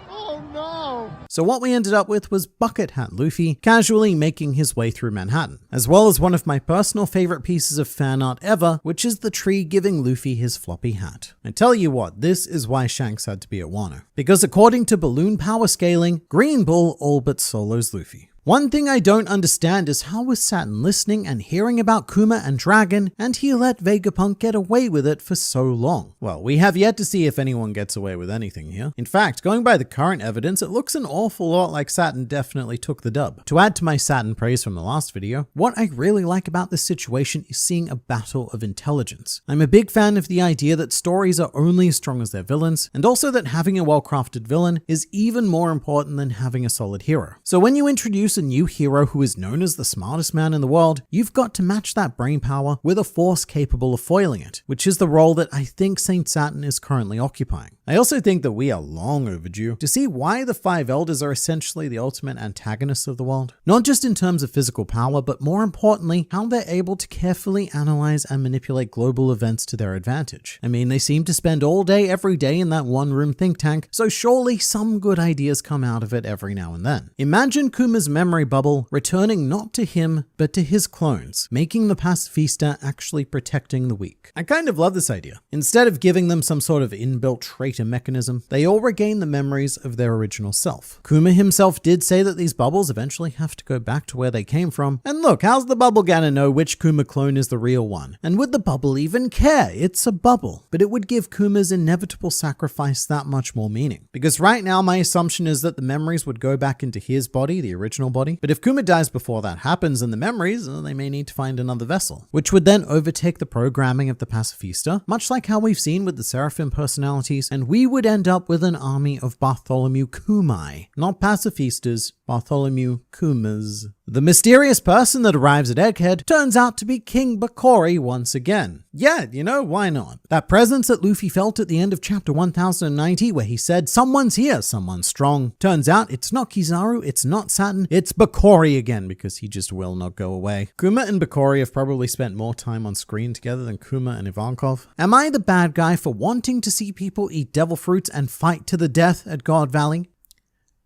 Oh no! So what we ended up with was Bucket Hat Luffy casually making his way through Manhattan, as well as one of my personal favorite pieces of fan art ever, which is the tree giving Luffy his floppy hat. I tell you what, this is why Shanks had to be at Wano. Because according to balloon power scaling, Green Bull all but solos Luffy. One thing I don't understand is how was Saturn listening and hearing about Kuma and Dragon, and he let Vegapunk get away with it for so long? Well, we have yet to see if anyone gets away with anything here. In fact, going by the current evidence, it looks an awful lot like Saturn definitely took the dub. To add to my Saturn praise from the last video, what I really like about this situation is seeing a battle of intelligence. I'm a big fan of the idea that stories are only as strong as their villains, and also that having a well-crafted villain is even more important than having a solid hero. So when you introduce a new hero who is known as the smartest man in the world, you've got to match that brain power with a force capable of foiling it, which is the role that I think Saint Saturn is currently occupying. I also think that we are long overdue to see why the Five Elders are essentially the ultimate antagonists of the world. Not just in terms of physical power, but more importantly, how they're able to carefully analyze and manipulate global events to their advantage. I mean, they seem to spend all day every day in that one-room think tank, so surely some good ideas come out of it every now and then. Imagine Kuma's memory bubble returning not to him, but to his clones, making the pacifista actually protecting the weak. I kind of love this idea. Instead of giving them some sort of inbuilt traitor mechanism, they all regain the memories of their original self. Kuma himself did say that these bubbles eventually have to go back to where they came from. And look, how's the bubble gonna know which Kuma clone is the real one? And would the bubble even care? It's a bubble. But it would give Kuma's inevitable sacrifice that much more meaning. Because right now, my assumption is that the memories would go back into his body, the original body. But if Kuma dies before that happens, then the memories, they may need to find another vessel, which would then overtake the programming of the pacifista, much like how we've seen with the Seraphim personalities, and we would end up with an army of Bartholomew Kumai, not pacifistas, Bartholomew Kumas. The mysterious person that arrives at Egghead turns out to be King Bakori once again. Yeah, you know, why not? That presence that Luffy felt at the end of chapter 1090 where he said, "Someone's here, someone strong." Turns out it's not Kizaru, it's not Saturn, it's Bakori again, because he just will not go away. Kuma and Bakori have probably spent more time on screen together than Kuma and Ivankov. Am I the bad guy for wanting to see people eat devil fruits and fight to the death at God Valley?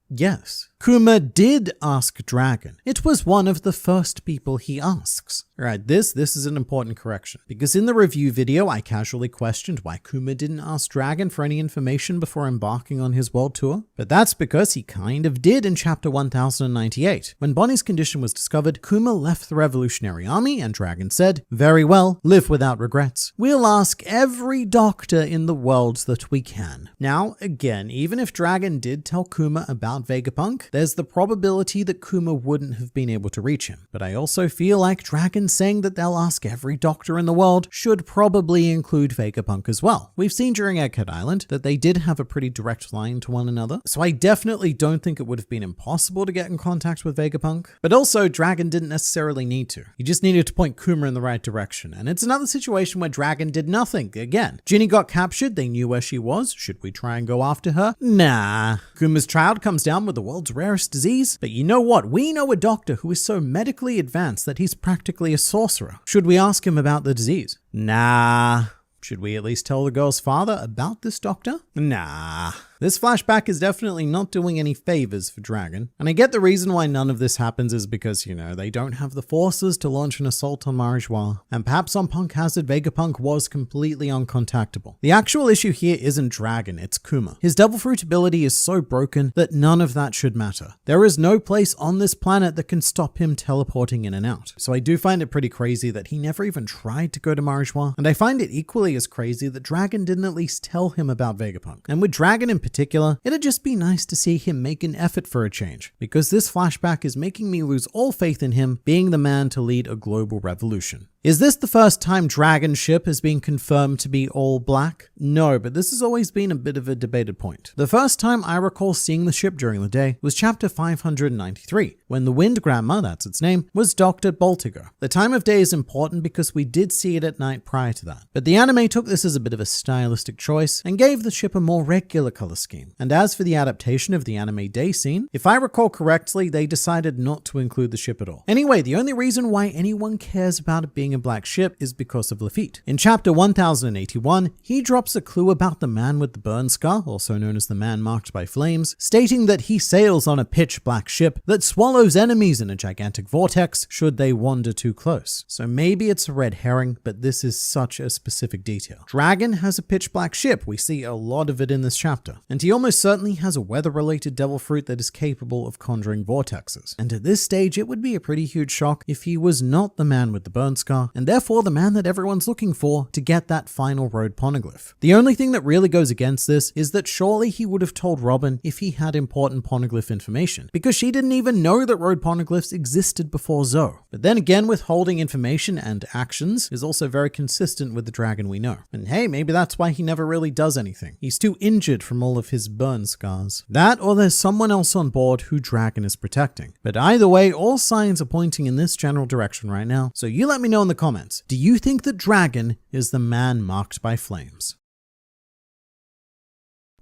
Yes. Kuma did ask Dragon. It was one of the first people he asks. Alright, this is an important correction, because in the review video I casually questioned why Kuma didn't ask Dragon for any information before embarking on his world tour, but that's because he kind of did in chapter 1098. When Bonnie's condition was discovered, Kuma left the Revolutionary Army and Dragon said, "Very well, live without regrets. We'll ask every doctor in the world that we can." Now, again, even if Dragon did tell Kuma about Vegapunk, there's the probability that Kuma wouldn't have been able to reach him. But I also feel like Dragon saying that they'll ask every doctor in the world should probably include Vegapunk as well. We've seen during Egghead Island that they did have a pretty direct line to one another, so I definitely don't think it would have been impossible to get in contact with Vegapunk. But also, Dragon didn't necessarily need to. He just needed to point Kuma in the right direction, and it's another situation where Dragon did nothing. Again, Ginny got captured, they knew where she was. Should we try and go after her? Nah. Kuma's child comes down with the world's rarest disease, but you know what? We know a doctor who is so medically advanced that he's practically a sorcerer. Should we ask him about the disease? Nah. Should we at least tell the girl's father about this doctor? Nah. This flashback is definitely not doing any favors for Dragon. And I get the reason why none of this happens is because, they don't have the forces to launch an assault on Marijois. And perhaps on Punk Hazard, Vegapunk was completely uncontactable. The actual issue here isn't Dragon, it's Kuma. His Devil Fruit ability is so broken that none of that should matter. There is no place on this planet that can stop him teleporting in and out. So I do find it pretty crazy that he never even tried to go to Marijois. And I find it equally as crazy that Dragon didn't at least tell him about Vegapunk. And with Dragon in particular, it'd just be nice to see him make an effort for a change, because this flashback is making me lose all faith in him being the man to lead a global revolution. Is this the first time Dragon's ship has been confirmed to be all black? No, but this has always been a bit of a debated point. The first time I recall seeing the ship during the day was chapter 593, when the Wind Grandma, that's its name, was docked at Baltigo. The time of day is important because we did see it at night prior to that. But the anime took this as a bit of a stylistic choice and gave the ship a more regular color scheme. And as for the adaptation of the anime day scene, if I recall correctly, they decided not to include the ship at all. Anyway, the only reason why anyone cares about it being a black ship is because of Lafitte. In chapter 1081, he drops a clue about the man with the burn scar, also known as the man marked by flames, stating that he sails on a pitch black ship that swallows enemies in a gigantic vortex should they wander too close. So maybe it's a red herring, but this is such a specific detail. Dragon has a pitch black ship. We see a lot of it in this chapter. And he almost certainly has a weather-related devil fruit that is capable of conjuring vortexes. And at this stage, it would be a pretty huge shock if he was not the man with the burn scar, and therefore the man that everyone's looking for to get that final road poneglyph. The only thing that really goes against this is that surely he would have told Robin if he had important poneglyph information, because she didn't even know that road poneglyphs existed before Zoe. But then again, withholding information and actions is also very consistent with the dragon we know. And hey, maybe that's why he never really does anything. He's too injured from all of his burn scars. That, or there's someone else on board who Dragon is protecting. But either way, all signs are pointing in this general direction right now. So you let me know in the comments. Do you think that Dragon is the man marked by flames?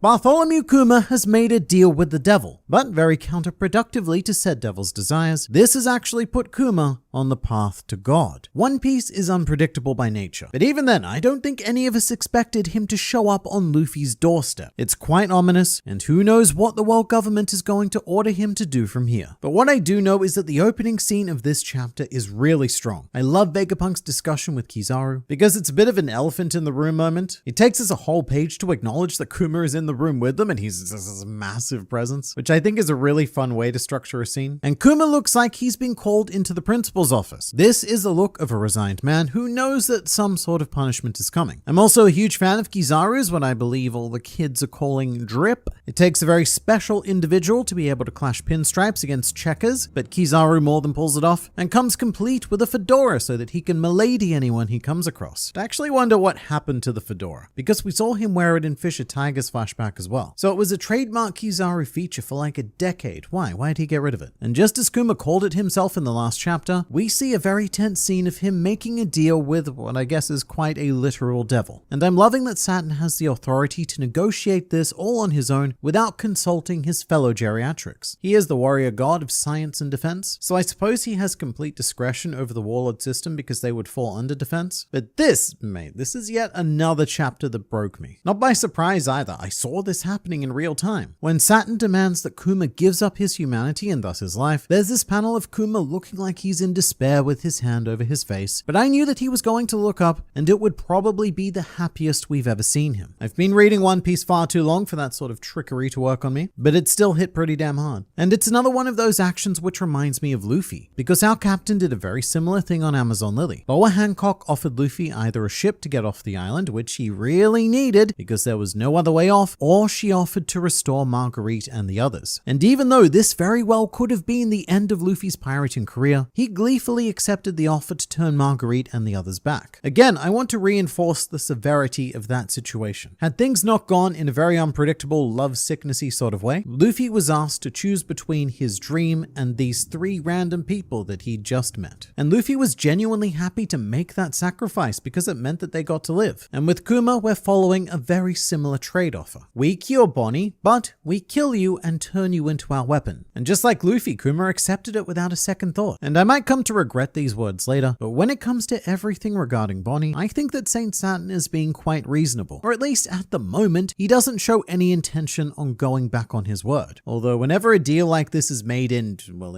Bartholomew Kuma has made a deal with the devil, but very counterproductively to said devil's desires, this has actually put Kuma on the path to God. One Piece is unpredictable by nature, but even then, I don't think any of us expected him to show up on Luffy's doorstep. It's quite ominous, and who knows what the world government is going to order him to do from here. But what I do know is that the opening scene of this chapter is really strong. I love Vegapunk's discussion with Kizaru, because it's a bit of an elephant in the room moment. It takes us a whole page to acknowledge that Kuma is in the room with them, and he's this massive presence, which I think is a really fun way to structure a scene. And Kuma looks like he's been called into the principal's office. This is the look of a resigned man who knows that some sort of punishment is coming. I'm also a huge fan of Kizaru's, what I believe all the kids are calling drip. It takes a very special individual to be able to clash pinstripes against checkers, but Kizaru more than pulls it off, and comes complete with a fedora so that he can milady anyone he comes across. I actually wonder what happened to the fedora, because we saw him wear it in Fisher Tiger's flashback as well. So it was a trademark Kizaru feature for like a decade. Why'd he get rid of it? And just as Kuma called it himself in the last chapter, we see a very tense scene of him making a deal with what I guess is quite a literal devil. And I'm loving that Saturn has the authority to negotiate this all on his own without consulting his fellow geriatrics. He is the warrior god of science and defense, so I suppose he has complete discretion over the warlord system because they would fall under defense. But this is yet another chapter that broke me. Not by surprise either. I saw this happening in real time. When Saturn demands that Kuma gives up his humanity and thus his life, there's this panel of Kuma looking like he's in despair with his hand over his face, but I knew that he was going to look up and it would probably be the happiest we've ever seen him. I've been reading One Piece far too long for that sort of trickery to work on me, but it still hit pretty damn hard. And it's another one of those actions which reminds me of Luffy, because our captain did a very similar thing on Amazon Lily. Boa Hancock offered Luffy either a ship to get off the island, which he really needed because there was no other way off, or she offered to restore Marguerite and the others. And even though this very well could have been the end of Luffy's pirating career, he gleefully accepted the offer to turn Marguerite and the others back. Again, I want to reinforce the severity of that situation. Had things not gone in a very unpredictable, love-sicknessy sort of way, Luffy was asked to choose between his dream and these 3 random people that he'd just met. And Luffy was genuinely happy to make that sacrifice because it meant that they got to live. And with Kuma, we're following a very similar trade offer. We cure Bonnie, but we kill you and turn you into our weapon. And just like Luffy, Kuma accepted it without a second thought. And I might come to regret these words later, but when it comes to everything regarding Bonnie, I think that Saint Saturn is being quite reasonable. Or at least at the moment, he doesn't show any intention on going back on his word. Although whenever a deal like this is made in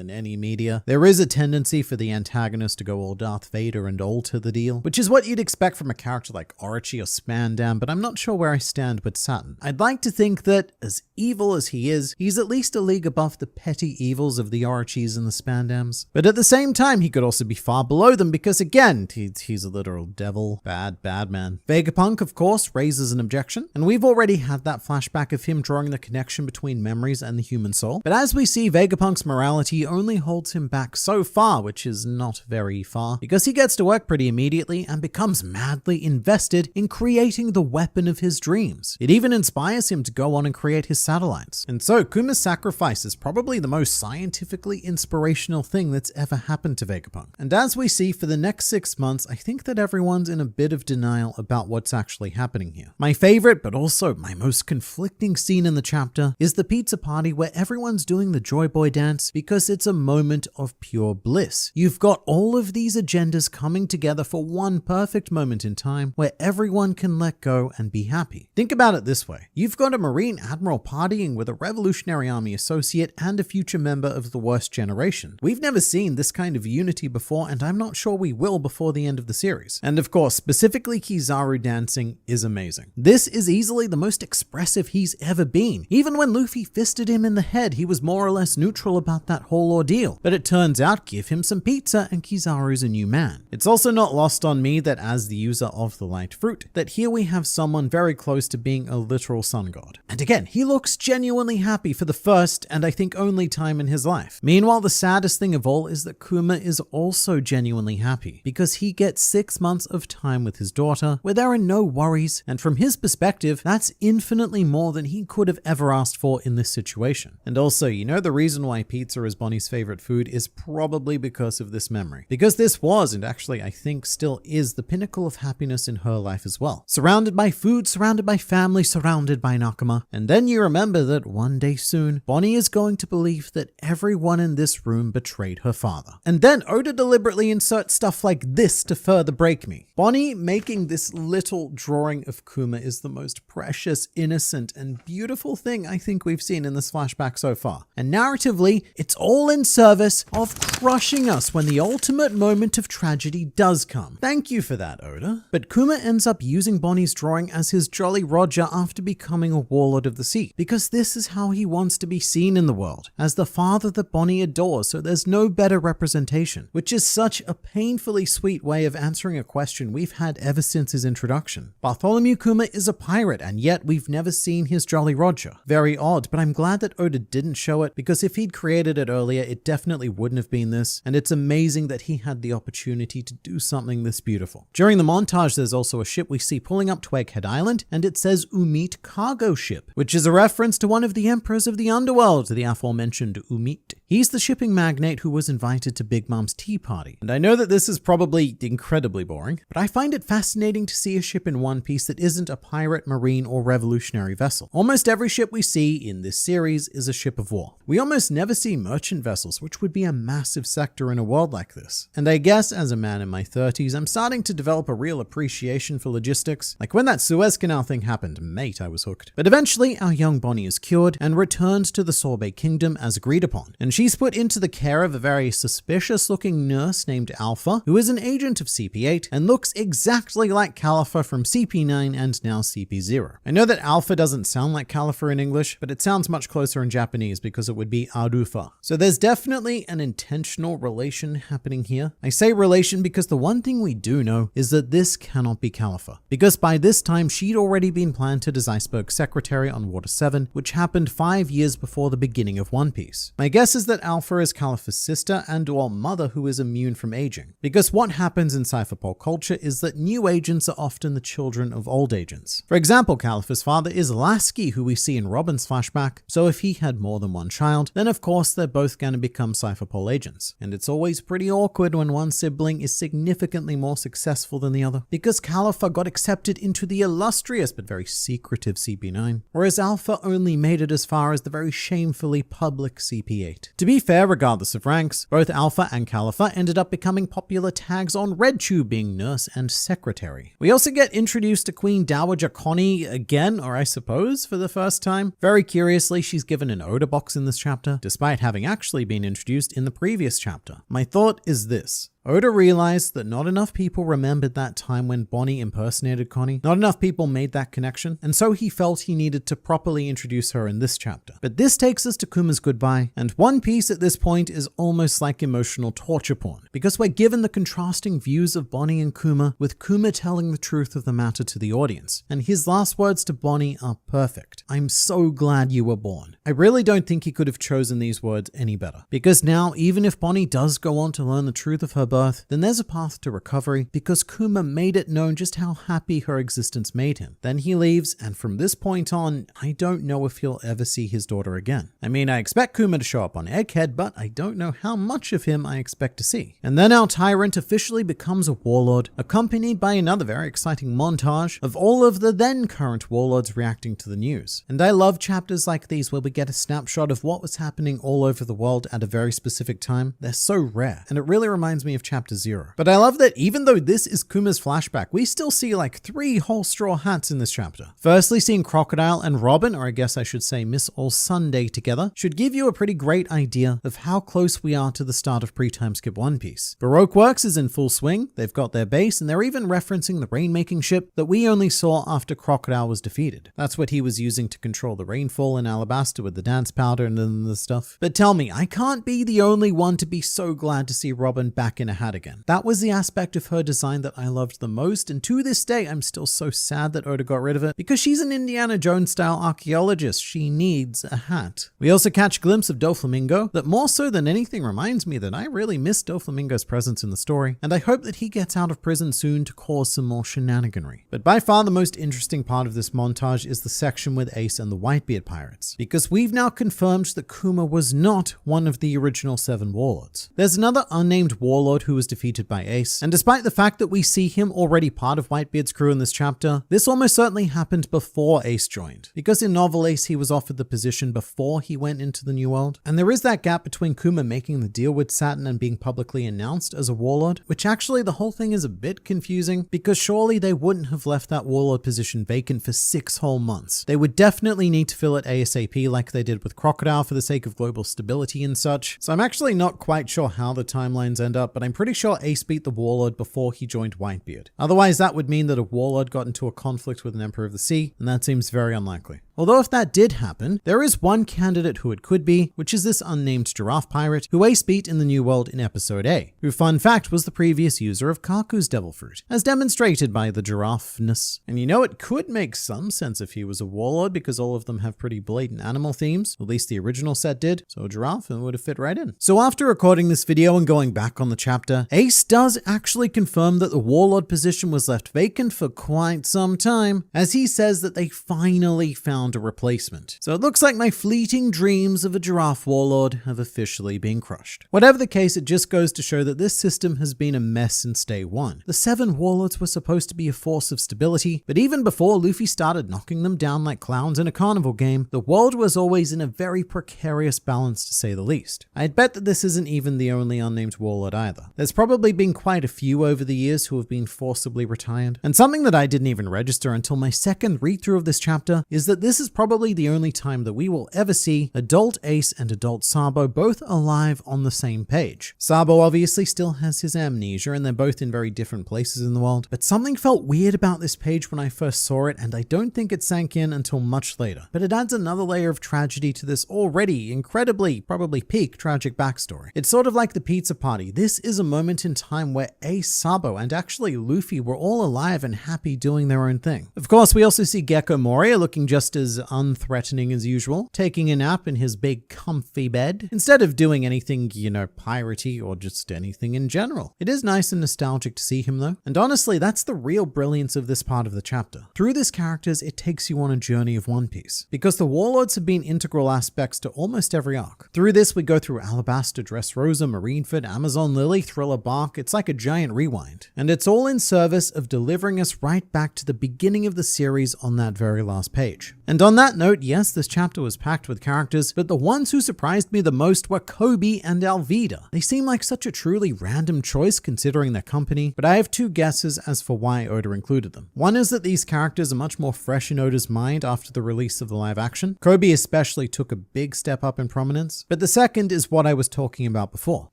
any media, there is a tendency for the antagonist to go all Darth Vader and alter the deal, which is what you'd expect from a character like Orochi or Spandam, but I'm not sure where I stand with Saturn. I'd like to think that, as evil as he is, he's at least a league above the petty evils of the Orochis and the Spandams. But at the same time, he could also be far below them because, again, he's a literal devil. Bad man. Vegapunk, of course, raises an objection, and we've already had that flashback of him drawing drawing the connection between memories and the human soul. But as we see, Vegapunk's morality only holds him back so far, which is not very far, because he gets to work pretty immediately and becomes madly invested in creating the weapon of his dreams. It even inspires him to go on and create his satellites. And so Kuma's sacrifice is probably the most scientifically inspirational thing that's ever happened to Vegapunk. And as we see for the next 6 months, I think that everyone's in a bit of denial about what's actually happening here. My favorite, but also my most conflicting scene in the chapter is the pizza party where everyone's doing the Joy Boy dance because it's a moment of pure bliss. You've got all of these agendas coming together for one perfect moment in time where everyone can let go and be happy. Think about it this way. You've got a Marine Admiral partying with a Revolutionary Army associate and a future member of the worst generation. We've never seen this kind of unity before, and I'm not sure we will before the end of the series. And of course, specifically Kizaru dancing is amazing. This is easily the most expressive he's ever been. Even when Luffy fisted him in the head, he was more or less neutral about that whole ordeal. But it turns out, give him some pizza and Kizaru's a new man. It's also not lost on me that as the user of the light fruit, that here we have someone very close to being a literal sun god. And again, he looks genuinely happy for the first and I think only time in his life. Meanwhile, the saddest thing of all is that Kuma is also genuinely happy because he gets 6 months of time with his daughter where there are no worries, and from his perspective, that's infinitely more than he could have ever asked for in this situation. And also, you know, the reason why pizza is Bonnie's favorite food is probably because of this memory. Because this was, and actually I think still is, the pinnacle of happiness in her life as well. Surrounded by food, surrounded by family, surrounded by Nakama. And then you remember that one day soon, Bonnie is going to believe that everyone in this room betrayed her father. And then Oda deliberately inserts stuff like this to further break me. Bonnie making this little drawing of Kuma is the most precious, innocent, and beautiful thing I think we've seen in this flashback so far. And narratively, it's all in service of crushing us when the ultimate moment of tragedy does come. Thank you for that, Oda. But Kuma ends up using Bonnie's drawing as his Jolly Roger after becoming a warlord of the sea, because this is how he wants to be seen in the world, as the father that Bonnie adores, so there's no better representation, which is such a painfully sweet way of answering a question we've had ever since his introduction. Bartholomew Kuma is a pirate, and yet we've never seen his Jolly Roger. Very odd, but I'm glad that Oda didn't show it, because if he'd created it earlier, it definitely wouldn't have been this, and it's amazing that he had the opportunity to do something this beautiful. During the montage, there's also a ship we see pulling up to Egghead Island, and it says Umit Cargo Ship, which is a reference to one of the emperors of the underworld, the aforementioned Umit. He's the shipping magnate who was invited to Big Mom's tea party. And I know that this is probably incredibly boring, but I find it fascinating to see a ship in One Piece that isn't a pirate, marine, or revolutionary vessel. Almost every ship we see in this series is a ship of war. We almost never see merchant vessels, which would be a massive sector in a world like this. And I guess as a man in my 30s, I'm starting to develop a real appreciation for logistics. Like when that Suez Canal thing happened, mate, I was hooked. But eventually, our young Bonnie is cured and returns to the Sorbet Kingdom as agreed upon. And she's put into the care of a very suspicious looking nurse named Alpha, who is an agent of CP8 and looks exactly like Califa from CP9 and now CP0. I know that Alpha doesn't sound like Califa in English, but it sounds much closer in Japanese because it would be Arufa. So there's definitely an intentional relation happening here. I say relation because the one thing we do know is that this cannot be Califa, because by this time she'd already been planted as Iceberg's secretary on Water 7, which happened 5 years before the beginning of One Piece. My guess is that Alpha is Califa's sister and or mother who is immune from aging, because what happens in cypherpunk culture is that new agents are often the children of old agents. For example, Califa's father is Lasky, who we see in Robin's flashback, so if he had more than one child, then of course they're both going to become cypherpunk agents. And it's always pretty awkward when one sibling is significantly more successful than the other, because Califa got accepted into the illustrious but very secretive CP9, whereas Alpha only made it as far as the very shamefully public CP8. To be fair, regardless of ranks, both Alpha and Califa ended up becoming popular tags on RedTube, being nurse and secretary. We also get introduced to Queen Dowager Connie again, or I suppose for the first time. Very curiously, she's given an Oda box in this chapter, despite having actually been introduced in the previous chapter. My thought is this. Oda realized that not enough people remembered that time when Bonnie impersonated Connie. Not enough people made that connection, and so he felt he needed to properly introduce her in this chapter. But this takes us to Kuma's goodbye, and One Piece at this point is almost like emotional torture porn, because we're given the contrasting views of Bonnie and Kuma, with Kuma telling the truth of the matter to the audience. And his last words to Bonnie are perfect. "I'm so glad you were born." I really don't think he could have chosen these words any better, because now, even if Bonnie does go on to learn the truth of her birth, then there's a path to recovery, because Kuma made it known just how happy her existence made him. Then he leaves, and from this point on, I don't know if he'll ever see his daughter again. I mean, I expect Kuma to show up on Egghead, but I don't know how much of him I expect to see. And then our tyrant officially becomes a warlord, accompanied by another very exciting montage of all of the then current warlords reacting to the news. And I love chapters like these where we get a snapshot of what was happening all over the world at a very specific time. They're so rare, and it really reminds me of Chapter 0. But I love that even though this is Kuma's flashback, we still see like 3 whole Straw Hats in this chapter. Firstly, seeing Crocodile and Robin, or I guess I should say Miss All Sunday, together should give you a pretty great idea of how close we are to the start of pre-time skip One Piece. Baroque Works is in full swing, they've got their base, and they're even referencing the rainmaking ship that we only saw after Crocodile was defeated. That's what he was using to control the rainfall in Alabasta with the dance powder and then the stuff. But tell me, I can't be the only one to be so glad to see Robin back in a hat again. That was the aspect of her design that I loved the most, and to this day I'm still so sad that Oda got rid of it, because she's an Indiana Jones style archaeologist. She needs a hat. We also catch a glimpse of Doflamingo that more so than anything reminds me that I really miss Doflamingo's presence in the story, and I hope that he gets out of prison soon to cause some more shenaniganry. But by far the most interesting part of this montage is the section with Ace and the Whitebeard pirates, because we've now confirmed that Kuma was not one of the original 7 warlords. There's another unnamed warlord who was defeated by Ace, and despite the fact that we see him already part of Whitebeard's crew in this chapter, this almost certainly happened before Ace joined, because in Novel Ace he was offered the position before he went into the New World, and there is that gap between Kuma making the deal with Saturn and being publicly announced as a warlord, which actually the whole thing is a bit confusing, because surely they wouldn't have left that warlord position vacant for 6 whole months. They would definitely need to fill it ASAP like they did with Crocodile for the sake of global stability and such, so I'm actually not quite sure how the timelines end up, but I'm pretty sure Ace beat the warlord before he joined Whitebeard. Otherwise that would mean that a warlord got into a conflict with an Emperor of the Sea, and that seems very unlikely. Although if that did happen, there is one candidate who it could be, which is this unnamed giraffe pirate who Ace beat in the New World in Episode A, who fun fact was the previous user of Kaku's Devil Fruit, as demonstrated by the giraffeness. And you know, it could make some sense if he was a warlord, because all of them have pretty blatant animal themes, at least the original set did, so a giraffe would have fit right in. So after recording this video and going back on the chapter, Ace does actually confirm that the warlord position was left vacant for quite some time, as he says that they finally found a replacement. So it looks like my fleeting dreams of a giraffe warlord have officially been crushed. Whatever the case, it just goes to show that this system has been a mess since day one. The 7 warlords were supposed to be a force of stability, but even before Luffy started knocking them down like clowns in a carnival game, the world was always in a very precarious balance, to say the least. I'd bet that this isn't even the only unnamed warlord either. There's probably been quite a few over the years who have been forcibly retired. And something that I didn't even register until my second read-through of this chapter is that this is probably the only time that we will ever see adult Ace and adult Sabo both alive on the same page. Sabo obviously still has his amnesia, and they're both in very different places in the world, but something felt weird about this page when I first saw it, and I don't think it sank in until much later. But it adds another layer of tragedy to this already incredibly, probably peak tragic backstory. It's sort of like the pizza party. This is a moment in time where Ace, Sabo, and actually Luffy were all alive and happy doing their own thing. Of course, we also see Gecko Moria looking just as unthreatening as usual, taking a nap in his big comfy bed, instead of doing anything, you know, piratey or just anything in general. It is nice and nostalgic to see him though, and honestly, that's the real brilliance of this part of the chapter. Through these characters, it takes you on a journey of One Piece, because the warlords have been integral aspects to almost every arc. Through this, we go through Alabasta, Dressrosa, Marineford, Amazon Lily, Thriller Bark. It's like a giant rewind, and it's all in service of delivering us right back to the beginning of the series on that very last page. And on that note, yes, this chapter was packed with characters, but the ones who surprised me the most were Kobe and Alvida. They seem like such a truly random choice considering their company, but I have two guesses as for why Oda included them. One is that these characters are much more fresh in Oda's mind after the release of the live action. Kobe especially took a big step up in prominence, but the second is what I was talking about before.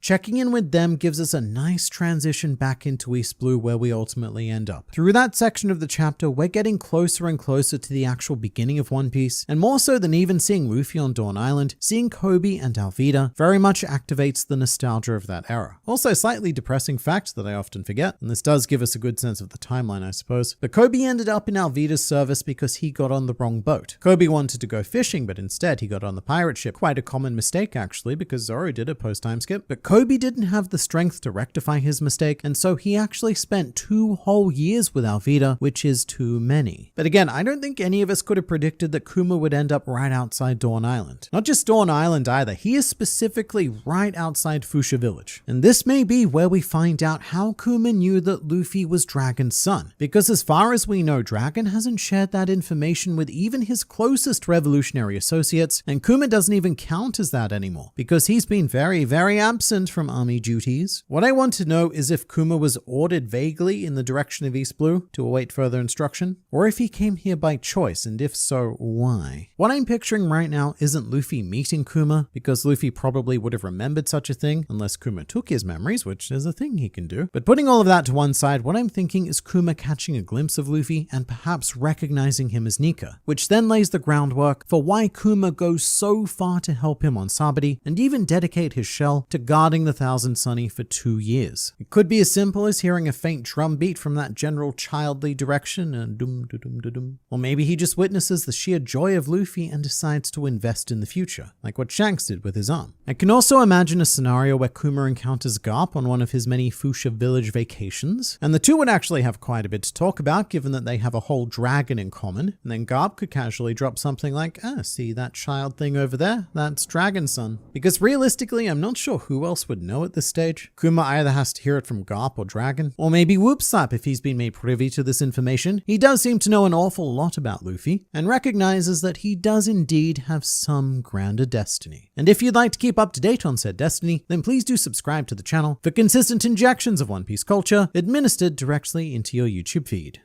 Checking in with them gives us a nice transition back into East Blue where we ultimately end up. Through that section of the chapter, we're getting closer and closer to the actual beginning of One Piece, and more so than even seeing Luffy on Dawn Island, seeing Kobe and Alvida very much activates the nostalgia of that era. Also, a slightly depressing fact that I often forget, and this does give us a good sense of the timeline, I suppose, but Kobe ended up in Alvida's service because he got on the wrong boat. Kobe wanted to go fishing, but instead he got on the pirate ship. Quite a common mistake actually, because Zoro did it post-time skip, but Kobe didn't have the strength to rectify his mistake, and so he actually spent 2 whole years with Alvida, which is too many. But again, I don't think any of us could have predicted that Kuma would end up right outside Dawn Island. Not just Dawn Island either, he is specifically right outside Fuchsia Village. And this may be where we find out how Kuma knew that Luffy was Dragon's son, because as far as we know, Dragon hasn't shared that information with even his closest revolutionary associates, and Kuma doesn't even count as that anymore, because he's been very, very absent from army duties. What I want to know is if Kuma was ordered vaguely in the direction of East Blue to await further instruction, or if he came here by choice, and if so, why? What I'm picturing right now isn't Luffy meeting Kuma, because Luffy probably would have remembered such a thing, unless Kuma took his memories, which is a thing he can do. But putting all of that to one side, what I'm thinking is Kuma catching a glimpse of Luffy and perhaps recognizing him as Nika, which then lays the groundwork for why Kuma goes so far to help him on Sabati and even dedicate his shell to guarding the Thousand Sunny for 2 years. It could be as simple as hearing a faint drum beat from that general childly direction and dum-dum-dum-dum. Or maybe he just witnesses the sheer joy of Luffy and decides to invest in the future, like what Shanks did with his arm. I can also imagine a scenario where Kuma encounters Garp on one of his many Fuchsia Village vacations, and the two would actually have quite a bit to talk about given that they have a whole dragon in common, and then Garp could casually drop something like, see that child thing over there? That's Dragon's son. Because realistically, I'm not sure who else would know at this stage. Kuma either has to hear it from Garp or Dragon, or maybe Whoopslap if he's been made privy to this information. He does seem to know an awful lot about Luffy, and recognizes that he does indeed have some grander destiny. And if you'd like to keep up to date on said destiny, then please do subscribe to the channel for consistent injections of One Piece culture administered directly into your YouTube feed.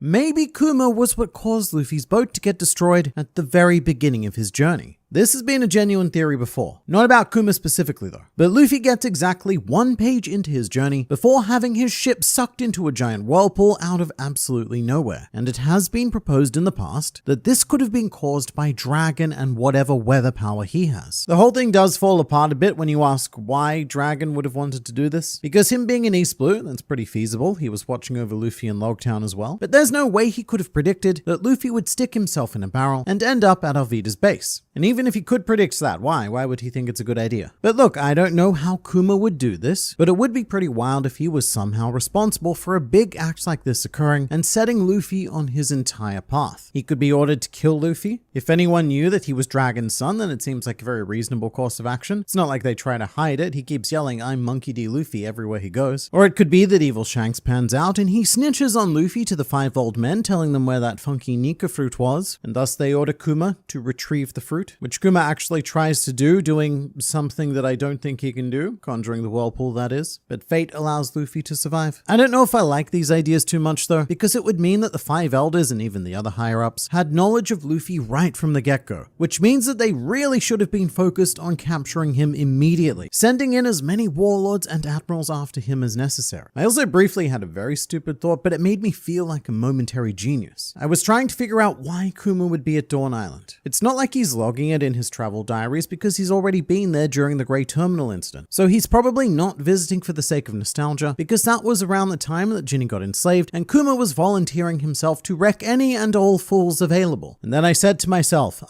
Maybe Kuma was what caused Luffy's boat to get destroyed at the very beginning of his journey. This has been a genuine theory before, not about Kuma specifically though, but Luffy gets exactly 1 page into his journey before having his ship sucked into a giant whirlpool out of absolutely nowhere, and it has been proposed in the past that this could have been caused by Dragon and whatever weather power he has. The whole thing does fall apart a bit when you ask why Dragon would have wanted to do this, because him being in East Blue, that's pretty feasible, he was watching over Luffy in Logtown as well, but there's no way he could have predicted that Luffy would stick himself in a barrel and end up at Alvida's base. And even if he could predict that, why would he think it's a good idea? But look, I don't know how Kuma would do this, but it would be pretty wild if he was somehow responsible for a big act like this occurring and setting Luffy on his entire path. He could be ordered to kill Luffy. If anyone knew that he was Dragon's son, then it seems like a very reasonable course of action. It's not like they try to hide it. He keeps yelling, "I'm Monkey D. Luffy" everywhere he goes. Or it could be that evil Shanks pans out and he snitches on Luffy to the 5 old men, telling them where that funky Nika fruit was, and thus they order Kuma to retrieve the fruit, which Kuma actually tries to do, doing something that I don't think he can do, conjuring the whirlpool that is, but fate allows Luffy to survive. I don't know if I like these ideas too much though, because it would mean that the 5 elders and even the other higher-ups had knowledge of Luffy right from the get-go, which means that they really should have been focused on capturing him immediately, sending in as many warlords and admirals after him as necessary. I also briefly had a very stupid thought, but it made me feel like a momentary genius. I was trying to figure out why Kuma would be at Dawn Island. It's not like he's logging it in his travel diaries because he's already been there during the Grey Terminal incident. So he's probably not visiting for the sake of nostalgia, because that was around the time that Ginny got enslaved and Kuma was volunteering himself to wreck any and all fools available. And then I said to myself,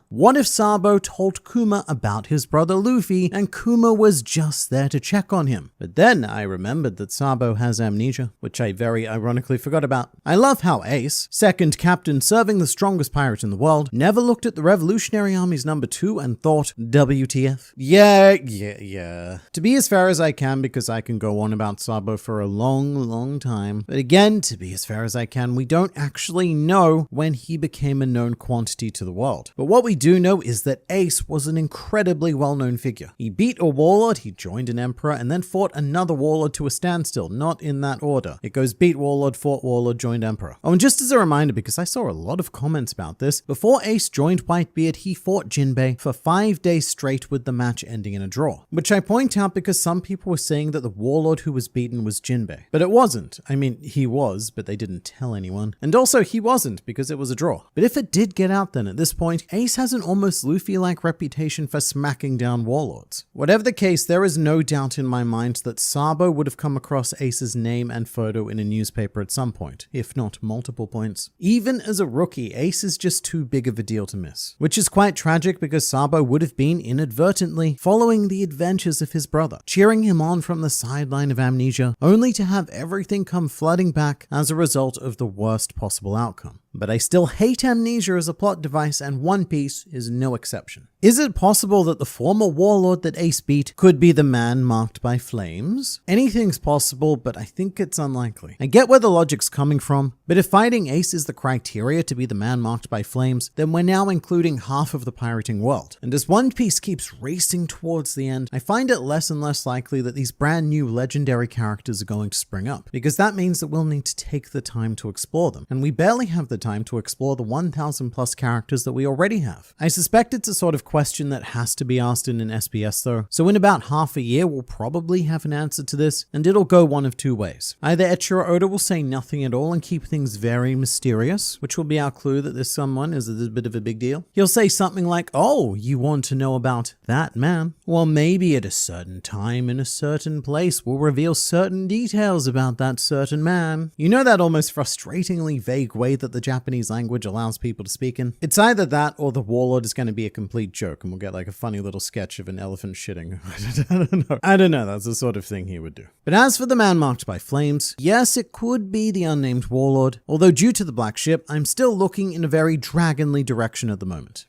what if Sabo told Kuma about his brother Luffy and Kuma was just there to check on him? But then I remembered that Sabo has amnesia, which I very ironically forgot about. I love how Ace, second captain serving the strongest pirate in the world, never looked at the revolutionary military army's number 2 and thought, WTF? Yeah. To be as fair as I can, because I can go on about Sabo for a long time. But again, to be as fair as I can, we don't actually know when he became a known quantity to the world. But what we do know is that Ace was an incredibly well-known figure. He beat a warlord, he joined an emperor, and then fought another warlord to a standstill, not in that order. It goes beat warlord, fought warlord, joined emperor. Oh, and just as a reminder, because I saw a lot of comments about this, before Ace joined Whitebeard, he fought Jinbei for 5 days straight with the match ending in a draw. Which I point out because some people were saying that the warlord who was beaten was Jinbei. But it wasn't. I mean, he was, but they didn't tell anyone. And also, he wasn't, because it was a draw. But if it did get out then, at this point, Ace has an almost Luffy-like reputation for smacking down warlords. Whatever the case, there is no doubt in my mind that Sabo would have come across Ace's name and photo in a newspaper at some point, if not multiple points. Even as a rookie, Ace is just too big of a deal to miss. Which is quite tragic because Sabo would have been inadvertently following the adventures of his brother, cheering him on from the sideline of amnesia, only to have everything come flooding back as a result of the worst possible outcome. But I still hate amnesia as a plot device, and One Piece is no exception. Is it possible that the former warlord that Ace beat could be the man marked by flames? Anything's possible, but I think it's unlikely. I get where the logic's coming from, but if fighting Ace is the criteria to be the man marked by flames, then we're now including half of the pirating world. And as One Piece keeps racing towards the end, I find it less and less likely that these brand new legendary characters are going to spring up, because that means that we'll need to take the time to explore them, and we barely have the time to explore the 1,000 plus characters that we already have. I suspect it's a sort of question that has to be asked in an SBS though, so in about half a year we'll probably have an answer to this, and it'll go one of two ways. Either Eiichiro Oda will say nothing at all and keep things very mysterious, which will be our clue that this someone is a bit of a big deal. He'll say something like, oh, you want to know about that man? Well, maybe at a certain time in a certain place we'll reveal certain details about that certain man. You know that almost frustratingly vague way that the Japanese language allows people to speak in? It's either that or the warlord is going to be a complete joke and we'll get like a funny little sketch of an elephant shitting. I don't know. That's the sort of thing he would do. But as for the man marked by flames, yes, it could be the unnamed warlord, although due to the black ship, I'm still looking in a very dragonly direction at the moment.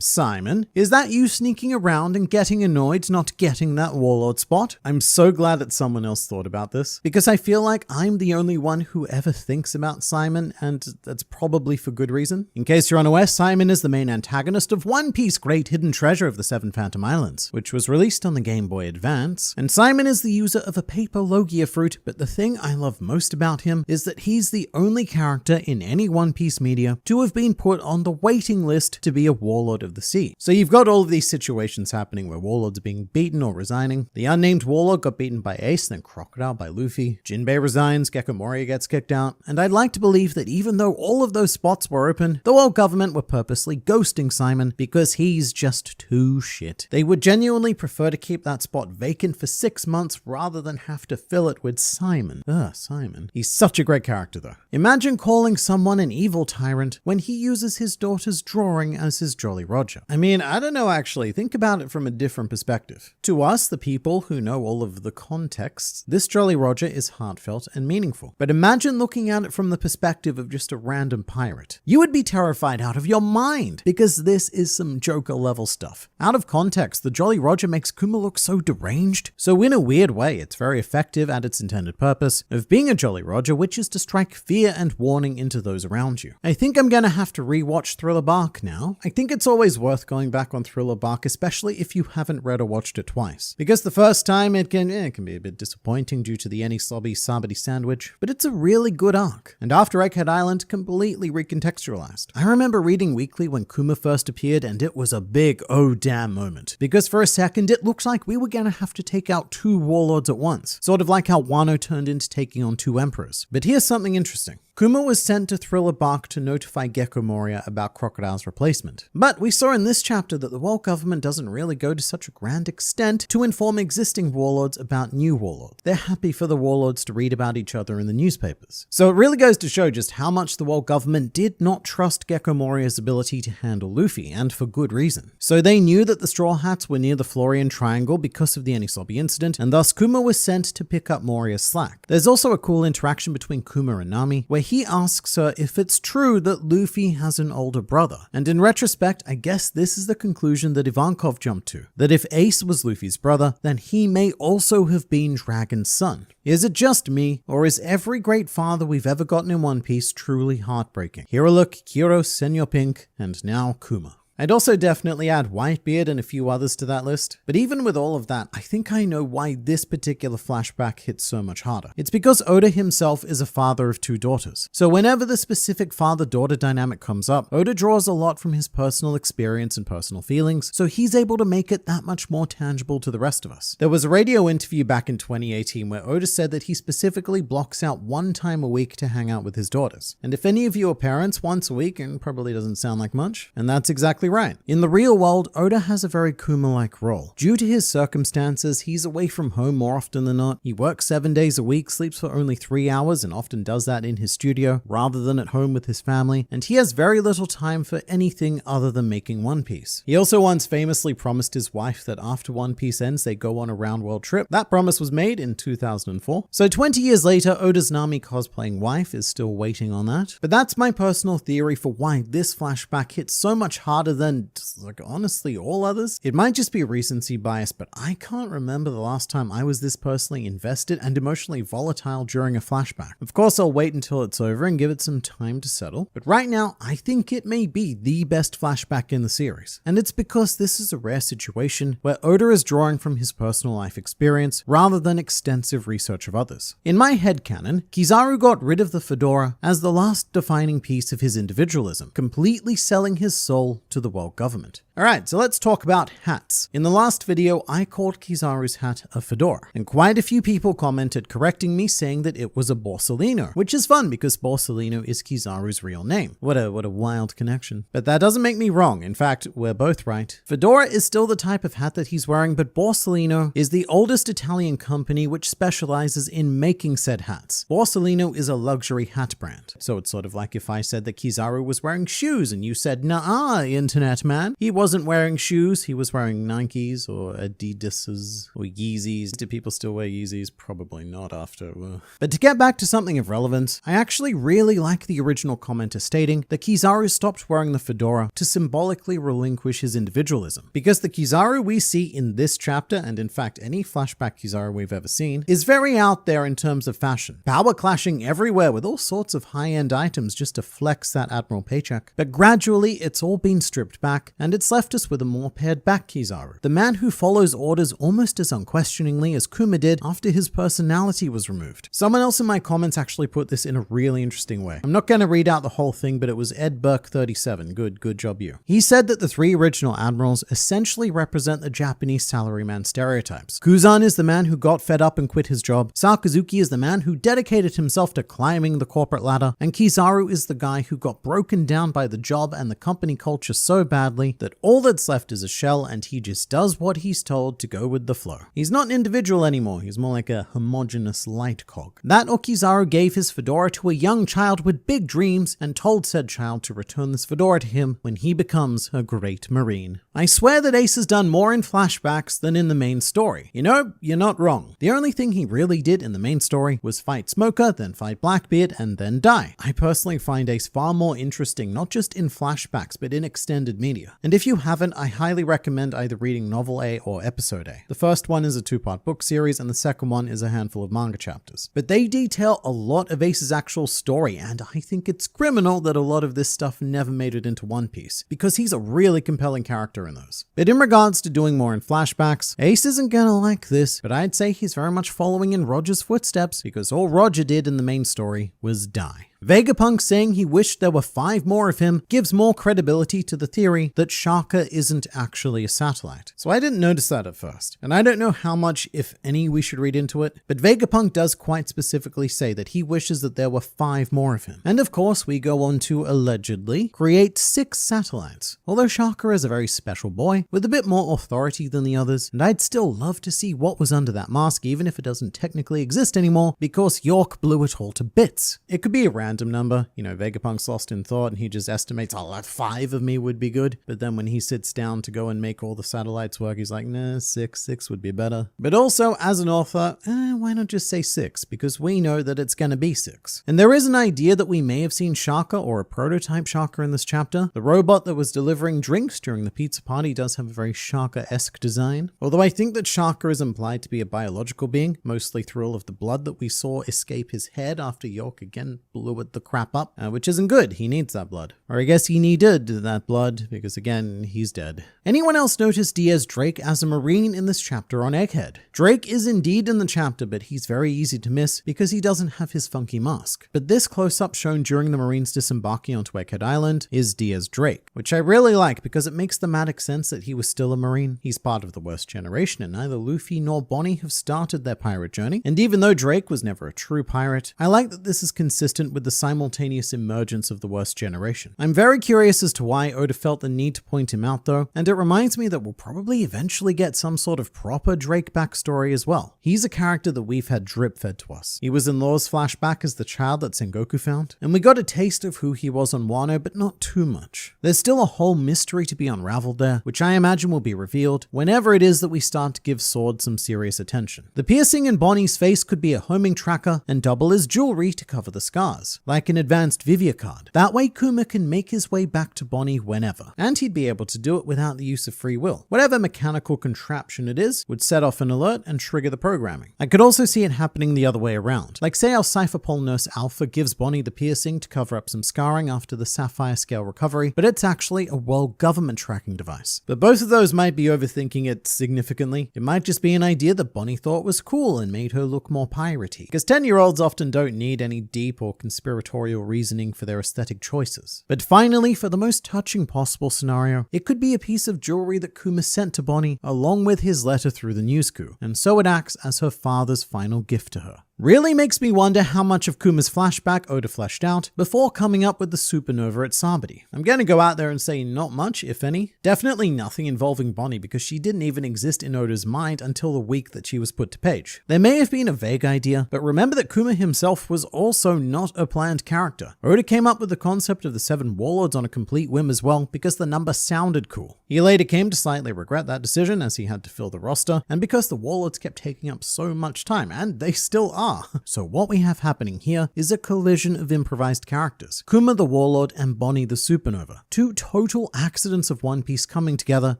Simon, is that you sneaking around and getting annoyed not getting that warlord spot? I'm so glad that someone else thought about this, because I feel like I'm the only one who ever thinks about Simon, and that's probably for good reason. In case you're unaware, Simon is the main antagonist of One Piece Great Hidden Treasure of the Seven Phantom Islands, which was released on the Game Boy Advance, and Simon is the user of a paper Logia fruit, but the thing I love most about him is that he's the only character in any One Piece media to have been put on the waiting list to be a warlord of the sea. So you've got all of these situations happening where warlords are being beaten or resigning. The unnamed warlord got beaten by Ace, then Crocodile by Luffy. Jinbei resigns, Gecko Moria gets kicked out, and I'd like to believe that even though all of those spots were open, the world government were purposely ghosting Simon because he's just too shit. They would genuinely prefer to keep that spot vacant for 6 months rather than have to fill it with Simon. Simon. He's such a great character though. Imagine calling someone an evil tyrant when he uses his daughter's drawing as his Jolly Roger. I mean, I don't know actually. Think about it from a different perspective. To us, the people who know all of the contexts, this Jolly Roger is heartfelt and meaningful. But imagine looking at it from the perspective of just a random pirate. You would be terrified out of your mind because this is some Joker level stuff. Out of context, the Jolly Roger makes Kuma look so deranged. So in a weird way, it's very effective at its intended purpose of being a Jolly Roger, which is to strike fear and warning into those around you. I think I'm gonna have to rewatch Thriller Bark now. I think it's always worth going back on Thriller Bark, especially if you haven't read or watched it twice. Because the first time it can be a bit disappointing due to the any slobby sabity sandwich, but it's a really good arc. And after Egghead Island, completely recontextualized. I remember reading Weekly when Kuma first appeared, and it was a big oh damn moment. Because for a second, it looked like we were gonna have to take out 2 warlords at once. Sort of like how Wano turned into taking on 2 emperors. But here's something interesting. Kuma was sent to Thriller Bark to notify Gecko Moria about Crocodile's replacement. But we saw in this chapter that the world government doesn't really go to such a grand extent to inform existing warlords about new warlords. They're happy for the warlords to read about each other in the newspapers. So it really goes to show just how much the world government did not trust Gecko Moria's ability to handle Luffy, and for good reason. So they knew that the Straw Hats were near the Florian Triangle because of the Enisobi incident, and thus Kuma was sent to pick up Moria's slack. There's also a cool interaction between Kuma and Nami, where he asks her if it's true that Luffy has an older brother. And in retrospect, I guess this is the conclusion that Ivankov jumped to, that if Ace was Luffy's brother, then he may also have been Dragon's son. Is it just me, or is every great father we've ever gotten in One Piece truly heartbreaking? Here are look, Kuro, Senor Pink, and now Kuma. I'd also definitely add Whitebeard and a few others to that list, but even with all of that, I think I know why this particular flashback hits so much harder. It's because Oda himself is a father of 2 daughters. So whenever the specific father-daughter dynamic comes up, Oda draws a lot from his personal experience and personal feelings, so he's able to make it that much more tangible to the rest of us. There was a radio interview back in 2018 where Oda said that he specifically blocks out 1 time a week to hang out with his daughters. And if any of you are parents, once a week, and probably doesn't sound like much, and that's exactly right. In the real world, Oda has a very Kuma-like role. Due to his circumstances, he's away from home more often than not. He works 7 days a week, sleeps for only 3 hours, and often does that in his studio rather than at home with his family, and he has very little time for anything other than making One Piece. He also once famously promised his wife that after One Piece ends, they go on a round world trip. That promise was made in 2004. So 20 years later, Oda's Nami cosplaying wife is still waiting on that. But that's my personal theory for why this flashback hits so much harder than, like, honestly all others. It might just be recency bias, but I can't remember the last time I was this personally invested and emotionally volatile during a flashback. Of course, I'll wait until it's over and give it some time to settle, but right now I think it may be the best flashback in the series. And it's because this is a rare situation where Oda is drawing from his personal life experience rather than extensive research of others. In my headcanon, Kizaru got rid of the fedora as the last defining piece of his individualism, completely selling his soul to the world government. Alright, so let's talk about hats. In the last video, I called Kizaru's hat a fedora, and quite a few people commented correcting me saying that it was a Borsalino, which is fun because Borsalino is Kizaru's real name. What a wild connection. But that doesn't make me wrong. In fact, we're both right. Fedora is still the type of hat that he's wearing, but Borsalino is the oldest Italian company which specializes in making said hats. Borsalino is a luxury hat brand. So it's sort of like if I said that Kizaru was wearing shoes and you said, "Nah, internet man." He wasn't wearing shoes, he was wearing Nikes or Adidas's or Yeezys. Do people still wear Yeezys? Probably not after. But to get back to something of relevance, I actually really like the original commenter stating that Kizaru stopped wearing the fedora to symbolically relinquish his individualism. Because the Kizaru we see in this chapter, and in fact any flashback Kizaru we've ever seen, is very out there in terms of fashion. Power clashing everywhere with all sorts of high-end items just to flex that Admiral paycheck. But gradually it's all been stripped back, and it's left us with a more pared back Kizaru. The man who follows orders almost as unquestioningly as Kuma did after his personality was removed. Someone else in my comments actually put this in a really interesting way. I'm not going to read out the whole thing, but it was Ed Burke 37. Good job you. He said that the 3 original admirals essentially represent the Japanese salaryman stereotypes. Kuzan is the man who got fed up and quit his job. Sakazuki is the man who dedicated himself to climbing the corporate ladder. And Kizaru is the guy who got broken down by the job and the company culture so badly that all that's left is a shell and he just does what he's told to go with the flow. He's not an individual anymore, he's more like a homogeneous light cog. That or Kizaru gave his fedora to a young child with big dreams and told said child to return this fedora to him when he becomes a great marine. I swear that Ace has done more in flashbacks than in the main story. You know, you're not wrong. The only thing he really did in the main story was fight Smoker, then fight Blackbeard, and then die. I personally find Ace far more interesting, not just in flashbacks, but in extended media. And if you haven't, I highly recommend either reading Novel A or Episode A. The first one is a 2-part book series, and the second one is a handful of manga chapters. But they detail a lot of Ace's actual story, and I think it's criminal that a lot of this stuff never made it into One Piece, because he's a really compelling character in those. But in regards to doing more in flashbacks, Ace isn't gonna like this, but I'd say he's very much following in Roger's footsteps, because all Roger did in the main story was die. Vegapunk saying he wished there were 5 more of him gives more credibility to the theory that Shaka isn't actually a satellite. So I didn't notice that at first, and I don't know how much, if any, we should read into it, but Vegapunk does quite specifically say that he wishes that there were 5 more of him. And of course, we go on to allegedly create 6 satellites. Although Shaka is a very special boy with a bit more authority than the others, and I'd still love to see what was under that mask, even if it doesn't technically exist anymore, because York blew it all to bits. It could be a random random number. Vegapunk's lost in thought and he just estimates, like 5 of me would be good. But then when he sits down to go and make all the satellites work, he's like, nah, 6 would be better. But also, as an author, why not just say 6? Because we know that it's gonna be 6. And there is an idea that we may have seen Shaka or a prototype Shaka in this chapter. The robot that was delivering drinks during the pizza party does have a very Shaka-esque design. Although I think that Shaka is implied to be a biological being, mostly through all of the blood that we saw escape his head after York again blew it the crap up, which isn't good. He needs that blood. Or I guess he needed that blood, because again, he's dead. Anyone else notice Diaz Drake as a Marine in this chapter on Egghead? Drake is indeed in the chapter, but he's very easy to miss because he doesn't have his funky mask. But this close-up shown during the Marines disembarking onto Egghead Island is Diaz Drake, which I really like because it makes thematic sense that he was still a Marine. He's part of the worst generation, and neither Luffy nor Bonnie have started their pirate journey. And even though Drake was never a true pirate, I like that this is consistent with the simultaneous emergence of the worst generation. I'm very curious as to why Oda felt the need to point him out though, and it reminds me that we'll probably eventually get some sort of proper Drake backstory as well. He's a character that we've had drip fed to us. He was in Law's flashback as the child that Sengoku found, and we got a taste of who he was on Wano, but not too much. There's still a whole mystery to be unraveled there, which I imagine will be revealed whenever it is that we start to give Sword some serious attention. The piercing in Bonnie's face could be a homing tracker and double as jewelry to cover the scars, like an advanced Vivia card. That way Kuma can make his way back to Bonnie whenever, and he'd be able to do it without the use of free will. Whatever mechanical contraption it is would set off an alert and trigger the programming. I could also see it happening the other way around, like say our Cypherpole nurse Alpha gives Bonnie the piercing to cover up some scarring after the Sapphire Scale recovery, but it's actually a world government tracking device. But both of those might be overthinking it significantly. It might just be an idea that Bonnie thought was cool and made her look more piratey, because 10-year-olds often don't need any deep or conspiratorial reasoning for their aesthetic choices. But finally, for the most touching possible scenario, it could be a piece of jewelry that Kuma sent to Bonnie along with his letter through the news coup, and so it acts as her father's final gift to her. Really makes me wonder how much of Kuma's flashback Oda fleshed out before coming up with the supernova at Sabadi. I'm gonna go out there and say not much, if any. Definitely nothing involving Bonnie because she didn't even exist in Oda's mind until the week that she was put to page. There may have been a vague idea, but remember that Kuma himself was also not a planned character. Oda came up with the concept of the 7 warlords on a complete whim as well because the number sounded cool. He later came to slightly regret that decision as he had to fill the roster, and because the warlords kept taking up so much time, and they still are. So what we have happening here is a collision of improvised characters. Kuma the Warlord and Bonnie the Supernova. 2 total accidents of One Piece coming together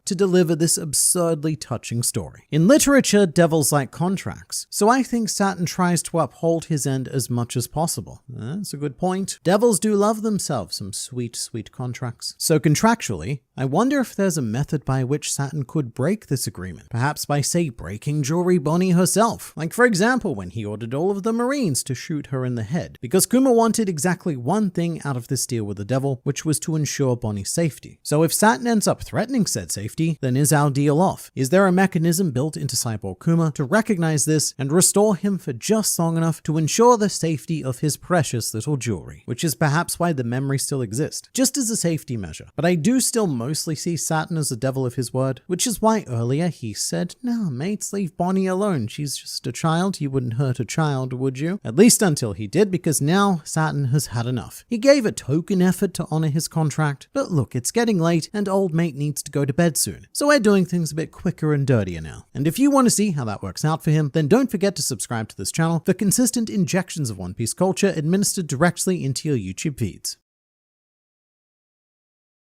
to deliver this absurdly touching story. In literature, devils like contracts, so I think Saturn tries to uphold his end as much as possible. That's a good point. Devils do love themselves some sweet, sweet contracts. So contractually, I wonder if there's a method by which Saturn could break this agreement. Perhaps by, say, breaking Jewelry Bonnie herself. Like for example, when he ordered all of the Marines to shoot her in the head. Because Kuma wanted exactly one thing out of this deal with the devil, which was to ensure Bonnie's safety. So if Saturn ends up threatening said safety, then is our deal off? Is there a mechanism built into Cyborg Kuma to recognize this and restore him for just long enough to ensure the safety of his precious little jewelry? Which is perhaps why the memories still exist, just as a safety measure. But I do still mostly see Saturn as a devil of his word, which is why earlier he said, "No, mates, leave Bonnie alone. She's just a child. You wouldn't hurt a child, would you?" At least until he did, because now Saturn has had enough. He gave a token effort to honor his contract, but look, it's getting late and old mate needs to go to bed soon. So we're doing things a bit quicker and dirtier now. And if you want to see how that works out for him, then don't forget to subscribe to this channel for consistent injections of One Piece culture administered directly into your YouTube feeds.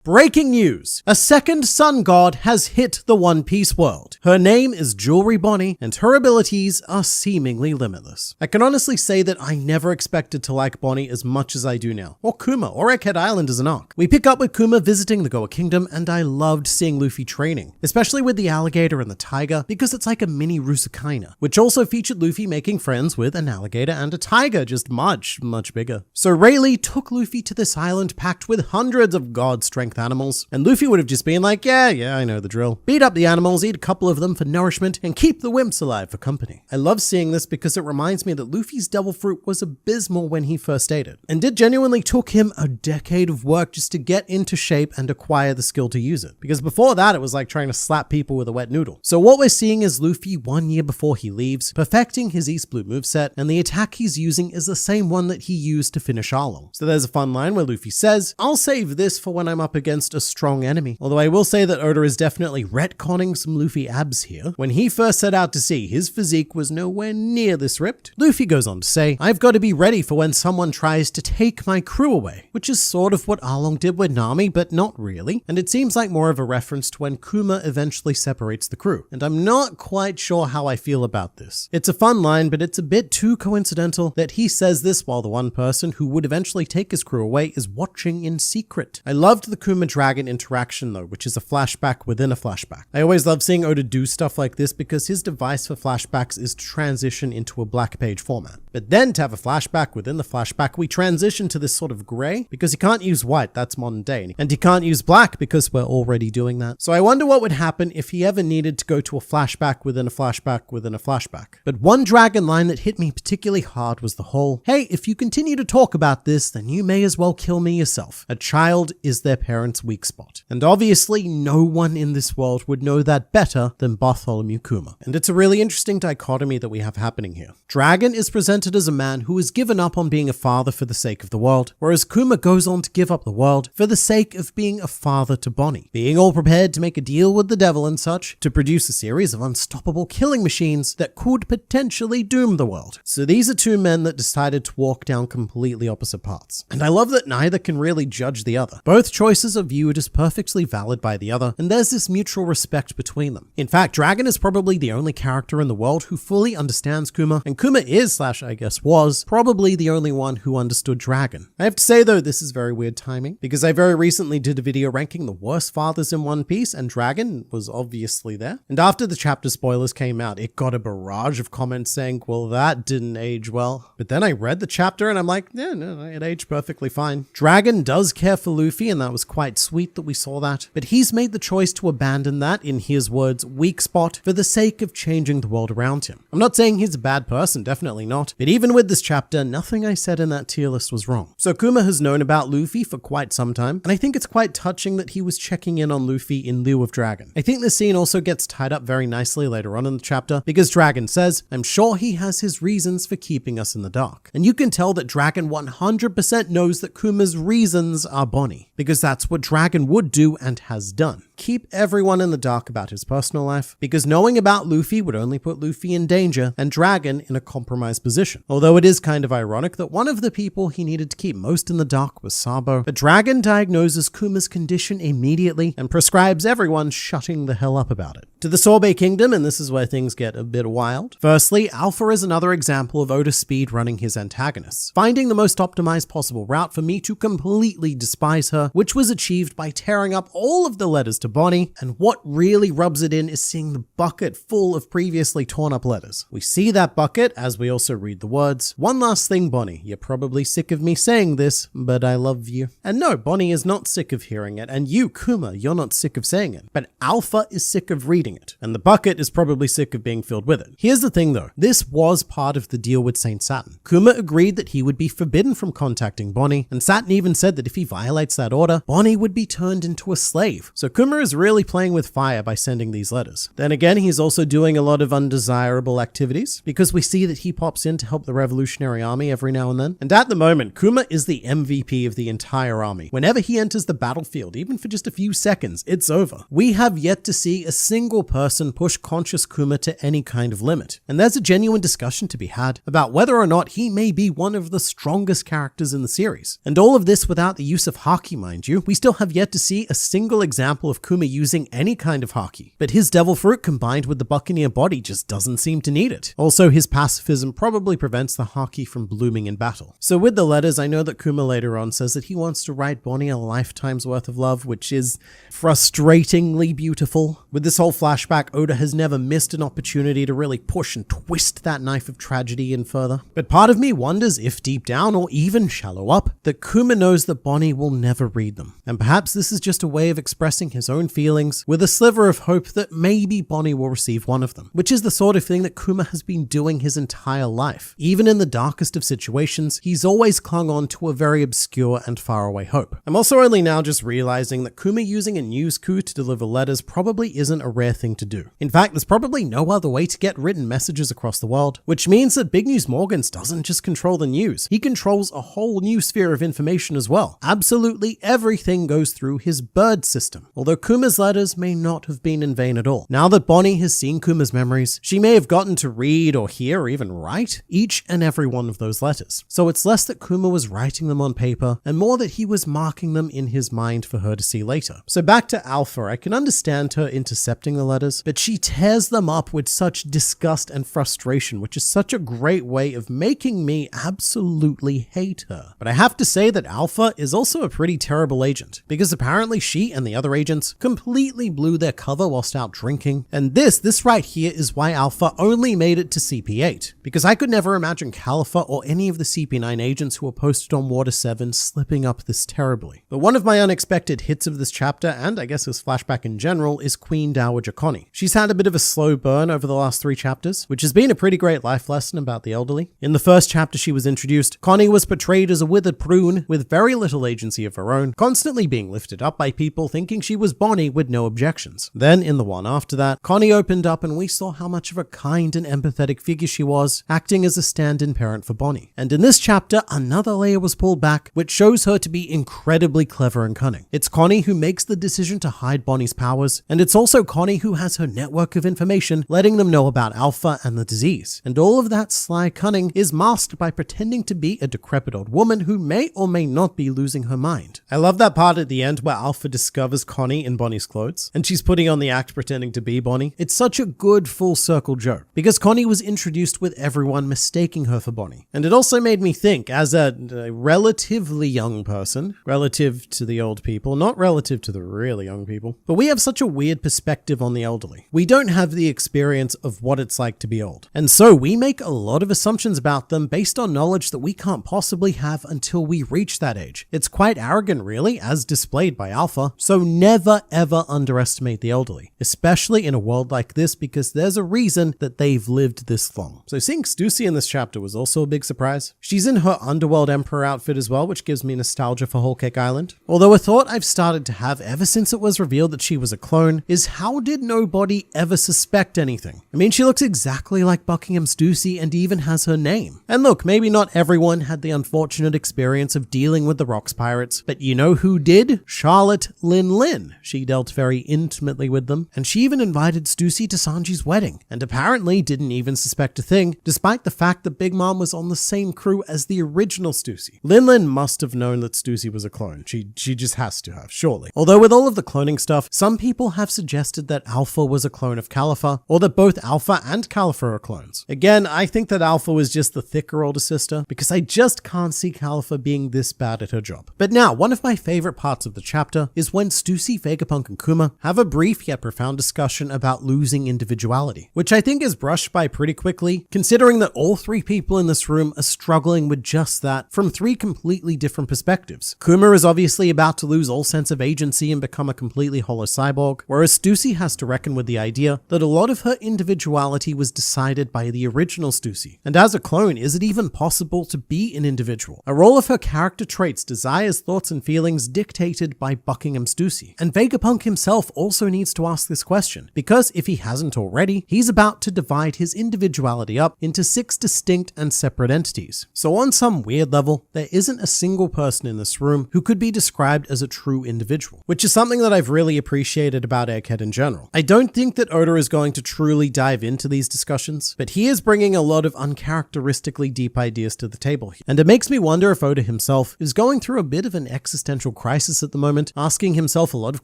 Breaking news! A second sun god has hit the One Piece world. Her name is Jewelry Bonnie, and her abilities are seemingly limitless. I can honestly say that I never expected to like Bonnie as much as I do now, or Kuma, or Egghead Island as an arc. We pick up with Kuma visiting the Goa Kingdom, and I loved seeing Luffy training, especially with the alligator and the tiger, because it's like a mini Rusakaina, which also featured Luffy making friends with an alligator and a tiger, just much, much bigger. So Rayleigh took Luffy to this island packed with hundreds of god-strength strength animals. And Luffy would have just been like, yeah, I know the drill. Beat up the animals, eat a couple of them for nourishment, and keep the wimps alive for company. I love seeing this because it reminds me that Luffy's devil fruit was abysmal when he first ate it, and it genuinely took him a decade of work just to get into shape and acquire the skill to use it. Because before that, it was like trying to slap people with a wet noodle. So what we're seeing is Luffy 1 year before he leaves, perfecting his East Blue moveset, and the attack he's using is the same one that he used to finish Arlong. So there's a fun line where Luffy says, "I'll save this for when I'm up against a strong enemy." Although I will say that Oda is definitely retconning some Luffy abs here. When he first set out to sea, his physique was nowhere near this ripped. Luffy goes on to say, "I've got to be ready for when someone tries to take my crew away," which is sort of what Arlong did with Nami, but not really. And it seems like more of a reference to when Kuma eventually separates the crew. And I'm not quite sure how I feel about this. It's a fun line, but it's a bit too coincidental that he says this while the one person who would eventually take his crew away is watching in secret. I loved the Kuma Dragon interaction though, which is a flashback within a flashback. I always love seeing Oda do stuff like this because his device for flashbacks is to transition into a black page format. But then to have a flashback within the flashback, we transition to this sort of gray because he can't use white, that's modern day, and he can't use black because we're already doing that. So I wonder what would happen if he ever needed to go to a flashback within a flashback within a flashback. But one dragon line that hit me particularly hard was the whole, "Hey, if you continue to talk about this, then you may as well kill me yourself. A child is their parents' weak spot." And obviously no one in this world would know that better than Bartholomew Kuma. And it's a really interesting dichotomy that we have happening here. Dragon is presented as a man who has given up on being a father for the sake of the world, whereas Kuma goes on to give up the world for the sake of being a father to Bonnie, being all prepared to make a deal with the devil and such to produce a series of unstoppable killing machines that could potentially doom the world. So these are two men that decided to walk down completely opposite paths. And I love that neither can really judge the other. Both choices are viewed as perfectly valid by the other, and there's this mutual respect between them. In fact, Dragon is probably the only character in the world who fully understands Kuma, and Kuma is, I guess was, probably the only one who understood Dragon. I have to say though, this is very weird timing, because I very recently did a video ranking the worst fathers in One Piece, and Dragon was obviously there. And after the chapter spoilers came out, it got a barrage of comments saying, well, that didn't age well. But then I read the chapter and I'm like, yeah, no, it aged perfectly fine. Dragon does care for Luffy, and that was quite sweet that we saw that. But he's made the choice to abandon that, in his words, weak spot, for the sake of changing the world around him. I'm not saying he's a bad person, definitely not. But even with this chapter, nothing I said in that tier list was wrong. So Kuma has known about Luffy for quite some time, and I think it's quite touching that he was checking in on Luffy in lieu of Dragon. I think this scene also gets tied up very nicely later on in the chapter, because Dragon says, "I'm sure he has his reasons for keeping us in the dark." And you can tell that Dragon 100% knows that Kuma's reasons are Bonnie, because that's what Dragon would do and has done. Keep everyone in the dark about his personal life, because knowing about Luffy would only put Luffy in danger and Dragon in a compromised position. Although it is kind of ironic that one of the people he needed to keep most in the dark was Sabo, but Dragon diagnoses Kuma's condition immediately and prescribes everyone shutting the hell up about it. To the Sorbet Kingdom, and this is where things get a bit wild. Firstly, Alpha is another example of Oda speed running his antagonists, finding the most optimized possible route for me to completely despise her, which was achieved by tearing up all of the letters to Bonnie, and what really rubs it in is seeing the bucket full of previously torn up letters. We see that bucket as we also read the words, "One last thing, Bonnie, you're probably sick of me saying this, but I love you." And no, Bonnie is not sick of hearing it, and you, Kuma, you're not sick of saying it, but Alpha is sick of reading it, and the bucket is probably sick of being filled with it. Here's the thing though, this was part of the deal with Saint Saturn. Kuma agreed that he would be forbidden from contacting Bonnie, and Saturn even said that if he violates that order, Bonnie would be turned into a slave. So Kuma is really playing with fire by sending these letters. Then again, he's also doing a lot of undesirable activities, because we see that he pops in to help the Revolutionary Army every now and then. And at the moment, Kuma is the MVP of the entire army. Whenever he enters the battlefield, even for just a few seconds, it's over. We have yet to see a single person push conscious Kuma to any kind of limit. And there's a genuine discussion to be had about whether or not he may be one of the strongest characters in the series. And all of this without the use of haki, mind you. We still have yet to see a single example of Kuma using any kind of haki. But his devil fruit combined with the Buccaneer body just doesn't seem to need it. Also, his pacifism probably prevents the haki from blooming in battle. So with the letters, I know that Kuma later on says that he wants to write Bonnie a lifetime's worth of love, which is frustratingly beautiful. With this whole flashback, Oda has never missed an opportunity to really push and twist that knife of tragedy in further. But part of me wonders if deep down, or even shallow up, that Kuma knows that Bonnie will never read them. And perhaps this is just a way of expressing his own feelings with a sliver of hope that maybe Bonnie will receive one of them, which is the sort of thing that Kuma has been doing his entire life. Even in the darkest of situations, he's always clung on to a very obscure and faraway hope. I'm also only now just realizing that Kuma using a news coup to deliver letters probably isn't a rare thing to do. In fact, there's probably no other way to get written messages across the world, which means that Big News Morgans doesn't just control the news, he controls a whole new sphere of information as well. Absolutely everything goes through his bird system, although Kuma's letters may not have been in vain at all. Now that Bonnie has seen Kuma's memories, she may have gotten to read or hear or even write each and every one of those letters. So it's less that Kuma was writing them on paper and more that he was marking them in his mind for her to see later. So back to Alpha, I can understand her intercepting the letters, but she tears them up with such disgust and frustration, which is such a great way of making me absolutely hate her. But I have to say that Alpha is also a pretty terrible agent, because apparently she and the other agents completely blew their cover whilst out drinking. And this right here is why Alpha only made it to CP8, because I could never imagine Califa or any of the CP9 agents who were posted on Water 7 slipping up this terribly. But one of my unexpected hits of this chapter, and I guess this flashback in general, is Queen Dowager Connie. She's had a bit of a slow burn over the last 3 chapters, which has been a pretty great life lesson about the elderly. In the first chapter she was introduced, Connie was portrayed as a withered prune with very little agency of her own, constantly being lifted up by people thinking she was Bonnie with no objections. Then in the one after that, Connie opened up and we saw how much of a kind and empathetic figure she was, acting as a stand-in parent for Bonnie. And in this chapter, another layer was pulled back, which shows her to be incredibly clever and cunning. It's Connie who makes the decision to hide Bonnie's powers, and it's also Connie who has her network of information letting them know about Alpha and the disease. And all of that sly cunning is masked by pretending to be a decrepit old woman who may or may not be losing her mind. I love that part at the end where Alpha discovers Connie in Bonnie's clothes, and she's putting on the act pretending to be Bonnie. It's such a good full circle joke, because Connie was introduced with everyone mistaking her for Bonnie. And it also made me think, as a relatively young person, relative to the old people, not relative to the really young people, but we have such a weird perspective on the elderly. We don't have the experience of what it's like to be old. And so we make a lot of assumptions about them based on knowledge that we can't possibly have until we reach that age. It's quite arrogant really, as displayed by Alpha, so never ever underestimate the elderly, especially in a world like this, because there's a reason that they've lived this long. So seeing Stussy in this chapter was also a big surprise. She's in her Underworld Emperor outfit as well, which gives me nostalgia for Whole Cake Island. Although a thought I've started to have ever since it was revealed that she was a clone is, how did nobody ever suspect anything? I mean, she looks exactly like Buckingham Stussy and even has her name. And look, maybe not everyone had the unfortunate experience of dealing with the Rocks Pirates, but you know who did? Charlotte Lin. She dealt very intimately with them, and she even invited Stussy to Sanji's wedding, and apparently didn't even suspect a thing, despite the fact that Big Mom was on the same crew as the original Stussy. Lin must have known that Stussy was a clone. She just has to have, surely. Although with all of the cloning stuff, some people have suggested that Alpha was a clone of Califa, or that both Alpha and Califa are clones. Again, I think that Alpha was just the thicker older sister, because I just can't see Califa being this bad at her job. But now, one of my favorite parts of the chapter is when Stussy, Vegapunk, and Kuma have a brief yet profound discussion about losing individuality, which I think is brushed by pretty quickly, considering that all 3 people in this room are struggling with just that from 3 completely different perspectives. Kuma is obviously about to lose all sense of agency and become a completely hollow cyborg, whereas Stussy has to reckon with the idea that a lot of her individuality was decided by the original Stussy. And as a clone, is it even possible to be an individual? Are all of her character traits, desires, thoughts, and feelings dictated by Buckingham Stussy? And Vegapunk himself also needs to ask this question, because if he hasn't already, he's about to divide his individuality up into 6 distinct and separate entities. So on some weird level, there isn't a single person in this room who could be described as a true individual, which is something that I've really appreciated about Egghead in general. I don't think that Oda is going to truly dive into these discussions, but he is bringing a lot of uncharacteristically deep ideas to the table here. And it makes me wonder if Oda himself is going through a bit of an existential crisis at the moment, asking himself a lot of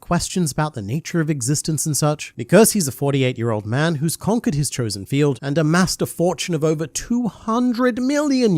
questions about the nature of existence and such, because he's a 48-year-old man who's conquered his chosen field and amassed a fortune of over $200 million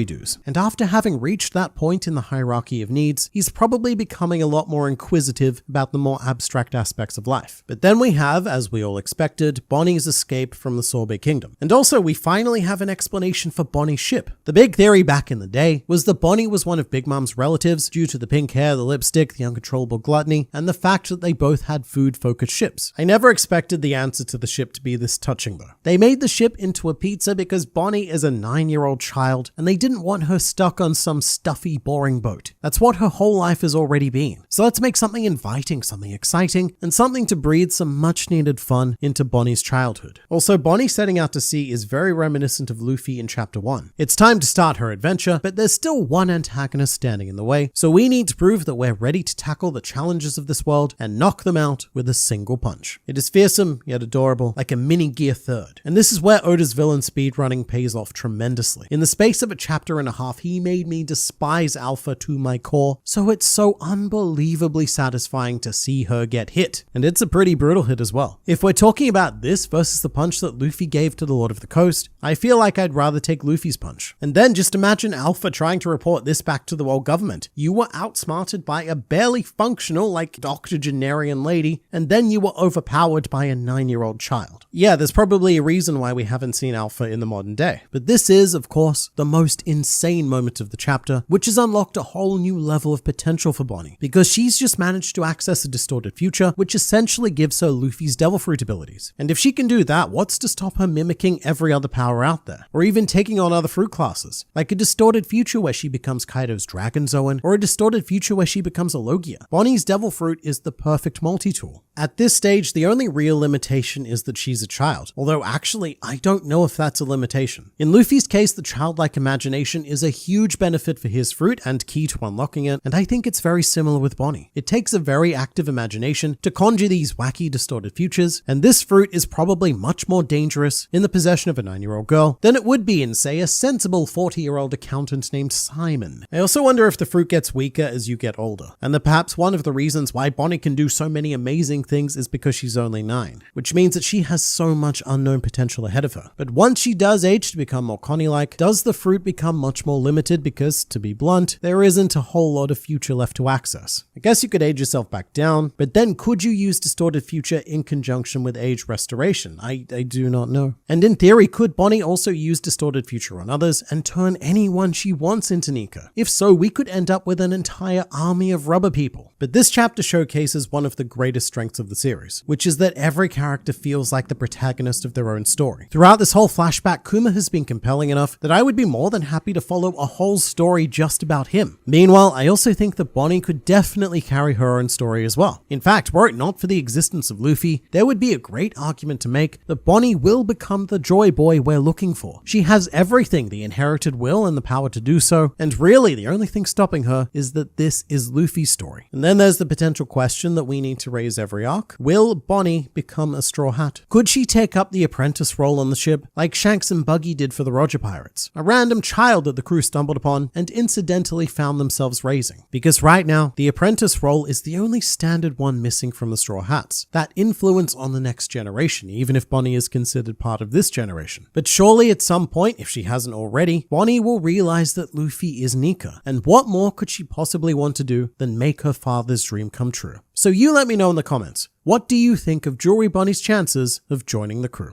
dues. And after having reached that point in the hierarchy of needs, he's probably becoming a lot more inquisitive about the more abstract aspects of life. But then we have, as we all expected, Bonnie's escape from the Sorbet Kingdom. And also, we finally have an explanation for Bonnie's ship. The big theory back in the day was that Bonnie was one of Big Mom's relatives due to the pink hair hair, the lipstick, the uncontrollable gluttony, and the fact that they both had food-focused ships. I never expected the answer to the ship to be this touching though. They made the ship into a pizza because Bonnie is a 9-year-old child and they didn't want her stuck on some stuffy, boring boat. That's what her whole life has already been. So let's make something inviting, something exciting, and something to breathe some much-needed fun into Bonnie's childhood. Also, Bonnie setting out to sea is very reminiscent of Luffy in Chapter 1. It's time to start her adventure, but there's still one antagonist standing in the way, so we need to prove that we're ready to tackle the challenges of this world and knock them out with a single punch. It is fearsome, yet adorable, like a mini Gear 3rd. And this is where Oda's villain speedrunning pays off tremendously. In the space of a chapter and a half, he made me despise Alpha to my core, so it's so unbelievably satisfying to see her get hit. And it's a pretty brutal hit as well. If we're talking about this versus the punch that Luffy gave to the Lord of the Coast, I feel like I'd rather take Luffy's punch. And then just imagine Alpha trying to report this back to the world government. You were outsmarted by a barely functional, like, octogenarian lady, and then you were overpowered by a 9-year-old child. Yeah, there's probably a reason why we haven't seen Alpha in the modern day. But this is, of course, the most insane moment of the chapter, which has unlocked a whole new level of potential for Bonnie, because she's just managed to access a distorted future, which essentially gives her Luffy's Devil Fruit abilities. And if she can do that, what's to stop her mimicking every other power out there? Or even taking on other fruit classes, like a distorted future where she becomes Kaido's Dragon Zoan, or a distorted future where she becomes a Logia. Bonnie's Devil Fruit is the perfect multi-tool. At this stage, the only real limitation is that she's a child, although actually, I don't know if that's a limitation. In Luffy's case, the childlike imagination is a huge benefit for his fruit and key to unlocking it, and I think it's very similar with Bonnie. It takes a very active imagination to conjure these wacky, distorted futures, and this fruit is probably much more dangerous in the possession of a 9-year-old girl than it would be in, say, a sensible 40-year-old accountant named Simon. I also wonder if the fruit gets weaker as you get older, and that perhaps one of the reasons why Bonnie can do so many amazing things is because she's only 9, which means that she has so much unknown potential ahead of her. But once she does age to become more Connie-like, does the fruit become much more limited because, to be blunt, there isn't a whole lot of future left to access? I guess you could age yourself back down, but then could you use distorted future in conjunction with age restoration? I do not know. And in theory, could Bonnie also use distorted future on others and turn anyone she wants into Nika? If so, we could end up with an entire army of rubber people. But this chapter showcases one of the greatest strengths of the series, which is that every character feels like the protagonist of their own story. Throughout this whole flashback, Kuma has been compelling enough that I would be more than happy to follow a whole story just about him. Meanwhile, I also think that Bonnie could definitely carry her own story as well. In fact, were it not for the existence of Luffy, there would be a great argument to make that Bonnie will become the joy boy we're looking for. She has everything, the inherited will and the power to do so, and really the only thing stopping her is that this is Luffy's story. And then there's the potential question that we need to raise every arc. Will Bonnie become a Straw Hat? Could she take up the apprentice role on the ship, like Shanks and Buggy did for the Roger Pirates? A random child that the crew stumbled upon and incidentally found themselves raising. Because right now, the apprentice role is the only standard one missing from the Straw Hats. That influence on the next generation, even if Bonnie is considered part of this generation. But surely at some point, if she hasn't already, Bonnie will realize that Luffy is Nika. And what more could she possibly want to do than make her father's dream come true? So you let me know in the comments. What do you think of Jewelry Bonnie's chances of joining the crew?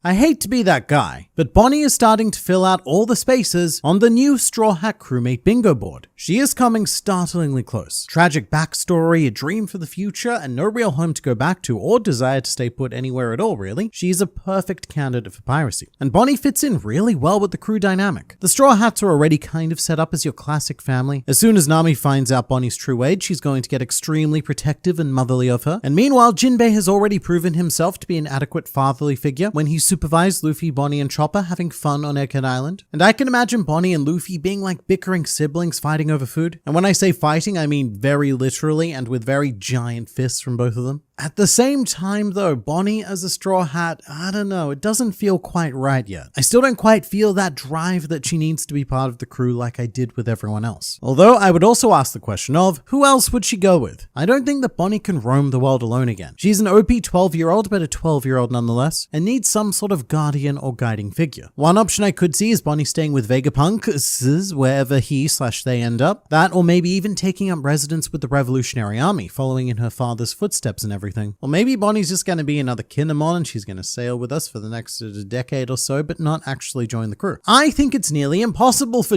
I hate to be that guy, but Bonnie is starting to fill out all the spaces on the new Straw Hat Crewmate bingo board. She is coming startlingly close. Tragic backstory, a dream for the future, and no real home to go back to or desire to stay put anywhere at all, really. She's a perfect candidate for piracy. And Bonnie fits in really well with the crew dynamic. The Straw Hats are already kind of set up as your classic family. As soon as Nami finds out Bonnie's true age, she's going to get extremely protective and motherly of her. And meanwhile, Jinbei has already proven himself to be an adequate fatherly figure when he supervised Luffy, Bonnie, and Chopper having fun on Egghead Island. And I can imagine Bonnie and Luffy being like bickering siblings fighting over food. And when I say fighting, I mean very literally and with very giant fists from both of them. At the same time though, Bonnie as a Straw Hat, I don't know, it doesn't feel quite right yet. I still don't quite feel that drive that she needs to be part of the crew like I did with everyone else. Although I would also ask the question of, who else would she go with? I don't think that Bonnie can roam the world alone again. She's an OP 12-year-old, but a 12-year-old nonetheless, and needs some sort of guardian or guiding figure. One option I could see is Bonnie staying with Vegapunk, wherever he/they end up. That, or maybe even taking up residence with the Revolutionary Army, following in her father's footsteps and everything. everything. Or maybe Bonnie's just going to be another Kinemon and she's going to sail with us for the next decade or so, but not actually join the crew. I think it's nearly impossible for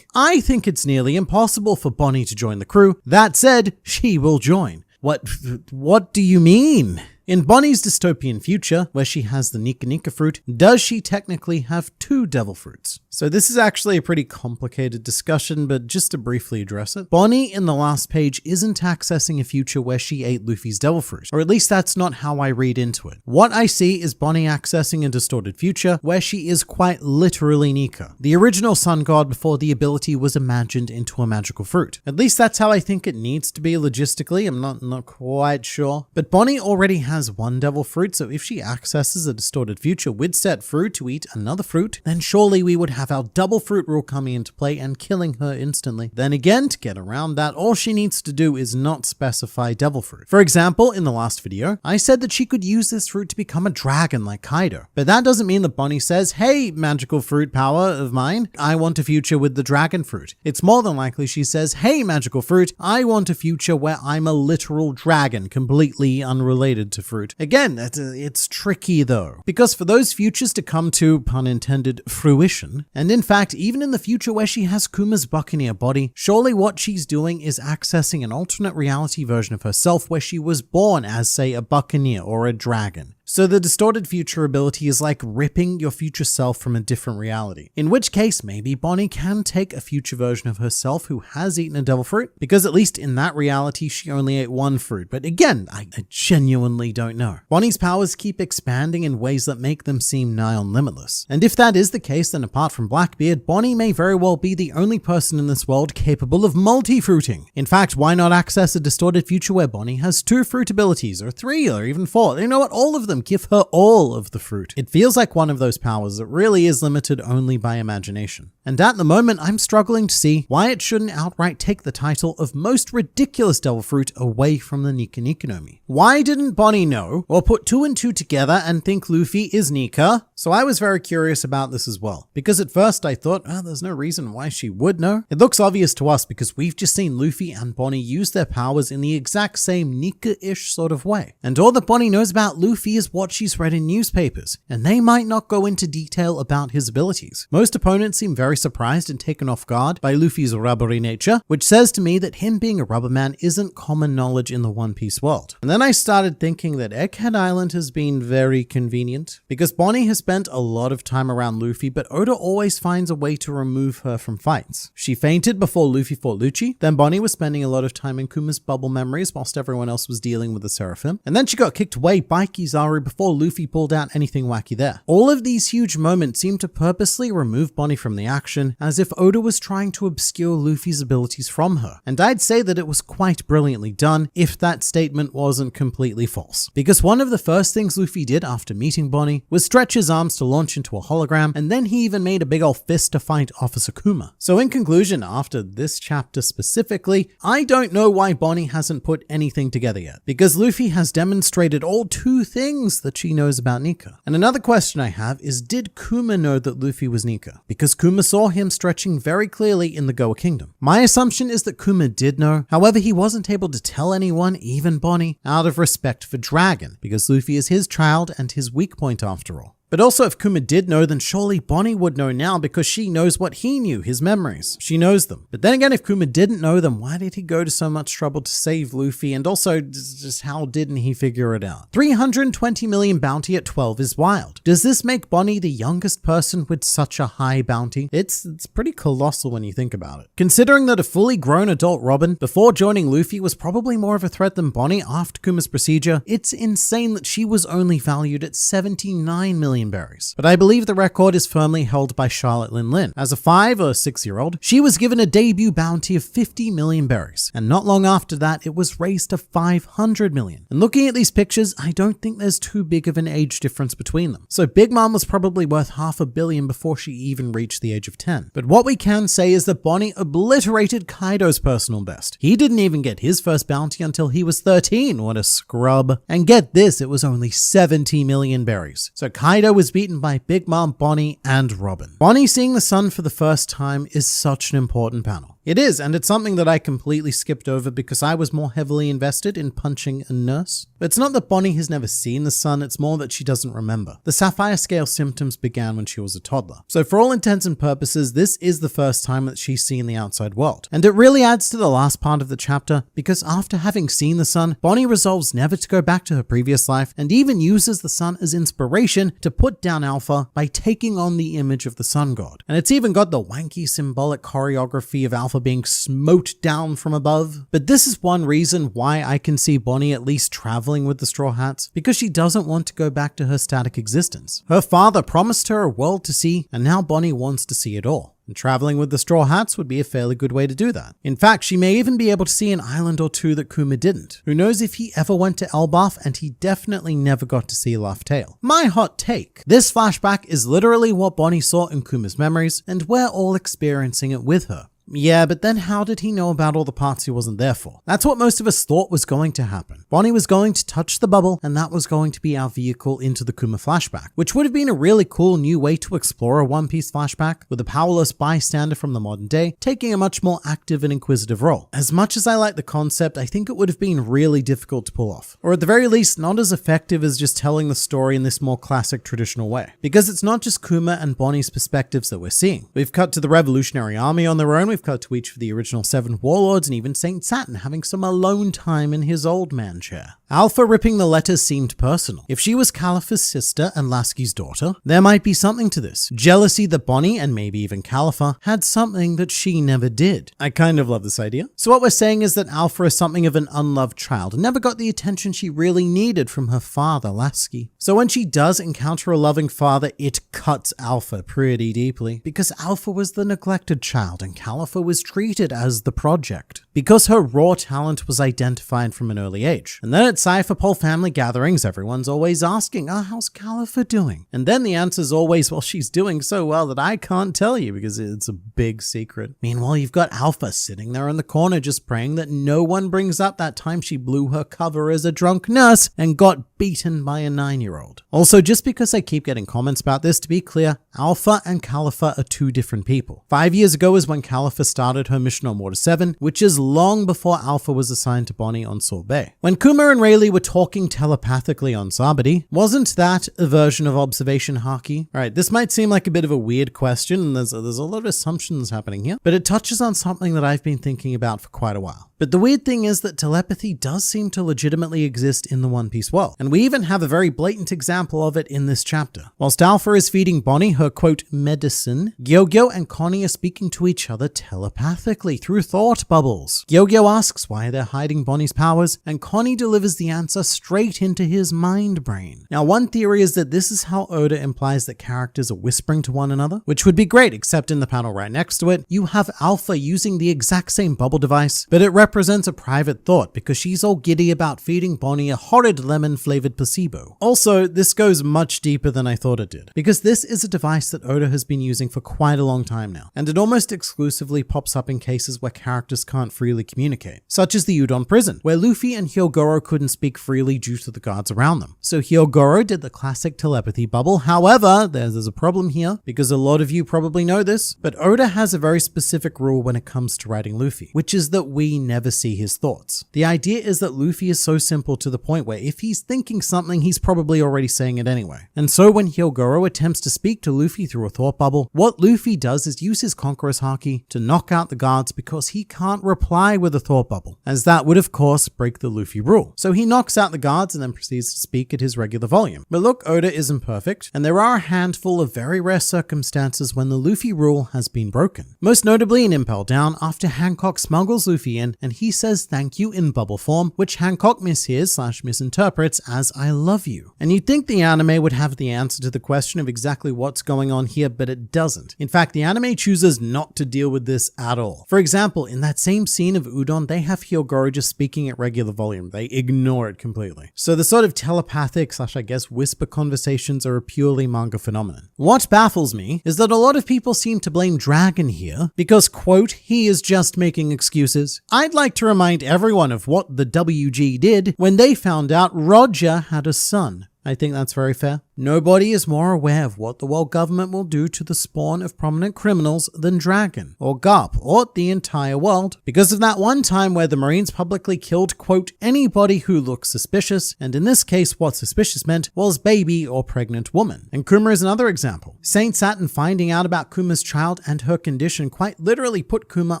I think it's nearly impossible for Bonnie to join the crew. That said, she will join. What do you mean? In Bonnie's dystopian future, where she has the Nika Nika fruit, does she technically have 2 devil fruits? So this is actually a pretty complicated discussion, but just to briefly address it, Bonnie in the last page isn't accessing a future where she ate Luffy's devil fruit, or at least that's not how I read into it. What I see is Bonnie accessing a distorted future where she is quite literally Nika, the original sun god before the ability was imagined into a magical fruit. At least that's how I think it needs to be logistically, I'm not quite sure. But Bonnie already has 1 devil fruit, so if she accesses a distorted future with said fruit to eat another fruit, then surely we would have our double fruit rule coming into play and killing her instantly. Then again, to get around that, all she needs to do is not specify devil fruit. For example, in the last video, I said that she could use this fruit to become a dragon like Kaido, but that doesn't mean that Bonnie says, hey, magical fruit power of mine, I want a future with the dragon fruit. It's more than likely she says, hey, magical fruit, I want a future where I'm a literal dragon, completely unrelated to fruit. Again, it's tricky though, because for those futures to come to, pun intended, fruition, and in fact, even in the future where she has Kuma's Buccaneer body, surely what she's doing is accessing an alternate reality version of herself where she was born as, say, a Buccaneer or a dragon. So the distorted future ability is like ripping your future self from a different reality. In which case, maybe Bonnie can take a future version of herself who has eaten a devil fruit, because at least in that reality, she only ate 1 fruit. But again, I genuinely don't know. Bonnie's powers keep expanding in ways that make them seem nigh on limitless. And if that is the case, then apart from Blackbeard, Bonnie may very well be the only person in this world capable of multi-fruiting. In fact, why not access a distorted future where Bonnie has 2 fruit abilities, or 3, or even 4? You know what? All of them. Give her all of the fruit. It feels like one of those powers that really is limited only by imagination. And at the moment, I'm struggling to see why it shouldn't outright take the title of most ridiculous devil fruit away from the Nika Nika no Mi. Why didn't Bonnie know, or put 2 and 2 together and think Luffy is Nika? So I was very curious about this as well, because at first I thought, oh, there's no reason why she would know. It looks obvious to us because we've just seen Luffy and Bonnie use their powers in the exact same Nika-ish sort of way. And all that Bonnie knows about Luffy is what she's read in newspapers, and they might not go into detail about his abilities. Most opponents seem very surprised and taken off guard by Luffy's rubbery nature, which says to me that him being a rubber man isn't common knowledge in the One Piece world. And then I started thinking that Egghead Island has been very convenient, because Bonnie has spent a lot of time around Luffy, but Oda always finds a way to remove her from fights. She fainted before Luffy fought Lucci, then Bonnie was spending a lot of time in Kuma's bubble memories whilst everyone else was dealing with the Seraphim, and then she got kicked away by Kizaru before Luffy pulled out anything wacky there. All of these huge moments seem to purposely remove Bonnie from the action, as if Oda was trying to obscure Luffy's abilities from her. And I'd say that it was quite brilliantly done, if that statement wasn't completely false. Because one of the first things Luffy did after meeting Bonnie was stretch his arms to launch into a hologram, and then he even made a big ol' fist to fight Officer Kuma. So in conclusion, after this chapter specifically, I don't know why Bonnie hasn't put anything together yet, because Luffy has demonstrated all 2 things that she knows about Nika. And another question I have is, did Kuma know that Luffy was Nika? Because Kuma saw him stretching very clearly in the Goa Kingdom. My assumption is that Kuma did know, however he wasn't able to tell anyone, even Bonnie, out of respect for Dragon, because Luffy is his child and his weak point after all. But also, if Kuma did know, then surely Bonnie would know now because she knows what he knew, his memories. She knows them. But then again, if Kuma didn't know them, why did he go to so much trouble to save Luffy? And also, just how didn't he figure it out? 320 million bounty at 12 is wild. Does this make Bonnie the youngest person with such a high bounty? It's pretty colossal when you think about it. Considering that a fully grown adult Robin, before joining Luffy, was probably more of a threat than Bonnie after Kuma's procedure, it's insane that she was only valued at 79 million berries. But I believe the record is firmly held by Charlotte Lin Lin. As a 5 or 6-year-old, she was given a debut bounty of 50 million berries, and not long after that, it was raised to 500 million. And looking at these pictures, I don't think there's too big of an age difference between them. So Big Mom was probably worth $500 million before she even reached the age of 10. But what we can say is that Bonnie obliterated Kaido's personal best. He didn't even get his first bounty until he was 13. What a scrub. And get this, it was only 70 million berries. So Kaido was beaten by Big Mom, Bonnie, and Robin. Bonnie seeing the sun for the first time is such an important panel. It is, and it's something that I completely skipped over because I was more heavily invested in punching a nurse. But it's not that Bonnie has never seen the sun, it's more that she doesn't remember. The Sapphire Scale symptoms began when she was a toddler. So for all intents and purposes, this is the first time that she's seen the outside world. And it really adds to the last part of the chapter, because after having seen the sun, Bonnie resolves never to go back to her previous life, and even uses the sun as inspiration to put down Alpha by taking on the image of the sun god. And it's even got the wanky symbolic choreography of Alpha being smote down from above. But this is one reason why I can see Bonnie at least traveling with the Straw Hats, because she doesn't want to go back to her static existence. Her father promised her a world to see, and now Bonnie wants to see it all. And traveling with the Straw Hats would be a fairly good way to do that. In fact, she may even be able to see an island or two that Kuma didn't. Who knows if he ever went to Elbaf, and he definitely never got to see Laugh Tale. My hot take: this flashback is literally what Bonnie saw in Kuma's memories, and we're all experiencing it with her. Yeah, but then how did he know about all the parts he wasn't there for? That's what most of us thought was going to happen. Bonnie was going to touch the bubble, and that was going to be our vehicle into the Kuma flashback, which would have been a really cool new way to explore a One Piece flashback, with a powerless bystander from the modern day taking a much more active and inquisitive role. As much as I like the concept, I think it would have been really difficult to pull off, or at the very least not as effective as just telling the story in this more classic traditional way. Because it's not just Kuma and Bonnie's perspectives that we're seeing. We've cut to the Revolutionary Army on their own, we've cut to each of the original 7 warlords, and even Saint Saturn having some alone time in his old man chair. Alpha ripping the letters seemed personal. If she was Califa's sister and Lasky's daughter, there might be something to this. Jealousy that Bonnie, and maybe even Califa, had something that she never did. I kind of love this idea. So what we're saying is that Alpha is something of an unloved child, and never got the attention she really needed from her father, Lasky. So when she does encounter a loving father, it cuts Alpha pretty deeply, because Alpha was the neglected child, and Califa was treated as the project, because her raw talent was identified from an early age. And then at Cypherpole family gatherings, everyone's always asking, how's Califa doing? And then the answer's always, well, she's doing so well that I can't tell you because it's a big secret. Meanwhile, you've got Alpha sitting there in the corner just praying that no one brings up that time she blew her cover as a drunk nurse and got beaten by a 9-year-old. Also, just because I keep getting comments about this, to be clear, Alpha and Califa are 2 different people. 5 years ago is when Califa started her mission on Water 7, which is long before Alpha was assigned to Bonnie on Sorbet. When Kuma and Rayleigh were talking telepathically on Sabadi, wasn't that a version of observation haki? Alright, this might seem like a bit of a weird question, and there's a lot of assumptions happening here, but it touches on something that I've been thinking about for quite a while. But the weird thing is that telepathy does seem to legitimately exist in the One Piece world, and we even have a very blatant example of it in this chapter. Whilst Alpha is feeding Bonnie her quote medicine, Gyogyo and Connie are speaking to each other telepathically through thought bubbles. Gyogyo asks why they're hiding Bonnie's powers, and Connie delivers the answer straight into his mind brain. Now, one theory is that this is how Oda implies that characters are whispering to one another, which would be great, except in the panel right next to it, you have Alpha using the exact same bubble device, but it represents a private thought because she's all giddy about feeding Bonnie a horrid lemon-flavored placebo. Also, this goes much deeper than I thought it did, because this is a device that Oda has been using for quite a long time now, and it almost exclusively pops up in cases where characters can't freely communicate, such as the Udon prison, where Luffy and Hyogoro couldn't speak freely due to the guards around them. So Hyogoro did the classic telepathy bubble. However, there's a problem here, because a lot of you probably know this, but Oda has a very specific rule when it comes to writing Luffy, which is that we never see his thoughts. The idea is that Luffy is so simple to the point where if he's thinking something, he's probably already saying it anyway. And so when Hyogoro attempts to speak to Luffy through a thought bubble, what Luffy does is use his Conqueror's Haki to knock out the guards because he can't reply with a thought bubble, as that would of course break the Luffy rule. So he knocks out the guards and then proceeds to speak at his regular volume. But look, Oda isn't perfect, and there are a handful of very rare circumstances when the Luffy rule has been broken. Most notably in Impel Down, after Hancock smuggles Luffy in and he says thank you in bubble form, which Hancock mishears/misinterprets as I love you. And you'd think the anime would have the answer to the question of exactly what's going on here, but it doesn't. In fact, the anime chooses not to deal with this at all. For example, in that same scene of Udon, they have Hyogoro just speaking at regular volume. They ignore it completely. So the sort of telepathic/ I guess whisper conversations are a purely manga phenomenon. What baffles me is that a lot of people seem to blame Dragon here because, quote, he is just making excuses. I'd like to remind everyone of what the WG did when they found out Roger had a son. I think that's very fair. Nobody is more aware of what the world government will do to the spawn of prominent criminals than Dragon, or Garp, or the entire world, because of that one time where the Marines publicly killed, quote, anybody who looks suspicious, and in this case what suspicious meant was baby or pregnant woman. And Kuma is another example. Saint Saturn finding out about Kuma's child and her condition quite literally put Kuma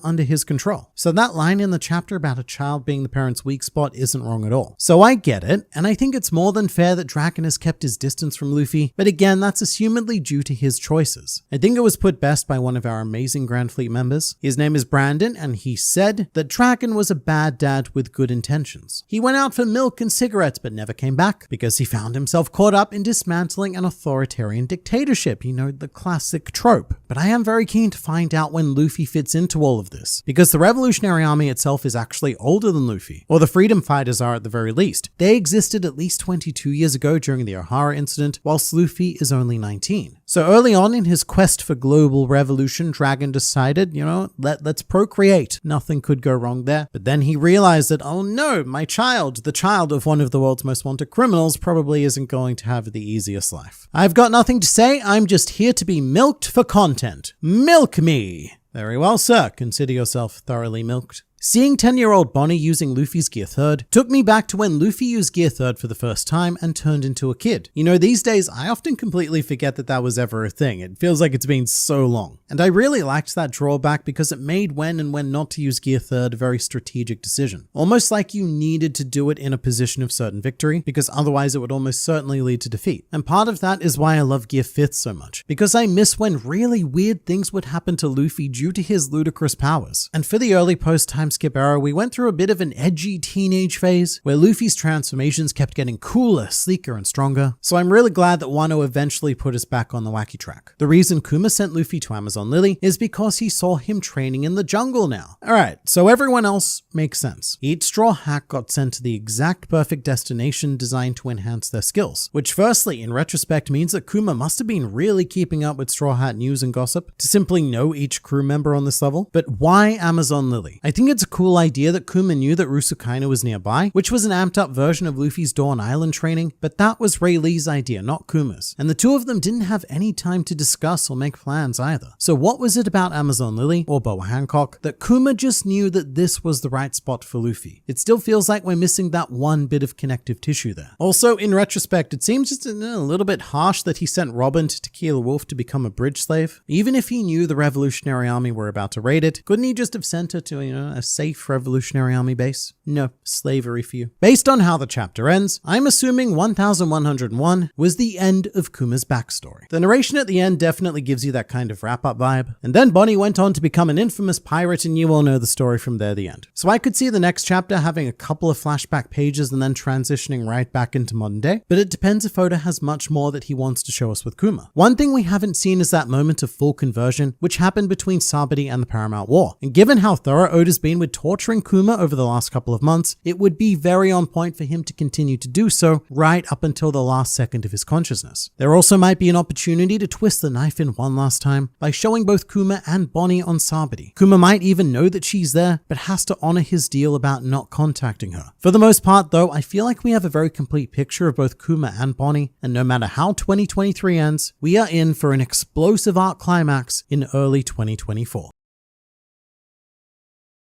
under his control. So that line in the chapter about a child being the parent's weak spot isn't wrong at all. So I get it, and I think it's more than fair that Draken has kept his distance from Luffy, but again, that's assumedly due to his choices. I think it was put best by one of our amazing Grand Fleet members. His name is Brandon, and he said that Draken was a bad dad with good intentions. He went out for milk and cigarettes but never came back because he found himself caught up in dismantling an authoritarian dictatorship, you know, the classic trope. But I am very keen to find out when Luffy fits into all of this, because the Revolutionary Army itself is actually older than Luffy, or the Freedom Fighters are at the very least. They existed at least 22 years ago during the O'Hara incident, whilst Luffy is only 19. So early on in his quest for global revolution, Dragon decided, you know, let's procreate. Nothing could go wrong there. But then he realized that, oh no, my child, the child of one of the world's most wanted criminals, probably isn't going to have the easiest life. I've got nothing to say. I'm just here to be milked for content. Milk me! Very well, sir. Consider yourself thoroughly milked. Seeing 10-year-old Bonnie using Luffy's Gear 3rd took me back to when Luffy used Gear 3rd for the first time and turned into a kid. You know, these days I often completely forget that that was ever a thing. It feels like it's been so long. And I really liked that drawback because it made when and when not to use Gear 3rd a very strategic decision. Almost like you needed to do it in a position of certain victory, because otherwise it would almost certainly lead to defeat. And part of that is why I love Gear 5th so much, because I miss when really weird things would happen to Luffy due to his ludicrous powers. And for the early post-time skip era, we went through a bit of an edgy teenage phase where Luffy's transformations kept getting cooler, sleeker, and stronger. So I'm really glad that Wano eventually put us back on the wacky track. The reason Kuma sent Luffy to Amazon Lily is because he saw him training in the jungle now. Alright, so everyone else makes sense. Each Straw Hat got sent to the exact perfect destination designed to enhance their skills, which firstly, in retrospect, means that Kuma must have been really keeping up with Straw Hat news and gossip to simply know each crew member on this level. But why Amazon Lily? I think it's a cool idea that Kuma knew that Rusukaina was nearby, which was an amped up version of Luffy's Dawn Island training, but that was Ray Lee's idea, not Kuma's. And the two of them didn't have any time to discuss or make plans either. So what was it about Amazon Lily, or Boa Hancock, that Kuma just knew that this was the right spot for Luffy? It still feels like we're missing that one bit of connective tissue there. Also, in retrospect, it seems just a little bit harsh that he sent Robin to Tequila Wolf to become a bridge slave. Even if he knew the Revolutionary Army were about to raid it, couldn't he just have sent her to, a safe Revolutionary Army base? No, slavery for you. Based on how the chapter ends, I'm assuming 1101 was the end of Kuma's backstory. The narration at the end definitely gives you that kind of wrap-up vibe. And then Bonnie went on to become an infamous pirate, and you all know the story from there, the end. So I could see the next chapter having a couple of flashback pages and then transitioning right back into modern day, but it depends if Oda has much more that he wants to show us with Kuma. One thing we haven't seen is that moment of full conversion, which happened between Sabati and the Paramount War. And given how thorough Oda's been with torturing Kuma over the last couple of months, it would be very on point for him to continue to do so right up until the last second of his consciousness. There also might be an opportunity to twist the knife in one last time by showing both Kuma and Bonnie on Sabati. Kuma might even know that she's there, but has to honor his deal about not contacting her. For the most part though, I feel like we have a very complete picture of both Kuma and Bonnie, and no matter how 2023 ends, we are in for an explosive arc climax in early 2024.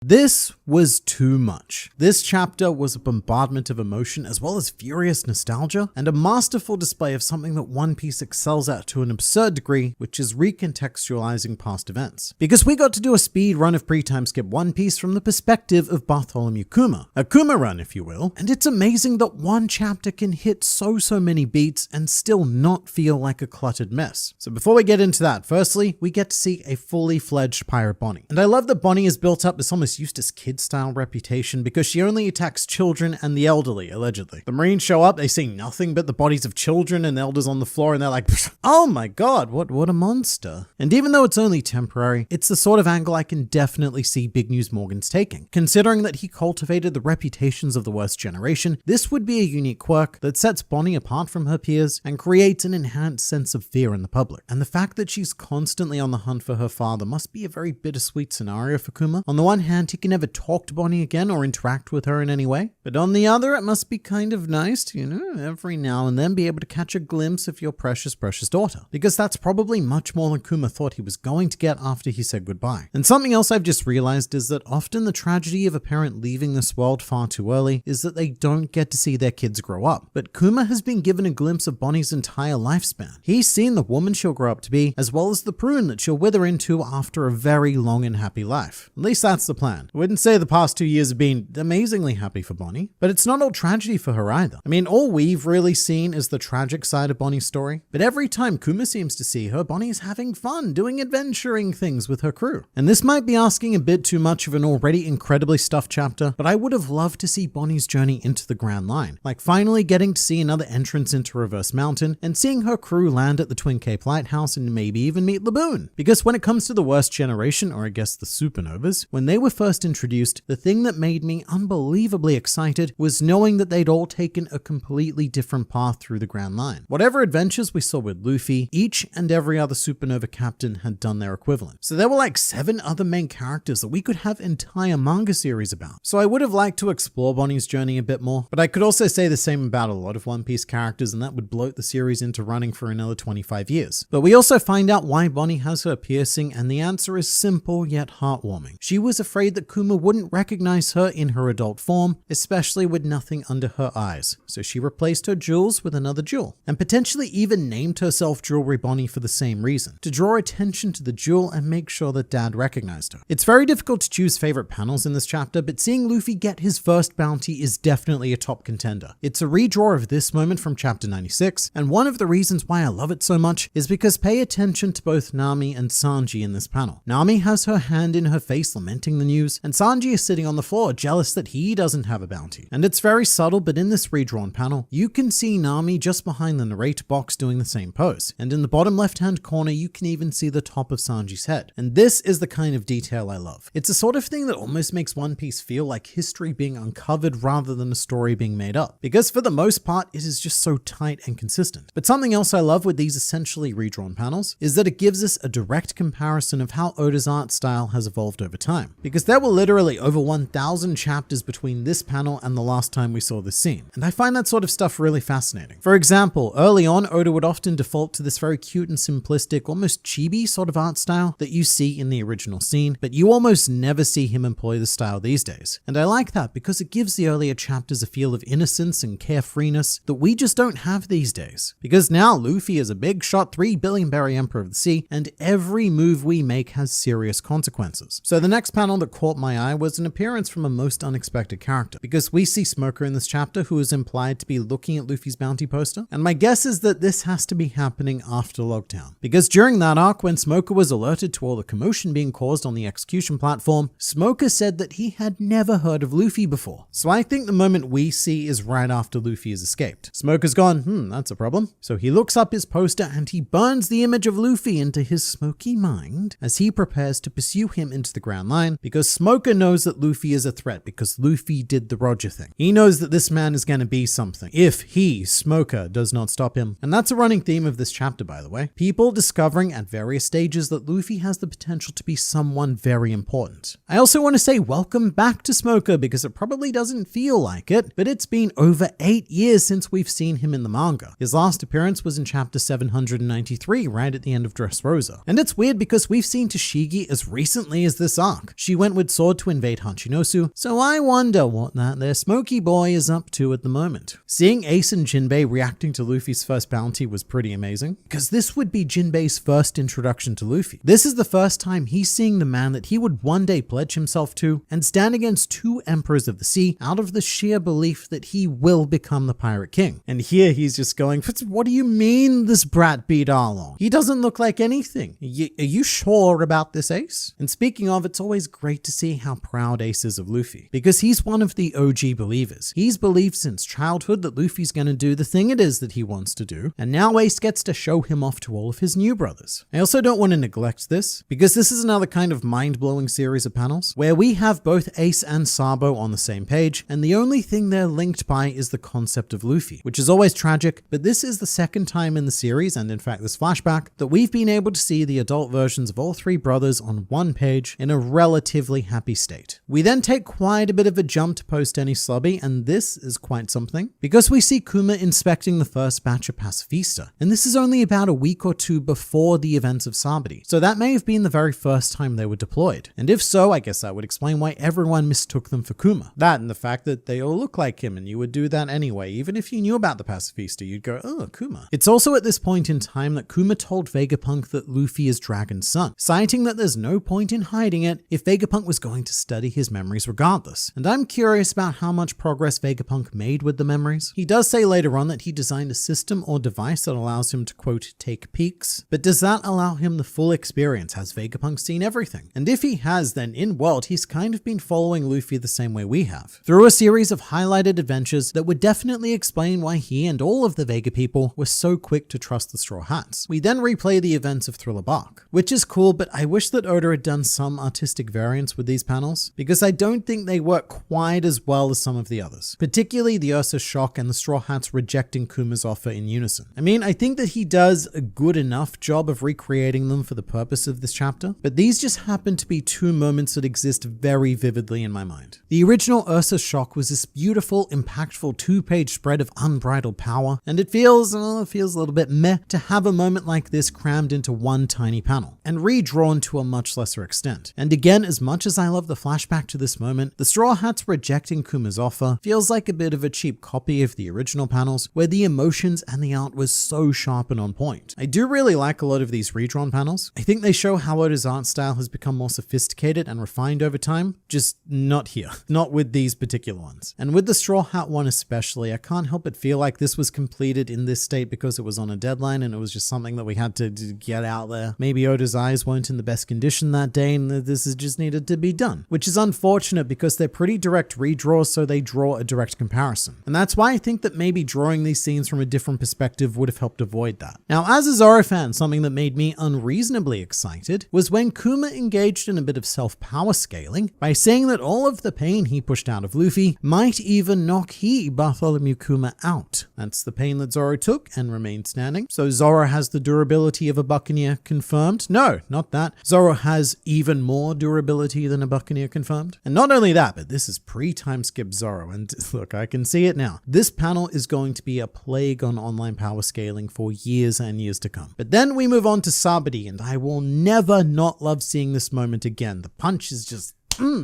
This was too much. This chapter was a bombardment of emotion as well as furious nostalgia, and a masterful display of something that One Piece excels at to an absurd degree, which is recontextualizing past events. Because we got to do a speed run of pre-time skip One Piece from the perspective of Bartholomew Kuma. A Kuma run, if you will, and it's amazing that one chapter can hit so many beats and still not feel like a cluttered mess. So before we get into that, firstly, we get to see a fully fledged pirate Bonnie. And I love that Bonnie is built up this almost Eustace Kid-style reputation because she only attacks children and the elderly, allegedly. The Marines show up, they see nothing but the bodies of children and elders on the floor, and they're like, oh my god, what a monster. And even though it's only temporary, it's the sort of angle I can definitely see Big News Morgan's taking. Considering that he cultivated the reputations of the worst generation, this would be a unique quirk that sets Bonnie apart from her peers and creates an enhanced sense of fear in the public. And the fact that she's constantly on the hunt for her father must be a very bittersweet scenario for Kuma. On the one hand, he can never talk to Bonnie again or interact with her in any way, But on the other, it must be kind of nice to, every now and then be able to catch a glimpse of your precious, precious daughter. Because that's probably much more than Kuma thought he was going to get after he said goodbye. And something else I've just realized is that often the tragedy of a parent leaving this world far too early is that they don't get to see their kids grow up. But Kuma has been given a glimpse of Bonnie's entire lifespan. He's seen the woman she'll grow up to be, as well as the prune that she'll wither into after a very long and happy life. At least that's the plan. I wouldn't say the past 2 years have been amazingly happy for Bonnie, but it's not all tragedy for her either. I mean, all we've really seen is the tragic side of Bonnie's story, but every time Kuma seems to see her, Bonnie's having fun, doing adventuring things with her crew. And this might be asking a bit too much of an already incredibly stuffed chapter, but I would have loved to see Bonnie's journey into the Grand Line, like finally getting to see another entrance into Reverse Mountain and seeing her crew land at the Twin Cape Lighthouse and maybe even meet Laboon. Because when it comes to the worst generation, or I guess the supernovas, when they were first introduced, the thing that made me unbelievably excited was knowing that they'd all taken a completely different path through the Grand Line. Whatever adventures we saw with Luffy, each and every other supernova captain had done their equivalent. So there were like 7 other main characters that we could have entire manga series about. So I would have liked to explore Bonnie's journey a bit more, but I could also say the same about a lot of One Piece characters, and that would bloat the series into running for another 25 years. But we also find out why Bonnie has her piercing, and the answer is simple yet heartwarming. She was afraid that Kuma wouldn't recognize her in her adult form, especially with nothing under her eyes. So she replaced her jewels with another jewel, and potentially even named herself Jewelry Bonnie for the same reason, to draw attention to the jewel and make sure that Dad recognized her. It's very difficult to choose favorite panels in this chapter, but seeing Luffy get his first bounty is definitely a top contender. It's a redraw of this moment from chapter 96, and one of the reasons why I love it so much is because pay attention to both Nami and Sanji in this panel. Nami has her hand in her face lamenting the news, and Sanji is sitting on the floor jealous that he doesn't have a bounty. And it's very subtle, but in this redrawn panel, you can see Nami just behind the narrate box doing the same pose. And in the bottom left-hand corner, you can even see the top of Sanji's head. And this is the kind of detail I love. It's a sort of thing that almost makes One Piece feel like history being uncovered rather than a story being made up. Because for the most part, it is just so tight and consistent. But something else I love with these essentially redrawn panels is that it gives us a direct comparison of how Oda's art style has evolved over time. Because there were literally over 1,000 chapters between this panel and the last time we saw this scene. And I find that sort of stuff really fascinating. For example, early on, Oda would often default to this very cute and simplistic, almost chibi sort of art style that you see in the original scene, but you almost never see him employ the style these days. And I like that because it gives the earlier chapters a feel of innocence and carefreeness that we just don't have these days. Because now Luffy is a big shot 3 billion berry emperor of the sea, and every move we make has serious consequences. So the next panel that caught my eye was an appearance from a most unexpected character, because we see Smoker in this chapter, who is implied to be looking at Luffy's bounty poster, and my guess is that this has to be happening after Logtown. Because during that arc, when Smoker was alerted to all the commotion being caused on the execution platform, Smoker said that he had never heard of Luffy before. So I think the moment we see is right after Luffy has escaped. Smoker's gone, that's a problem. So he looks up his poster and he burns the image of Luffy into his smoky mind as he prepares to pursue him into the Grand Line, because Smoker knows that Luffy is a threat because Luffy did the Roger thing. He knows that this man is going to be something if he, Smoker, does not stop him. And that's a running theme of this chapter, by the way. People discovering at various stages that Luffy has the potential to be someone very important. I also want to say welcome back to Smoker, because it probably doesn't feel like it, but it's been over 8 years since we've seen him in the manga. His last appearance was in chapter 793, right at the end of Dressrosa. And it's weird because we've seen Tashigi as recently as this arc. She went with Sword to invade Hachinosu, so I wonder what that there smoky boy is up to at the moment. Seeing Ace and Jinbei reacting to Luffy's first bounty was pretty amazing, because this would be Jinbei's first introduction to Luffy. This is the first time he's seeing the man that he would one day pledge himself to and stand against 2 emperors of the sea out of the sheer belief that he will become the Pirate King. And here he's just going, what do you mean this brat beat Arlong? He doesn't look like anything. Are you sure about this, Ace? And speaking of, it's always great to see how proud Ace is of Luffy, because he's one of the OG believers. He's believed since childhood that Luffy's going to do the thing it is that he wants to do, and now Ace gets to show him off to all of his new brothers. I also don't want to neglect this, because this is another kind of mind-blowing series of panels where we have both Ace and Sabo on the same page, and the only thing they're linked by is the concept of Luffy, which is always tragic, but this is the second time in the series, and in fact this flashback, that we've been able to see the adult versions of all 3 brothers on one page in a relatively happy state. We then take quite a bit of a jump to post most any slobby, and this is quite something, because we see Kuma inspecting the first batch of Pacifista, and this is only about a week or two before the events of Sabadi, so that may have been the very first time they were deployed. And if so, I guess that would explain why everyone mistook them for Kuma. That and the fact that they all look like him, and you would do that anyway. Even if you knew about the Pacifista, you'd go, oh, Kuma. It's also at this point in time that Kuma told Vegapunk that Luffy is Dragon's son, citing that there's no point in hiding it if Vegapunk was going to study his memories regardless. And I'm curious about how much progress Vegapunk made with the memories. He does say later on that he designed a system or device that allows him to, quote, take peeks, but does that allow him the full experience? Has Vegapunk seen everything? And if he has, then in world, he's kind of been following Luffy the same way we have, through a series of highlighted adventures that would definitely explain why he and all of the Vega people were so quick to trust the Straw Hats. We then replay the events of Thriller Bark, which is cool, but I wish that Oda had done some artistic variants with these panels, because I don't think they work quite as well as some of the others, particularly the Ursa shock and the Straw Hats rejecting Kuma's offer in unison. I mean, I think that he does a good enough job of recreating them for the purpose of this chapter, but these just happen to be two moments that exist very vividly in my mind. The original Ursa shock was this beautiful, impactful 2-page spread of unbridled power, and it feels a little bit meh to have a moment like this crammed into one tiny panel, and redrawn to a much lesser extent. And again, as much as I love the flashback to this moment, the Straw Hats rejecting Kuma's offer feels like a bit of a cheap copy of the original panels, where the emotions and the art was so sharp and on point. I do really like a lot of these redrawn panels. I think they show how Oda's art style has become more sophisticated and refined over time, just not here. Not with these particular ones. And with the Straw Hat one especially, I can't help but feel like this was completed in this state because it was on a deadline and it was just something that we had to get out there. Maybe Oda's eyes weren't in the best condition that day and this is just needed to be done, which is unfortunate because they're pretty direct redraws, so they draw a direct comparison. And that's why I think that maybe drawing these scenes from a different perspective would have helped avoid that. Now, as a Zoro fan, something that made me unreasonably excited was when Kuma engaged in a bit of self-power scaling by saying that all of the pain he pushed out of Luffy might even knock Bartholomew Kuma out. That's the pain that Zoro took and remained standing. So Zoro has the durability of a Buccaneer confirmed. No, not that. Zoro has even more durability than a Buccaneer confirmed. And not only that, but this is pre-time skip Zoro. And look, I can see it now. This panel is going to be a plague on online power scaling for years and years to come. But then we move on to Sabadi, and I will never not love seeing this moment again. The punch is just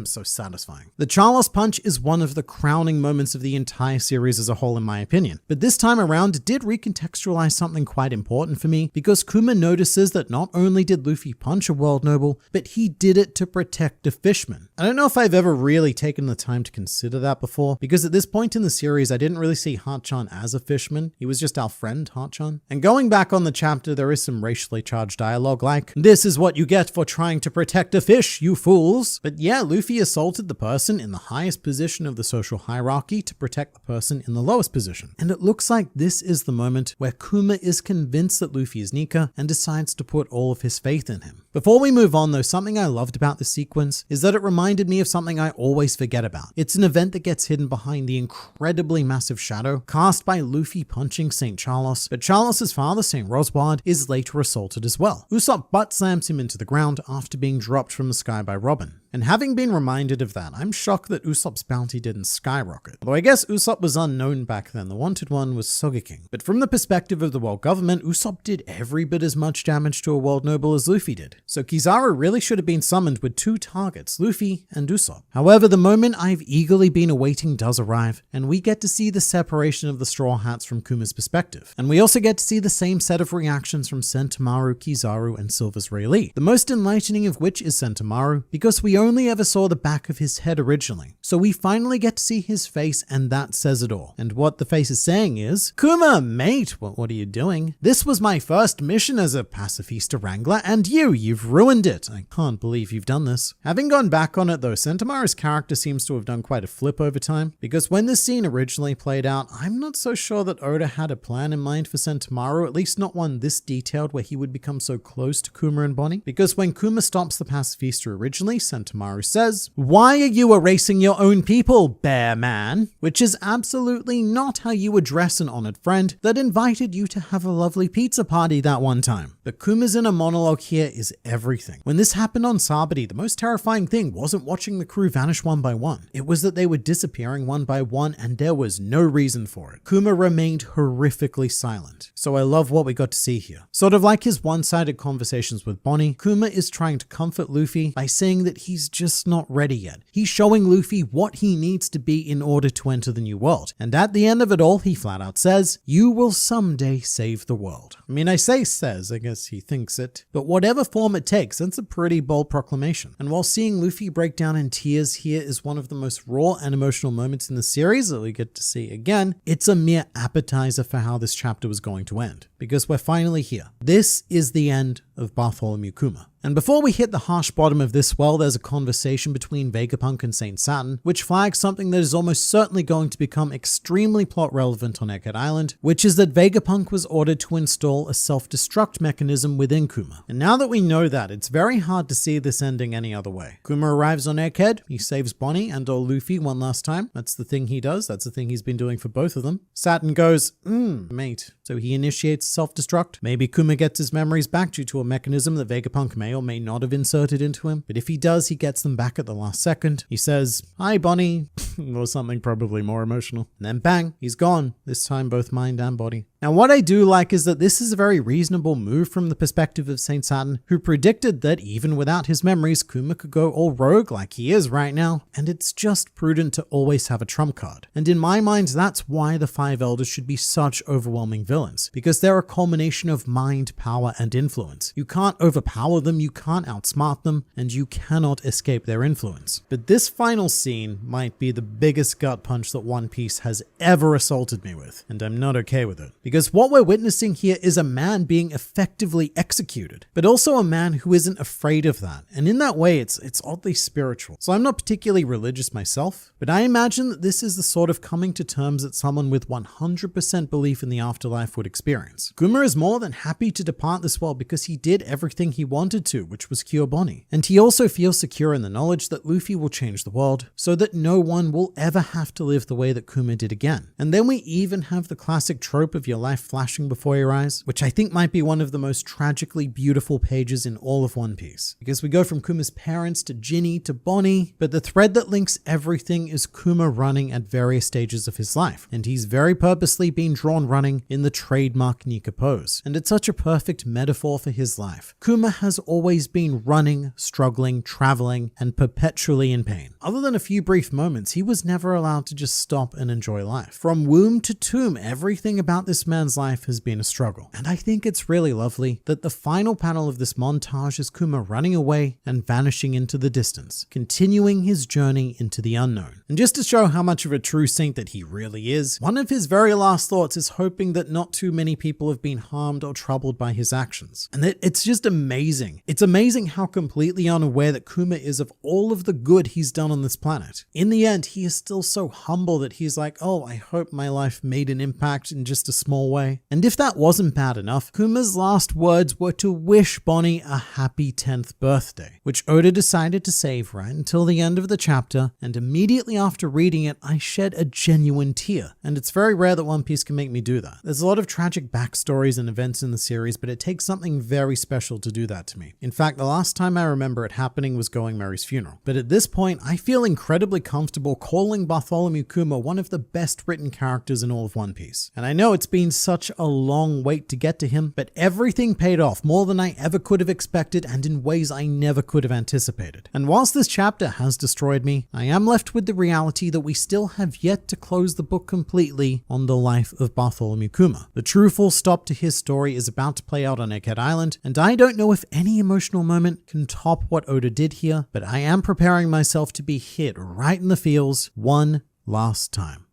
so satisfying. The Charlos punch is one of the crowning moments of the entire series as a whole, in my opinion. But this time around, it did recontextualize something quite important for me, because Kuma notices that not only did Luffy punch a world noble, but he did it to protect a fishman. I don't know if I've ever really taken the time to consider that before, because at this point in the series, I didn't really see Hachan as a fishman. He was just our friend, Hachan. And going back on the chapter, there is some racially charged dialogue like, "This is what you get for trying to protect a fish, you fools." But yeah, Luffy assaulted the person in the highest position of the social hierarchy to protect the person in the lowest position. And it looks like this is the moment where Kuma is convinced that Luffy is Nika and decides to put all of his faith in him. Before we move on though, something I loved about this sequence is that it reminded me of something I always forget about. It's an event that gets hidden behind the incredibly massive shadow cast by Luffy punching St. Charlos, but Charlos's father, St. Roswald, is later assaulted as well. Usopp butt slams him into the ground after being dropped from the sky by Robin. And having been reminded of that, I'm shocked that Usopp's bounty didn't skyrocket. Although I guess Usopp was unknown back then, the wanted one was Sogeking. But from the perspective of the world government, Usopp did every bit as much damage to a world noble as Luffy did. So Kizaru really should have been summoned with two targets, Luffy and Usopp. However, the moment I've eagerly been awaiting does arrive, and we get to see the separation of the Straw Hats from Kuma's perspective. And we also get to see the same set of reactions from Sentomaru, Kizaru, and Silver's Rayleigh. The most enlightening of which is Sentomaru, because we only ever saw the back of his head originally. So we finally get to see his face, and that says it all. And what the face is saying is, "Kuma, mate, what are you doing? This was my first mission as a Pacifista Wrangler, and you've ruined it. I can't believe you've done this." Having gone back on it though, Sentomaru's character seems to have done quite a flip over time, because when this scene originally played out, I'm not so sure that Oda had a plan in mind for Sentomaru, at least not one this detailed where he would become so close to Kuma and Bonnie. Because when Kuma stops the Pacifista originally, Sentomaru says, "Why are you erasing your own people, bear man?" Which is absolutely not how you address an honored friend that invited you to have a lovely pizza party that one time. But Kuma's inner monologue here is everything. When this happened on Sabadi, the most terrifying thing wasn't watching the crew vanish one by one. It was that they were disappearing one by one and there was no reason for it. Kuma remained horrifically silent. So I love what we got to see here. Sort of like his one-sided conversations with Bonnie, Kuma is trying to comfort Luffy by saying that he's just not ready yet. He's showing Luffy what he needs to be in order to enter the new world. And at the end of it all, he flat out says, "You will someday save the world." I mean, I say says, I guess he thinks it, but whatever form it takes, that's a pretty bold proclamation. And while seeing Luffy break down in tears here is one of the most raw and emotional moments in the series that we get to see again, it's a mere appetizer for how this chapter was going to end, because we're finally here. This is the end of Bartholomew Kuma. And before we hit the harsh bottom of this well, there's a conversation between Vegapunk and Saint Saturn, which flags something that is almost certainly going to become extremely plot relevant on Egghead Island, which is that Vegapunk was ordered to install a self-destruct mechanism within Kuma. And now that we know that, it's very hard to see this ending any other way. Kuma arrives on Egghead, he saves Bonnie and or Luffy one last time. That's the thing he does, that's the thing he's been doing for both of them. Saturn goes, mate. So he initiates self-destruct. Maybe Kuma gets his memories back due to a mechanism that Vegapunk may or may not have inserted into him, but if he does, he gets them back at the last second. He says, "Hi, Bonnie," or something probably more emotional. And then bang, he's gone, this time both mind and body. Now, what I do like is that this is a very reasonable move from the perspective of Saint Saturn, who predicted that even without his memories, Kuma could go all rogue like he is right now, and it's just prudent to always have a trump card. And in my mind, that's why the Five Elders should be such overwhelming villains, because they're a culmination of mind, power, and influence. You can't overpower them, you can't outsmart them, and you cannot escape their influence. But this final scene might be the biggest gut punch that One Piece has ever assaulted me with, and I'm not okay with it. Because what we're witnessing here is a man being effectively executed, but also a man who isn't afraid of that. And in that way, it's oddly spiritual. So I'm not particularly religious myself, but I imagine that this is the sort of coming to terms that someone with 100% belief in the afterlife would experience. Kuma is more than happy to depart this world because he did everything he wanted to, which was cure Bonnie. And he also feels secure in the knowledge that Luffy will change the world so that no one will ever have to live the way that Kuma did again. And then we even have the classic trope of your life flashing before your eyes, which I think might be one of the most tragically beautiful pages in all of One Piece. Because we go from Kuma's parents to Ginny to Bonnie, but the thread that links everything is Kuma running at various stages of his life. And he's very purposely been drawn running in the trademark Nika pose. And it's such a perfect metaphor for his life. Kuma has always been running, struggling, traveling, and perpetually in pain. Other than a few brief moments, he was never allowed to just stop and enjoy life. From womb to tomb, everything about this man's life has been a struggle. And I think it's really lovely that the final panel of this montage is Kuma running away and vanishing into the distance, continuing his journey into the unknown. And just to show how much of a true saint that he really is, one of his very last thoughts is hoping that not too many people have been harmed or troubled by his actions. And it's just amazing. It's amazing how completely unaware that Kuma is of all of the good he's done on this planet. In the end, he is still so humble that he's like, oh, I hope my life made an impact in just a small way. And if that wasn't bad enough, Kuma's last words were to wish Bonnie a happy 10th birthday, which Oda decided to save right until the end of the chapter, and immediately after reading it, I shed a genuine tear. And it's very rare that One Piece can make me do that. There's a lot of tragic backstories and events in the series, but it takes something very special to do that to me. In fact, the last time I remember it happening was Going Merry's funeral. But at this point, I feel incredibly comfortable calling Bartholomew Kuma one of the best written characters in all of One Piece. And I know it's been such a long wait to get to him, but everything paid off more than I ever could have expected and in ways I never could have anticipated. And whilst this chapter has destroyed me, I am left with the reality that we still have yet to close the book completely on the life of Bartholomew Kuma. The true full stop to his story is about to play out on Egghead Island, and I don't know if any emotional moment can top what Oda did here, but I am preparing myself to be hit right in the feels one last time.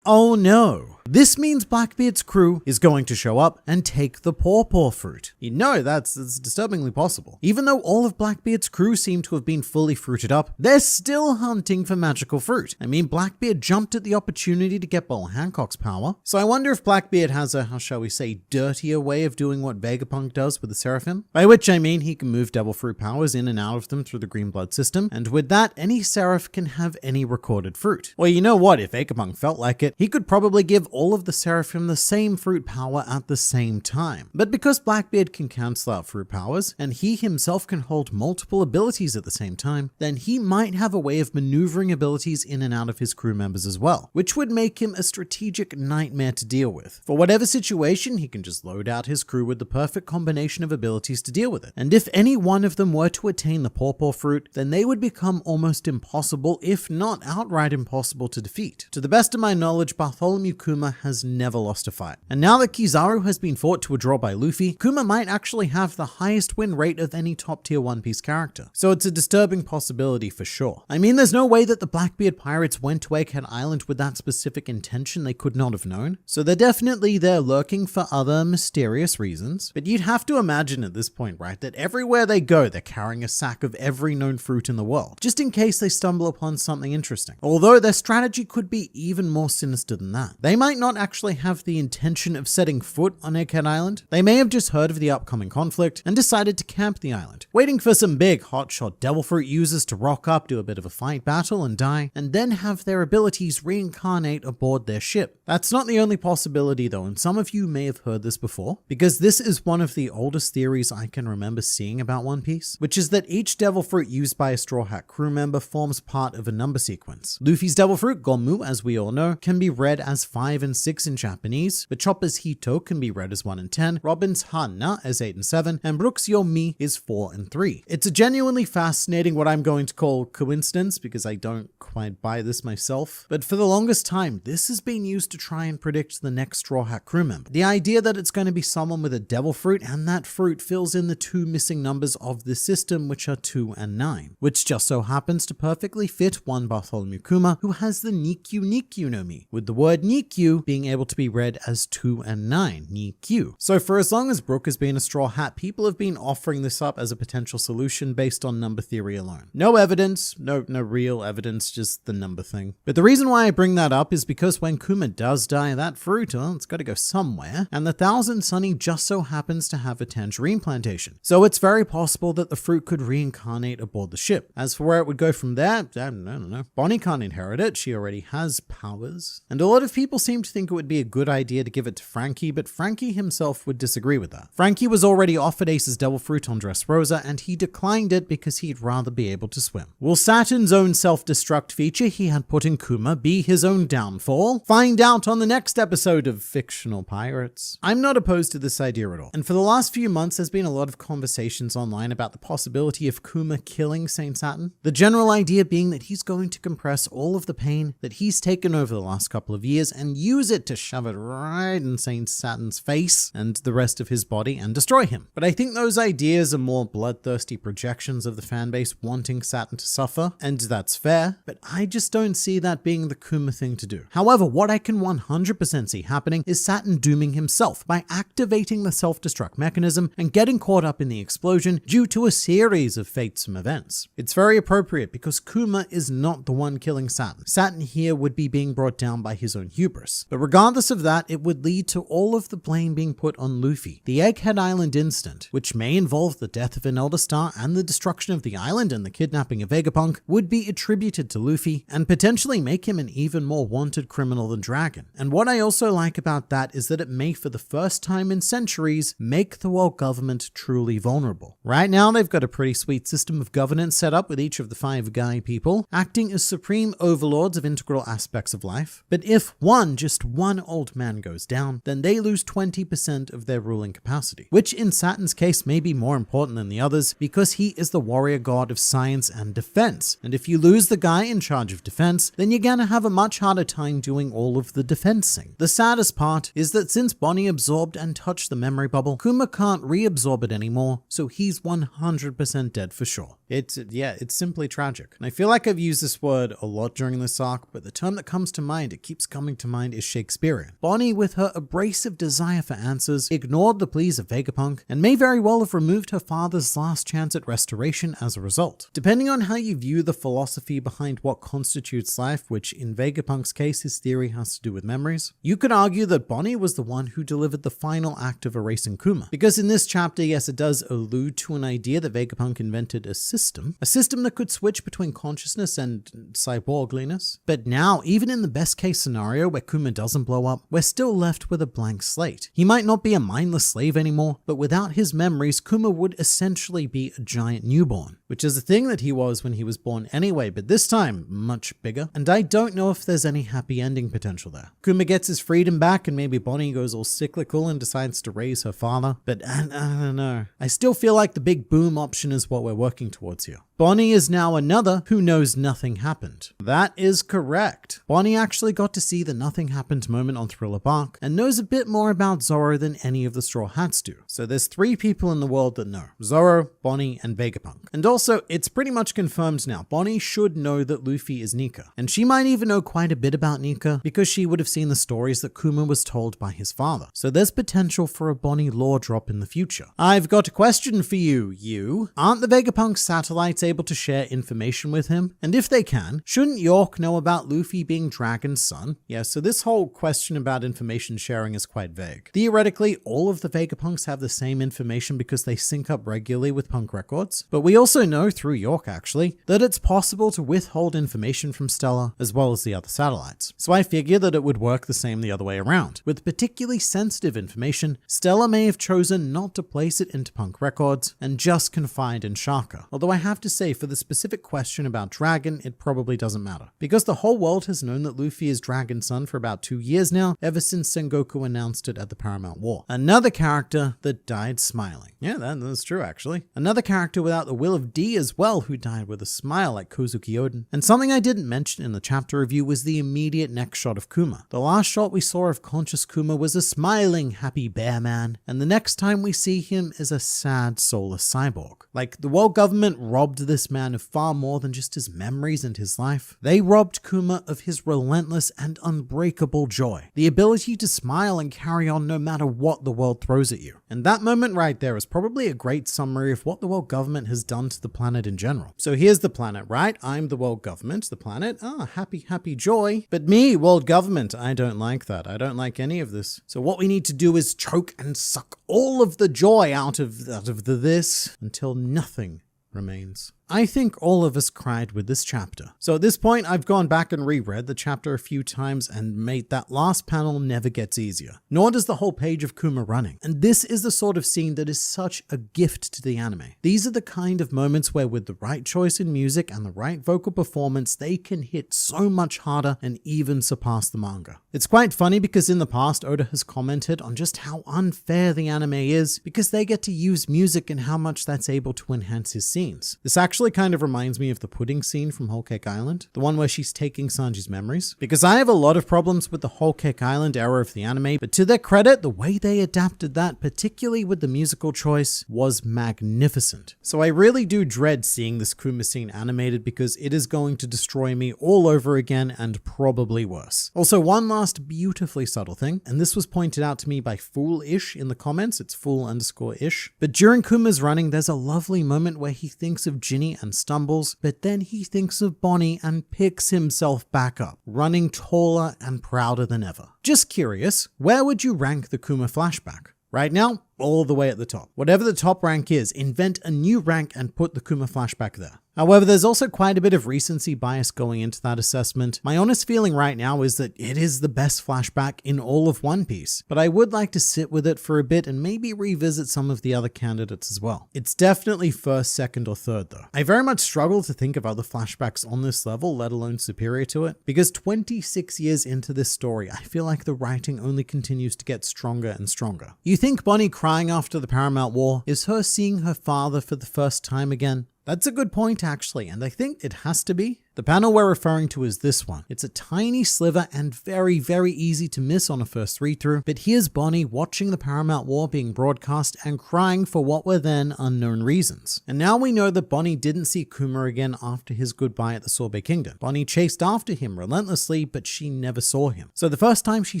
Oh no! This means Blackbeard's crew is going to show up and take the pawpaw fruit. You know, that's disturbingly possible. Even though all of Blackbeard's crew seem to have been fully fruited up, they're still hunting for magical fruit. I mean, Blackbeard jumped at the opportunity to get Bull Hancock's power. So I wonder if Blackbeard has a, how shall we say, dirtier way of doing what Vegapunk does with the Seraphim. By which I mean he can move devil fruit powers in and out of them through the green blood system, and with that, any Seraph can have any recorded fruit. Well, you know what, if Vegapunk felt like it, he could probably give all of the Seraphim the same fruit power at the same time. But because Blackbeard can cancel out fruit powers, and he himself can hold multiple abilities at the same time, then he might have a way of maneuvering abilities in and out of his crew members as well, which would make him a strategic nightmare to deal with. For whatever situation, he can just load out his crew with the perfect combination of abilities to deal with it. And if any one of them were to attain the Pawpaw fruit, then they would become almost impossible, if not outright impossible to defeat. To the best of my knowledge, Bartholomew Kuma has never lost a fight. And now that Kizaru has been fought to a draw by Luffy, Kuma might actually have the highest win rate of any top tier One Piece character. So it's a disturbing possibility for sure. I mean, there's no way that the Blackbeard pirates went to Egghead Island with that specific intention they could not have known. So they're definitely there lurking for other mysterious reasons. But you'd have to imagine at this point, right, that everywhere they go, they're carrying a sack of every known fruit in the world, just in case they stumble upon something interesting. Although their strategy could be even more sinister than that. They might not actually have the intention of setting foot on Egghead Island. They may have just heard of the upcoming conflict and decided to camp the island, waiting for some big hotshot devil fruit users to rock up, do a bit of a fight battle and die, and then have their abilities reincarnate aboard their ship. That's not the only possibility though, and some of you may have heard this before, because this is one of the oldest theories I can remember seeing about One Piece, which is that each devil fruit used by a Straw Hat crew member forms part of a number sequence. Luffy's devil fruit, Gomu, as we all know, can be read as 5 and 6 in Japanese, but Chopper's Hito can be read as 1 and 10, Robin's Hana as 8 and 7, and Brook's Yomi is 4 and 3. It's a genuinely fascinating, what I'm going to call coincidence, because I don't quite buy this myself, but for the longest time, this has been used to try and predict the next Straw Hat crew member. The idea that it's going to be someone with a devil fruit, and that fruit fills in the 2 missing numbers of the system, which are 2 and 9, which just so happens to perfectly fit one Bartholomew Kuma, who has the Nikyu no Mi, with the word Nikyu being able to be read as 2 and 9, Nikyu. So for as long as Brook has been a Straw Hat, people have been offering this up as a potential solution based on number theory alone. No evidence, no real evidence, just the number thing. But the reason why I bring that up is because when Kuma does die, that fruit, well, it's got to go somewhere, and the Thousand Sunny just so happens to have a tangerine plantation. So it's very possible that the fruit could reincarnate aboard the ship. As for where it would go from there, I don't know. Bonnie can't inherit it, she already has powers. And a lot of people seem to think it would be a good idea to give it to Frankie, but Frankie himself would disagree with that. Frankie was already offered Ace's devil fruit on Dressrosa, and he declined it because he'd rather be able to swim. Will Saturn's own self-destruct feature he had put in Kuma be his own downfall? Find out on the next episode of Fictional Pirates. I'm not opposed to this idea at all, and for the last few months there's been a lot of conversations online about the possibility of Kuma killing Saint Saturn. The general idea being that he's going to compress all of the pain that he's taken over the last couple of years and use it to shove it right in Saint Saturn's face and the rest of his body and destroy him. But I think those ideas are more bloodthirsty projections of the fanbase wanting Saturn to suffer, and that's fair, but I just don't see that being the Kuma thing to do. However, what I can 100% see happening is Saturn dooming himself by activating the self-destruct mechanism and getting caught up in the explosion due to a series of fatesome events. It's very appropriate because Kuma is not the one killing Saturn. Saturn here would be being brought down by his own hubris. But regardless of that, it would lead to all of the blame being put on Luffy. The Egghead Island incident, which may involve the death of an Elder Star and the destruction of the island and the kidnapping of Vegapunk, would be attributed to Luffy and potentially make him an even more wanted criminal than Dragon. And what I also like about that is that it may, for the first time in centuries, make the world government truly vulnerable. Right now, they've got a pretty sweet system of governance set up with each of the 5 guy people acting as supreme overlords of integral aspects of life. But if just one old man goes down, then they lose 20% of their ruling capacity, which in Saturn's case may be more important than the others because he is the warrior god of science and defense. And if you lose the guy in charge of defense, then you're gonna have a much harder time doing all of the defensing. The saddest part is that since Bonnie absorbed and touched the memory bubble, Kuma can't reabsorb it anymore, so he's 100% dead for sure. It's simply tragic. And I feel like I've used this word a lot during this arc, but the term that comes to mind, it keeps coming to mind, is Shakespearean. Bonnie, with her abrasive desire for answers, ignored the pleas of Vegapunk, and may very well have removed her father's last chance at restoration as a result. Depending on how you view the philosophy behind what constitutes life, which in Vegapunk's case his theory has to do with memories, you could argue that Bonnie was the one who delivered the final act of erasing Kuma. Because in this chapter, yes, it does allude to an idea that Vegapunk invented a system that could switch between consciousness and cyborgliness. But now, even in the best case scenario where Kuma Kuma doesn't blow up, we're still left with a blank slate. He might not be a mindless slave anymore, but without his memories, Kuma would essentially be a giant newborn, which is a thing that he was when he was born anyway, but this time much bigger. And I don't know if there's any happy ending potential there. Kuma gets his freedom back and maybe Bonnie goes all cyclical and decides to raise her father, but I don't know. I still feel like the big boom option is what we're working towards here. Bonnie is now another who knows nothing happened. That is correct. Bonnie actually got to see the nothing happened moment on Thriller Bark and knows a bit more about Zoro than any of the Straw Hats do. So there's 3 people in the world that know: Zoro, Bonnie, and Vegapunk. And also, it's pretty much confirmed now, Bonnie should know that Luffy is Nika. And she might even know quite a bit about Nika because she would have seen the stories that Kuma was told by his father. So there's potential for a Bonnie lore drop in the future. I've got a question for you. Aren't the Vegapunk satellites able to share information with him? And if they can, shouldn't York know about Luffy being Dragon's son? Yeah, so this whole question about information sharing is quite vague. Theoretically, all of the Vegapunks have the same information because they sync up regularly with Punk records, but we also know through York actually that it's possible to withhold information from Stella as well as the other satellites. So I figure that it would work the same the other way around. With particularly sensitive information, Stella may have chosen not to place it into Punk records and just confide in Shaka. Although I have to say, for the specific question about Dragon, it probably doesn't matter, because the whole world has known that Luffy is Dragon's son for about 2 years now, ever since Sengoku announced it at the Paramount War. Another character that died smiling. Yeah, that's true actually. Another character without the will of D as well, who died with a smile like Kozuki Oden. And something I didn't mention in the chapter review was the immediate next shot of Kuma. The last shot we saw of conscious Kuma was a smiling, happy bear man, and the next time we see him is a sad, soulless cyborg. Like, the world government robbed this man of far more than just his memories and his life. They robbed Kuma of his relentless and unbreakable joy, the ability to smile and carry on no matter what the world throws at you. And that moment right there is probably a great summary of what the world government has done to the planet in general. So here's the planet, right? I'm the world government, the planet, happy, happy joy. But me, world government, I don't like that. I don't like any of this. So what we need to do is choke and suck all of the joy out of this until nothing remains. I think all of us cried with this chapter. So at this point, I've gone back and reread the chapter a few times, and mate, that last panel never gets easier. Nor does the whole page of Kuma running. And this is the sort of scene that is such a gift to the anime. These are the kind of moments where with the right choice in music and the right vocal performance, they can hit so much harder and even surpass the manga. It's quite funny because in the past, Oda has commented on just how unfair the anime is because they get to use music and how much that's able to enhance his scenes. This actually kind of reminds me of the pudding scene from Whole Cake Island, the one where she's taking Sanji's memories, because I have a lot of problems with the Whole Cake Island era of the anime, but to their credit, the way they adapted that, particularly with the musical choice, was magnificent. So I really do dread seeing this Kuma scene animated because it is going to destroy me all over again and probably worse. Also, one last beautifully subtle thing, and this was pointed out to me by Fool-ish in the comments, it's Fool_ish, but during Kuma's running, there's a lovely moment where he thinks of Ginny and stumbles, but then he thinks of Bonnie and picks himself back up, running taller and prouder than ever. Just curious, where would you rank the Kuma flashback? Right now, all the way at the top. Whatever the top rank is, invent a new rank and put the Kuma flashback there. However, there's also quite a bit of recency bias going into that assessment. My honest feeling right now is that it is the best flashback in all of One Piece, but I would like to sit with it for a bit and maybe revisit some of the other candidates as well. It's definitely first, second, or third though. I very much struggle to think of other flashbacks on this level, let alone superior to it, because 26 years into this story, I feel like the writing only continues to get stronger and stronger. You think Bonnie crying after the Paramount War is her seeing her father for the first time again? That's a good point actually, and I think it has to be. The panel we're referring to is this one. It's a tiny sliver and very, very easy to miss on a first read-through, but here's Bonnie watching the Paramount War being broadcast and crying for what were then unknown reasons. And now we know that Bonnie didn't see Kuma again after his goodbye at the Sorbet Kingdom. Bonnie chased after him relentlessly, but she never saw him. So the first time she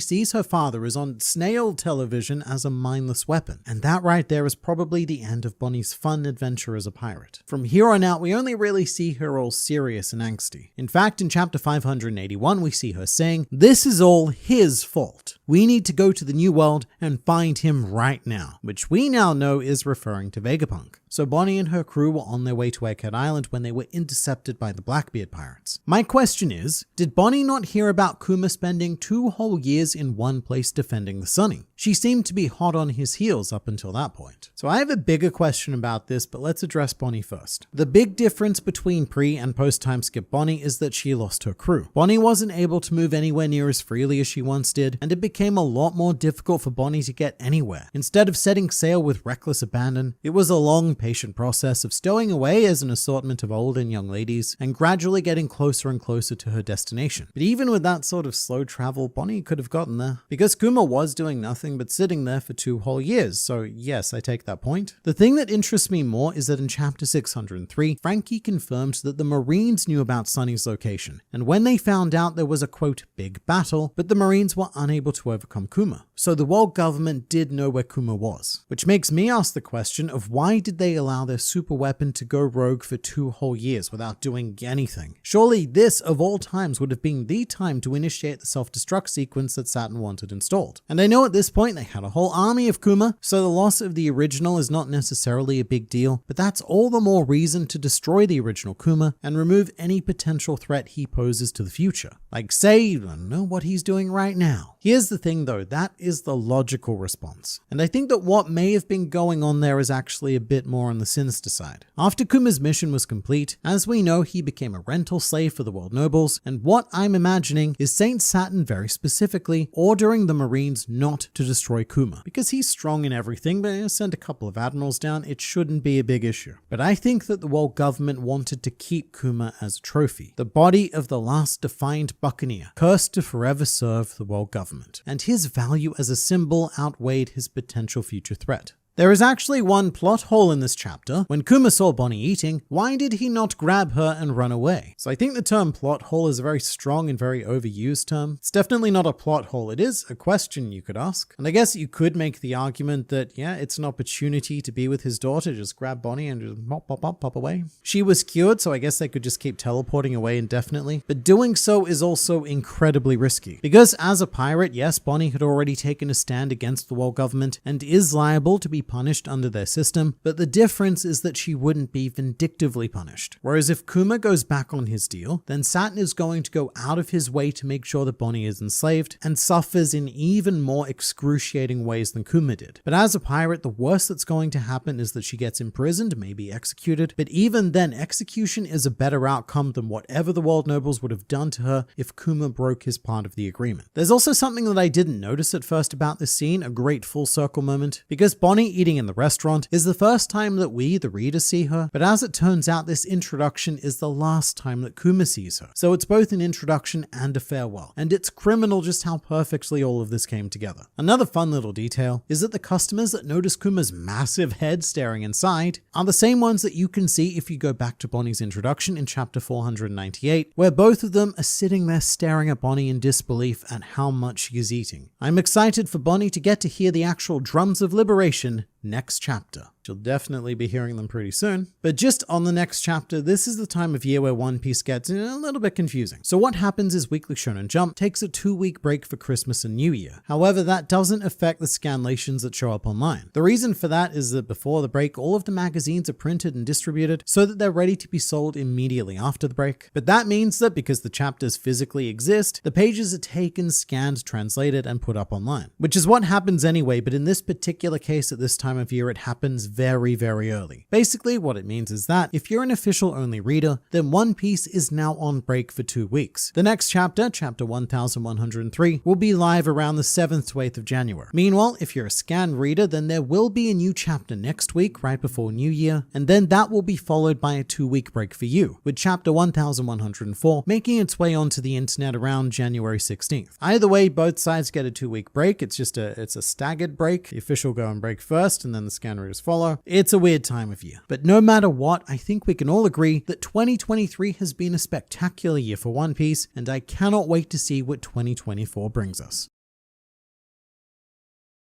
sees her father is on snail television as a mindless weapon. And that right there is probably the end of Bonnie's fun adventure as a pirate. From here on out, we only really see her all serious and angry. angsty. In fact, in chapter 581, we see her saying, "This is all his fault. We need to go to the New World and find him right now," which we now know is referring to Vegapunk. So Bonnie and her crew were on their way to Egghead Island when they were intercepted by the Blackbeard pirates. My question is, did Bonnie not hear about Kuma spending 2 whole years in one place defending the Sunny? She seemed to be hot on his heels up until that point. So I have a bigger question about this, but let's address Bonnie first. The big difference between pre and post time skip Bonnie is that she lost her crew. Bonnie wasn't able to move anywhere near as freely as she once did, and it became a lot more difficult for Bonnie to get anywhere. Instead of setting sail with reckless abandon, it was a long, patient process of stowing away as an assortment of old and young ladies and gradually getting closer and closer to her destination. But even with that sort of slow travel, Bonnie could have gotten there, because Kuma was doing nothing but sitting there for 2 whole years, so yes, I take that point. The thing that interests me more is that in chapter 603, Frankie confirmed that the Marines knew about Sunny's location, and when they found out there was a quote, big battle, but the Marines were unable to overcome Kuma. So the world government did know where Kuma was, which makes me ask the question of why did they allow their super weapon to go rogue for 2 whole years without doing anything? Surely this, of all times, would have been the time to initiate the self-destruct sequence that Saturn wanted installed. And I know at this point they had a whole army of Kuma, so the loss of the original is not necessarily a big deal, but that's all the more reason to destroy the original Kuma and remove any potential threat he poses to the future. Like say, I don't know what he's doing right now. Here's the thing though, that is the logical response. And I think that what may have been going on there is actually a bit more on the sinister side. After Kuma's mission was complete, as we know, he became a rental slave for the world nobles, and what I'm imagining is Saint Saturn very specifically ordering the Marines not to destroy Kuma. Because he's strong in everything, but send a couple of admirals down, it shouldn't be a big issue. But I think that the world government wanted to keep Kuma as a trophy, the body of the last defiant buccaneer, cursed to forever serve the world government, and his value as a symbol outweighed his potential future threat. There is actually one plot hole in this chapter. When Kuma saw Bonnie eating, why did he not grab her and run away? So I think the term plot hole is a very strong and very overused term. It's definitely not a plot hole. It is a question you could ask. And I guess you could make the argument that, yeah, it's an opportunity to be with his daughter, just grab Bonnie and just pop away. She was cured, so I guess they could just keep teleporting away indefinitely. But doing so is also incredibly risky. Because as a pirate, yes, Bonnie had already taken a stand against the world government and is liable to be punished under their system, but the difference is that she wouldn't be vindictively punished. Whereas if Kuma goes back on his deal, then Saturn is going to go out of his way to make sure that Bonnie is enslaved and suffers in even more excruciating ways than Kuma did. But as a pirate, the worst that's going to happen is that she gets imprisoned, maybe executed, but even then, execution is a better outcome than whatever the world nobles would have done to her if Kuma broke his part of the agreement. There's also something that I didn't notice at first about this scene, a great full circle moment, because Bonnie eating in the restaurant is the first time that we, the reader, see her, but as it turns out, this introduction is the last time that Kuma sees her. So it's both an introduction and a farewell, and it's criminal just how perfectly all of this came together. Another fun little detail is that the customers that notice Kuma's massive head staring inside are the same ones that you can see if you go back to Bonnie's introduction in chapter 498, where both of them are sitting there staring at Bonnie in disbelief at how much she is eating. I'm excited for Bonnie to get to hear the actual drums of liberation next chapter. You'll definitely be hearing them pretty soon. But just on the next chapter, this is the time of year where One Piece gets a little bit confusing. So what happens is Weekly Shonen Jump takes a 2-week break for Christmas and New Year. However, that doesn't affect the scanlations that show up online. The reason for that is that before the break, all of the magazines are printed and distributed so that they're ready to be sold immediately after the break. But that means that because the chapters physically exist, the pages are taken, scanned, translated, and put up online. Which is what happens anyway, but in this particular case at this time of year, it happens very, very early. Basically, what it means is that if you're an official only reader, then One Piece is now on break for 2 weeks. The next chapter, chapter 1103, will be live around the 7th to 8th of January. Meanwhile, if you're a scan reader, then there will be a new chapter next week, right before New Year, and then that will be followed by a 2-week break for you, with chapter 1104 making its way onto the internet around January 16th. Either way, both sides get a 2-week break. It's a staggered break. The official go on break first, and then the scan readers follow. It's a weird time of year. But no matter what, I think we can all agree that 2023 has been a spectacular year for One Piece, and I cannot wait to see what 2024 brings us.